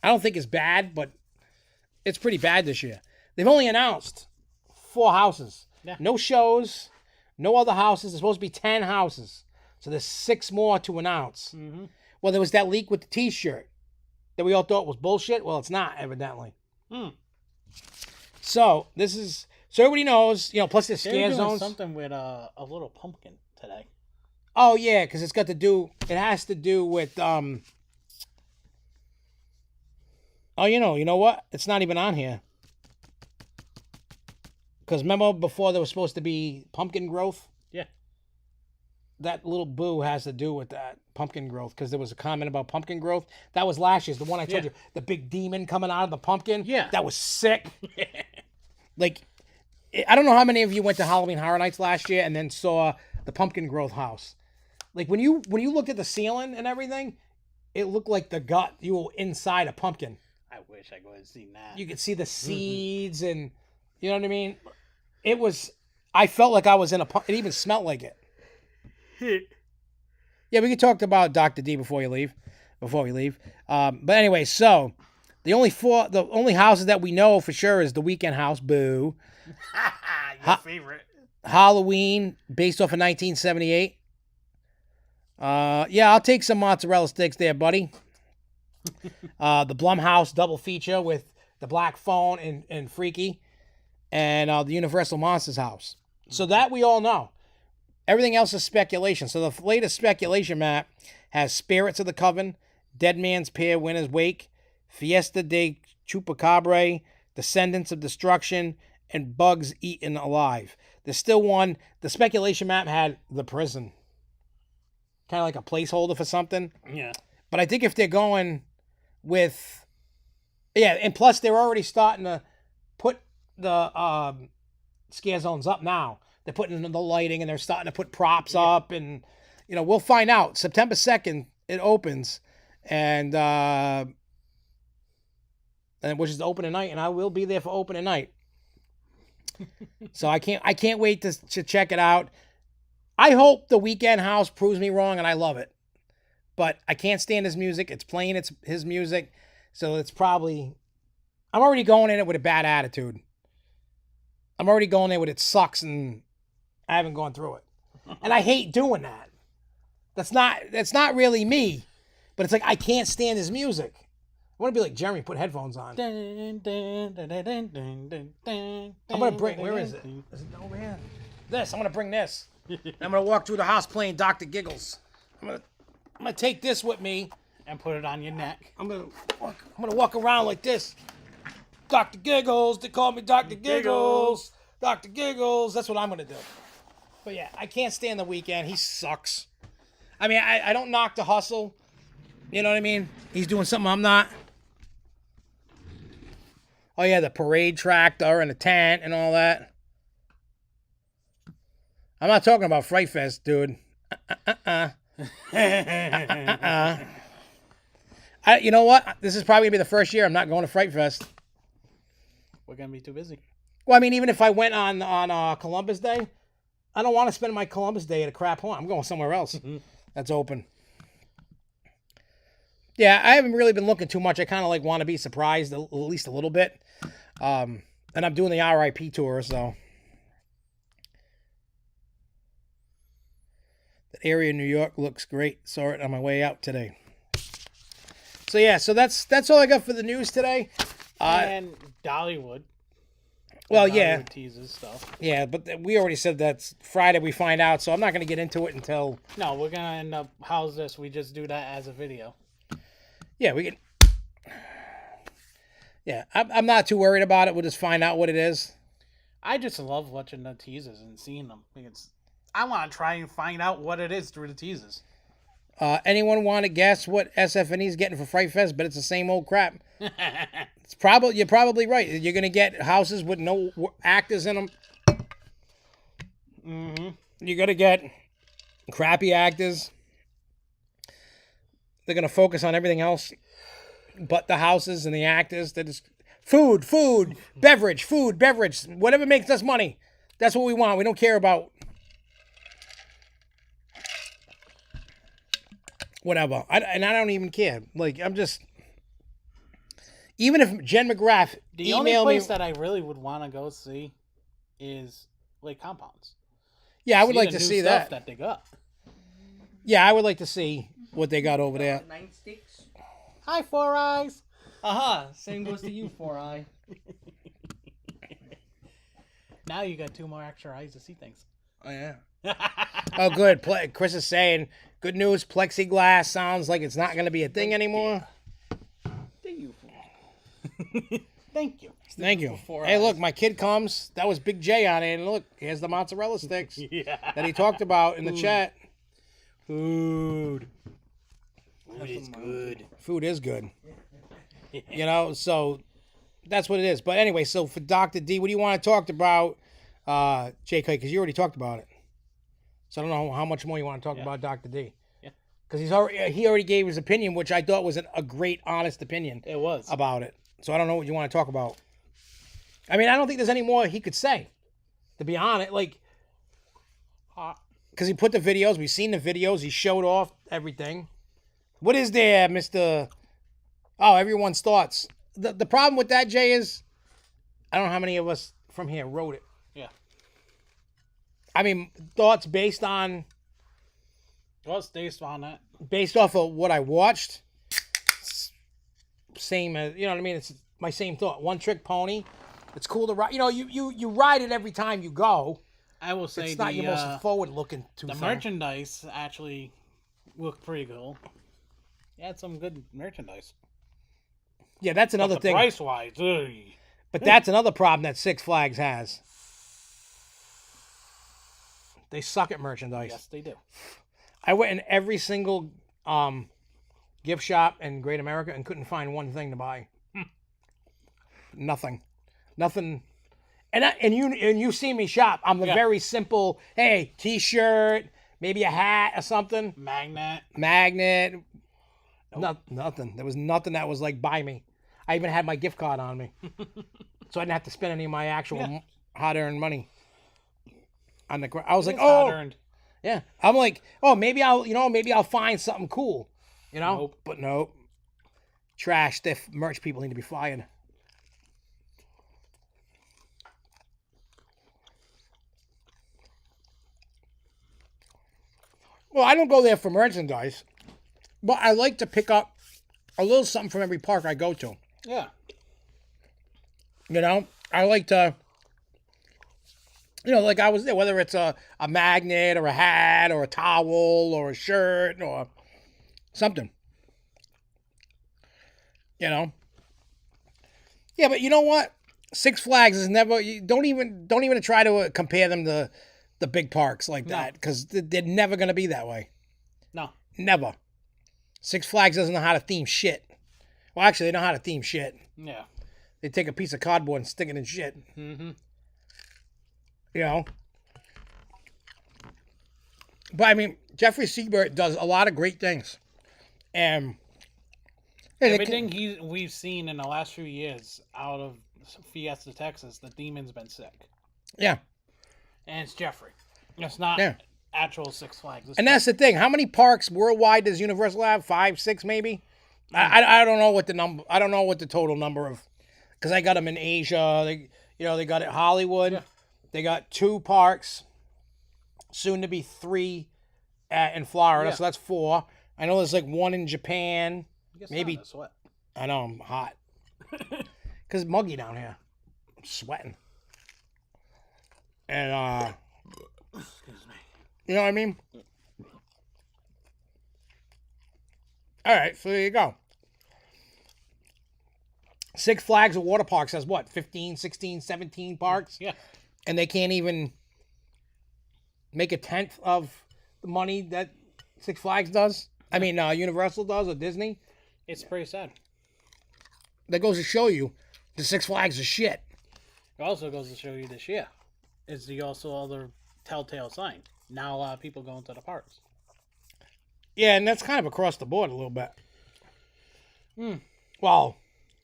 I don't think it's bad, but it's pretty bad this year. They've only announced 4 houses. Yeah. No shows, no other houses. There's supposed to be 10 houses. So there's 6 more to announce. Mm-hmm. Well, there was that leak with the T-shirt that we all thought was bullshit. Well, it's not, evidently. So everybody knows, plus there's scare zones. Something with a little pumpkin today. Oh yeah, because it has to do with oh, you know what? It's not even on here. Because remember before there was supposed to be pumpkin growth? Yeah. That little boo has to do with that pumpkin growth because there was a comment about pumpkin growth. That was last year's, the one I told you, the big demon coming out of the pumpkin. Yeah. That was sick. Like, I don't know how many of you went to Halloween Horror Nights last year and then saw the pumpkin growth house. Like when you looked at the ceiling and everything, it looked like the gut. You were inside a pumpkin. I wish I could have seen that. You could see the seeds and, you know what I mean? It was, I felt like I was in a pumpkin. It even smelled like it. Yeah, we could talk about Dr. D before we leave. But anyway, so the only houses that we know for sure is the Weekend House, boo. Your favorite. Halloween, based off of 1978. Yeah, I'll take some mozzarella sticks there, buddy. The Blumhouse double feature with the Black Phone and Freaky, and the Universal Monsters house. So that we all know. Everything else is speculation. So the latest speculation map has Spirits of the Coven, Dead Man's Pier, Winter's Wake, Fiesta de Chupacabra, Descendants of Destruction, and Bugs Eaten Alive. There's still one. The speculation map had the prison. Kind of like a placeholder for something. Yeah. But I think if they're going with... Yeah, and plus they're already starting to put the scare zones up now. They're putting in the lighting and they're starting to put props up. And, we'll find out. September 2nd, it opens. And which is the opening night. And I will be there for opening night. So I can't wait to check it out. I hope the Weekend House proves me wrong and I love it. But I can't stand his music. It's playing his music. So it's probably... I'm already going in it with a bad attitude. I'm already going in with it sucks and I haven't gone through it. And I hate doing that. That's not really me. But it's like I can't stand his music. I want to be like Jeremy, put headphones on. I'm going to bring... Where is it? Is it over here? I'm going to bring this. I'm going to walk through the house playing Dr. Giggles. I'm going to take this with me. And put it on your neck. I'm going to walk around like this. Dr. Giggles. They call me Dr. Giggles. Dr. Giggles. That's what I'm going to do. But yeah, I can't stand the Weekend. He sucks. I mean, I don't knock the hustle. You know what I mean? He's doing something I'm not. Oh yeah, the parade tractor and the tent and all that. I'm not talking about Fright Fest, dude. You know what? This is probably going to be the first year I'm not going to Fright Fest. We're going to be too busy. Well, I mean, even if I went on Columbus Day, I don't want to spend my Columbus Day at a crap haunt. I'm going somewhere else that's open. Yeah, I haven't really been looking too much. I kind of like want to be surprised at least a little bit. And I'm doing the RIP tour, so. The area in New York looks great. Saw it on my way out today. So yeah, so that's all I got for the news today. And Dollywood. Well, Dollywood yeah. teases stuff. Yeah, but we already said that's Friday we find out, so I'm not going to get into it until... No, we're going to end up... How's this? We just do that as a video. Yeah, we can... Yeah, I'm not too worried about it. We'll just find out what it is. I just love watching the teasers and seeing them. Because I want to try and find out what it is through the teasers. Anyone want to guess what SFNE's getting for Fright Fest? But it's the same old crap. You're probably right. You're gonna get houses with no actors in them. Mm-hmm. You're gonna get crappy actors. They're gonna focus on everything else, but the houses and the actors. They're just food, beverage, whatever makes us money. That's what we want. We don't care about. Whatever. I don't even care. Like, I'm just... Even if Jen McGrath the only place that I really would want to go see is Lake Compounds. Yeah, I would like to see that. That they got. Yeah, I would like to see what they got over there. 9 sticks. Hi, Four Eyes. Aha, same goes to you, 4-Eye. Now you got 2 more extra eyes to see things. Oh, yeah. Oh, good. Chris is saying, good news, plexiglass sounds like it's not going to be a thing anymore. Thank you. Thank you. Thank you. Hey, look, my kid comes. That was Big J on it. And look, here's the mozzarella sticks that he talked about in the chat. Food is good. Food is good. You know, so that's what it is. But anyway, so for Dr. D, what do you want to talk about, JK? Because you already talked about it. So I don't know how much more you want to talk about Dr. D. Yeah. Because he already gave his opinion, which I thought was a great, honest opinion. It was. About it. So I don't know what you want to talk about. I mean, I don't think there's any more he could say. To be honest, like... Because he put the videos. We've seen the videos. He showed off everything. What is there, Mr... Oh, everyone's thoughts. The problem with that, Jay, is... I don't know how many of us from here wrote it. Yeah. I mean, thoughts based on... What's based on that? Based off of what I watched. Same as... You know what I mean? It's my same thought. One trick pony. It's cool to ride. You know, you ride it every time you go. I will say it's not your most forward-looking The merchandise actually looked pretty cool. You had some good merchandise. Yeah, that's another thing. Price-wise, but that's another problem that Six Flags has. They suck at merchandise. Yes, they do. I went in every single gift shop in Great America and couldn't find one thing to buy. Nothing. And you see me shop. I'm the very simple, hey, t-shirt, maybe a hat or something. Magnet. Nope. Nothing. There was nothing that was like buy me. I even had my gift card on me. So I didn't have to spend any of my actual hard-earned money. I was like, oh. Hard-earned. Yeah. I'm like, oh, maybe I'll find something cool. You know? Nope. But nope. Trash. The merch people need to be fired. Well, I don't go there for merchandise, but I like to pick up a little something from every park I go to. Yeah. You know, I like to, like I was there, whether it's a magnet or a hat or a towel or a shirt or something. You know? Yeah, but you know what? Six Flags is never, don't even try to compare them to the big parks like that, because they're never going to be that way. No. Never. Six Flags doesn't know how to theme shit. Well, actually, they know how to theme shit. Yeah. They take a piece of cardboard and stick it in shit. Mm-hmm. You know? But I mean, Jeffrey Siebert does a lot of great things, and Everything we've seen in the last few years out of Fiesta, Texas, the demon's been sick, yeah, and it's Jeffrey. It's not Yeah. actual Six Flags. It's and that's the thing. How many parks worldwide does Universal have? 5, 6, maybe. I don't know what the number. I don't know what the total number of, because I got them in Asia. They got it Hollywood. Yeah. They got 2 parks, soon to be 3, in Florida. Yeah. So that's 4. I know there's like 1 in Japan. It's maybe- not a sweat. I know I'm hot because it's muggy down here. I'm sweating, and Excuse me. you know what I mean. All right, so there you go. Six Flags of water parks has what, 15, 16, 17 parks? Yeah. And they can't even make a tenth of the money that Six Flags does? I mean, Universal does, or Disney? It's pretty sad. That goes to show you the Six Flags is shit. It also goes to show you this year is the also other telltale sign. Now a lot of people go into the parks. Yeah, and that's kind of across the board a little bit. Well,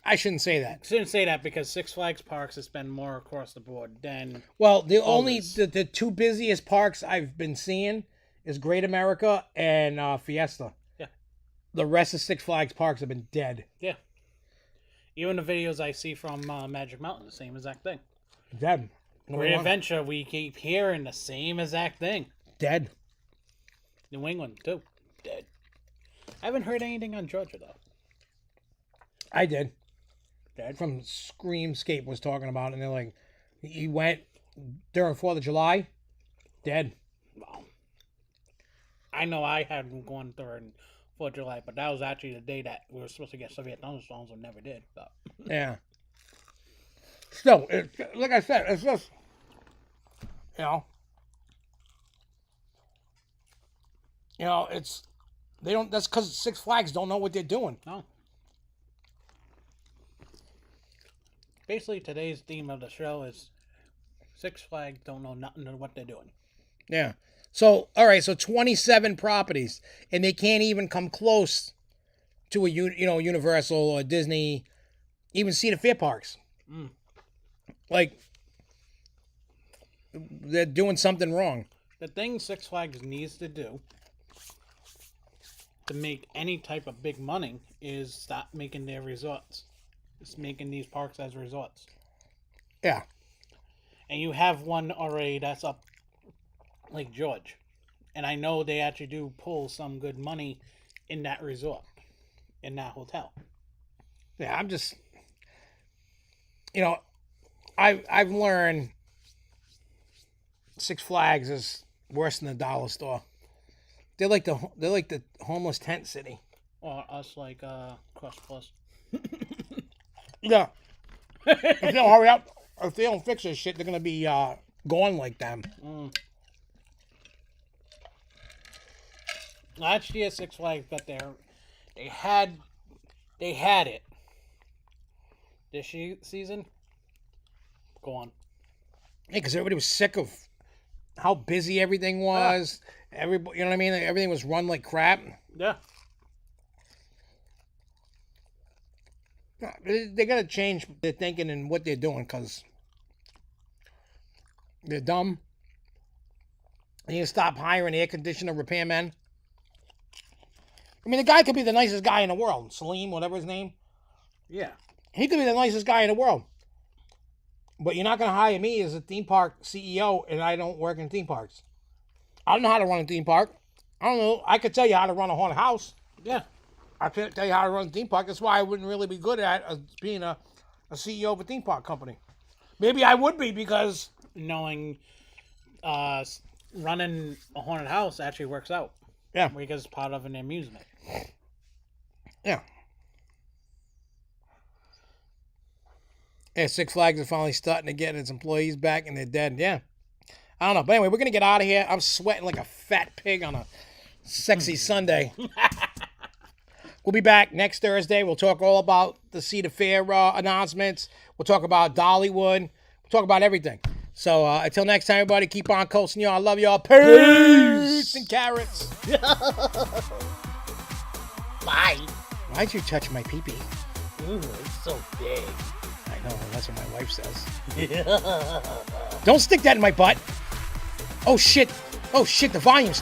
I shouldn't say that. I shouldn't say that because Six Flags parks has been more across the board than Well, the Others. the 2 busiest parks I've been seeing is Great America and Fiesta. Yeah. The rest of Six Flags parks have been dead. yeah. Even the videos I see from Magic Mountain, the same exact thing. Dead. Great Adventure, we keep hearing the same exact thing. Dead. New England too, dead. I haven't heard anything on Georgia though. I did. Dead. From Screamscape was talking about it, and they're like, he went during 4th of July, dead. Wow. I know I had gone during 4th of July, but that was actually the day that we were supposed to get Soviet thunderstorms and never did. But Yeah. Still, like I said, it's just, it's, they don't, that's because Six Flags don't know what they're doing. no. Basically, today's theme of the show is Six Flags don't know nothing of what they're doing. Yeah. So, all right, so 27 properties, and they can't even come close to a, Universal or Disney, even Cedar Fair parks. Like, they're doing something wrong. The thing Six Flags needs to do to make any type of big money is stop making their resorts. It's making these parks as resorts. Yeah. And you have one already that's up Lake George. And I know they actually do pull some good money in that resort, in that hotel. Yeah, I'm just, I've learned Six Flags is worse than the dollar store. They're like the homeless tent city. Or us like Crush Plus. Yeah. If they don't hurry up, if they don't fix this shit, they're gonna be gone like them. Last year Six Flags got there. They had it. This season, go on. Yeah, because everybody was sick of how busy everything was. Everybody, you know what I mean? Everything was run like crap. Yeah. They gotta change their thinking and what they're doing, because they're dumb. They need to stop hiring air conditioner repairmen. I mean, the guy could be the nicest guy in the world. Salim, whatever his name. Yeah. He could be the nicest guy in the world. But you're not going to hire me as a theme park CEO, and I don't work in theme parks. I don't know how to run a theme park. I don't know. I could tell you how to run a haunted house. Yeah. I can't tell you how to run a theme park. That's why I wouldn't really be good at being a CEO of a theme park company. Maybe I would be, because... Knowing running a haunted house actually works out. Yeah. Because it's part of an amusement. Yeah. Yeah, Six Flags are finally starting to get its employees back, and they're dead. Yeah. I don't know. But anyway, we're going to get out of here. I'm sweating like a fat pig on a sexy Sunday. We'll be back next Thursday. We'll talk all about the Cedar Fair announcements. We'll talk about Dollywood. We'll talk about everything. So until next time, everybody, keep on coasting, y'all. I love y'all. Peace and carrots. Bye. Why'd you touch my pee-pee? Ooh, it's so big. I know, that's what my wife says. Don't stick that in my butt. Oh, shit. Oh, shit, the volume's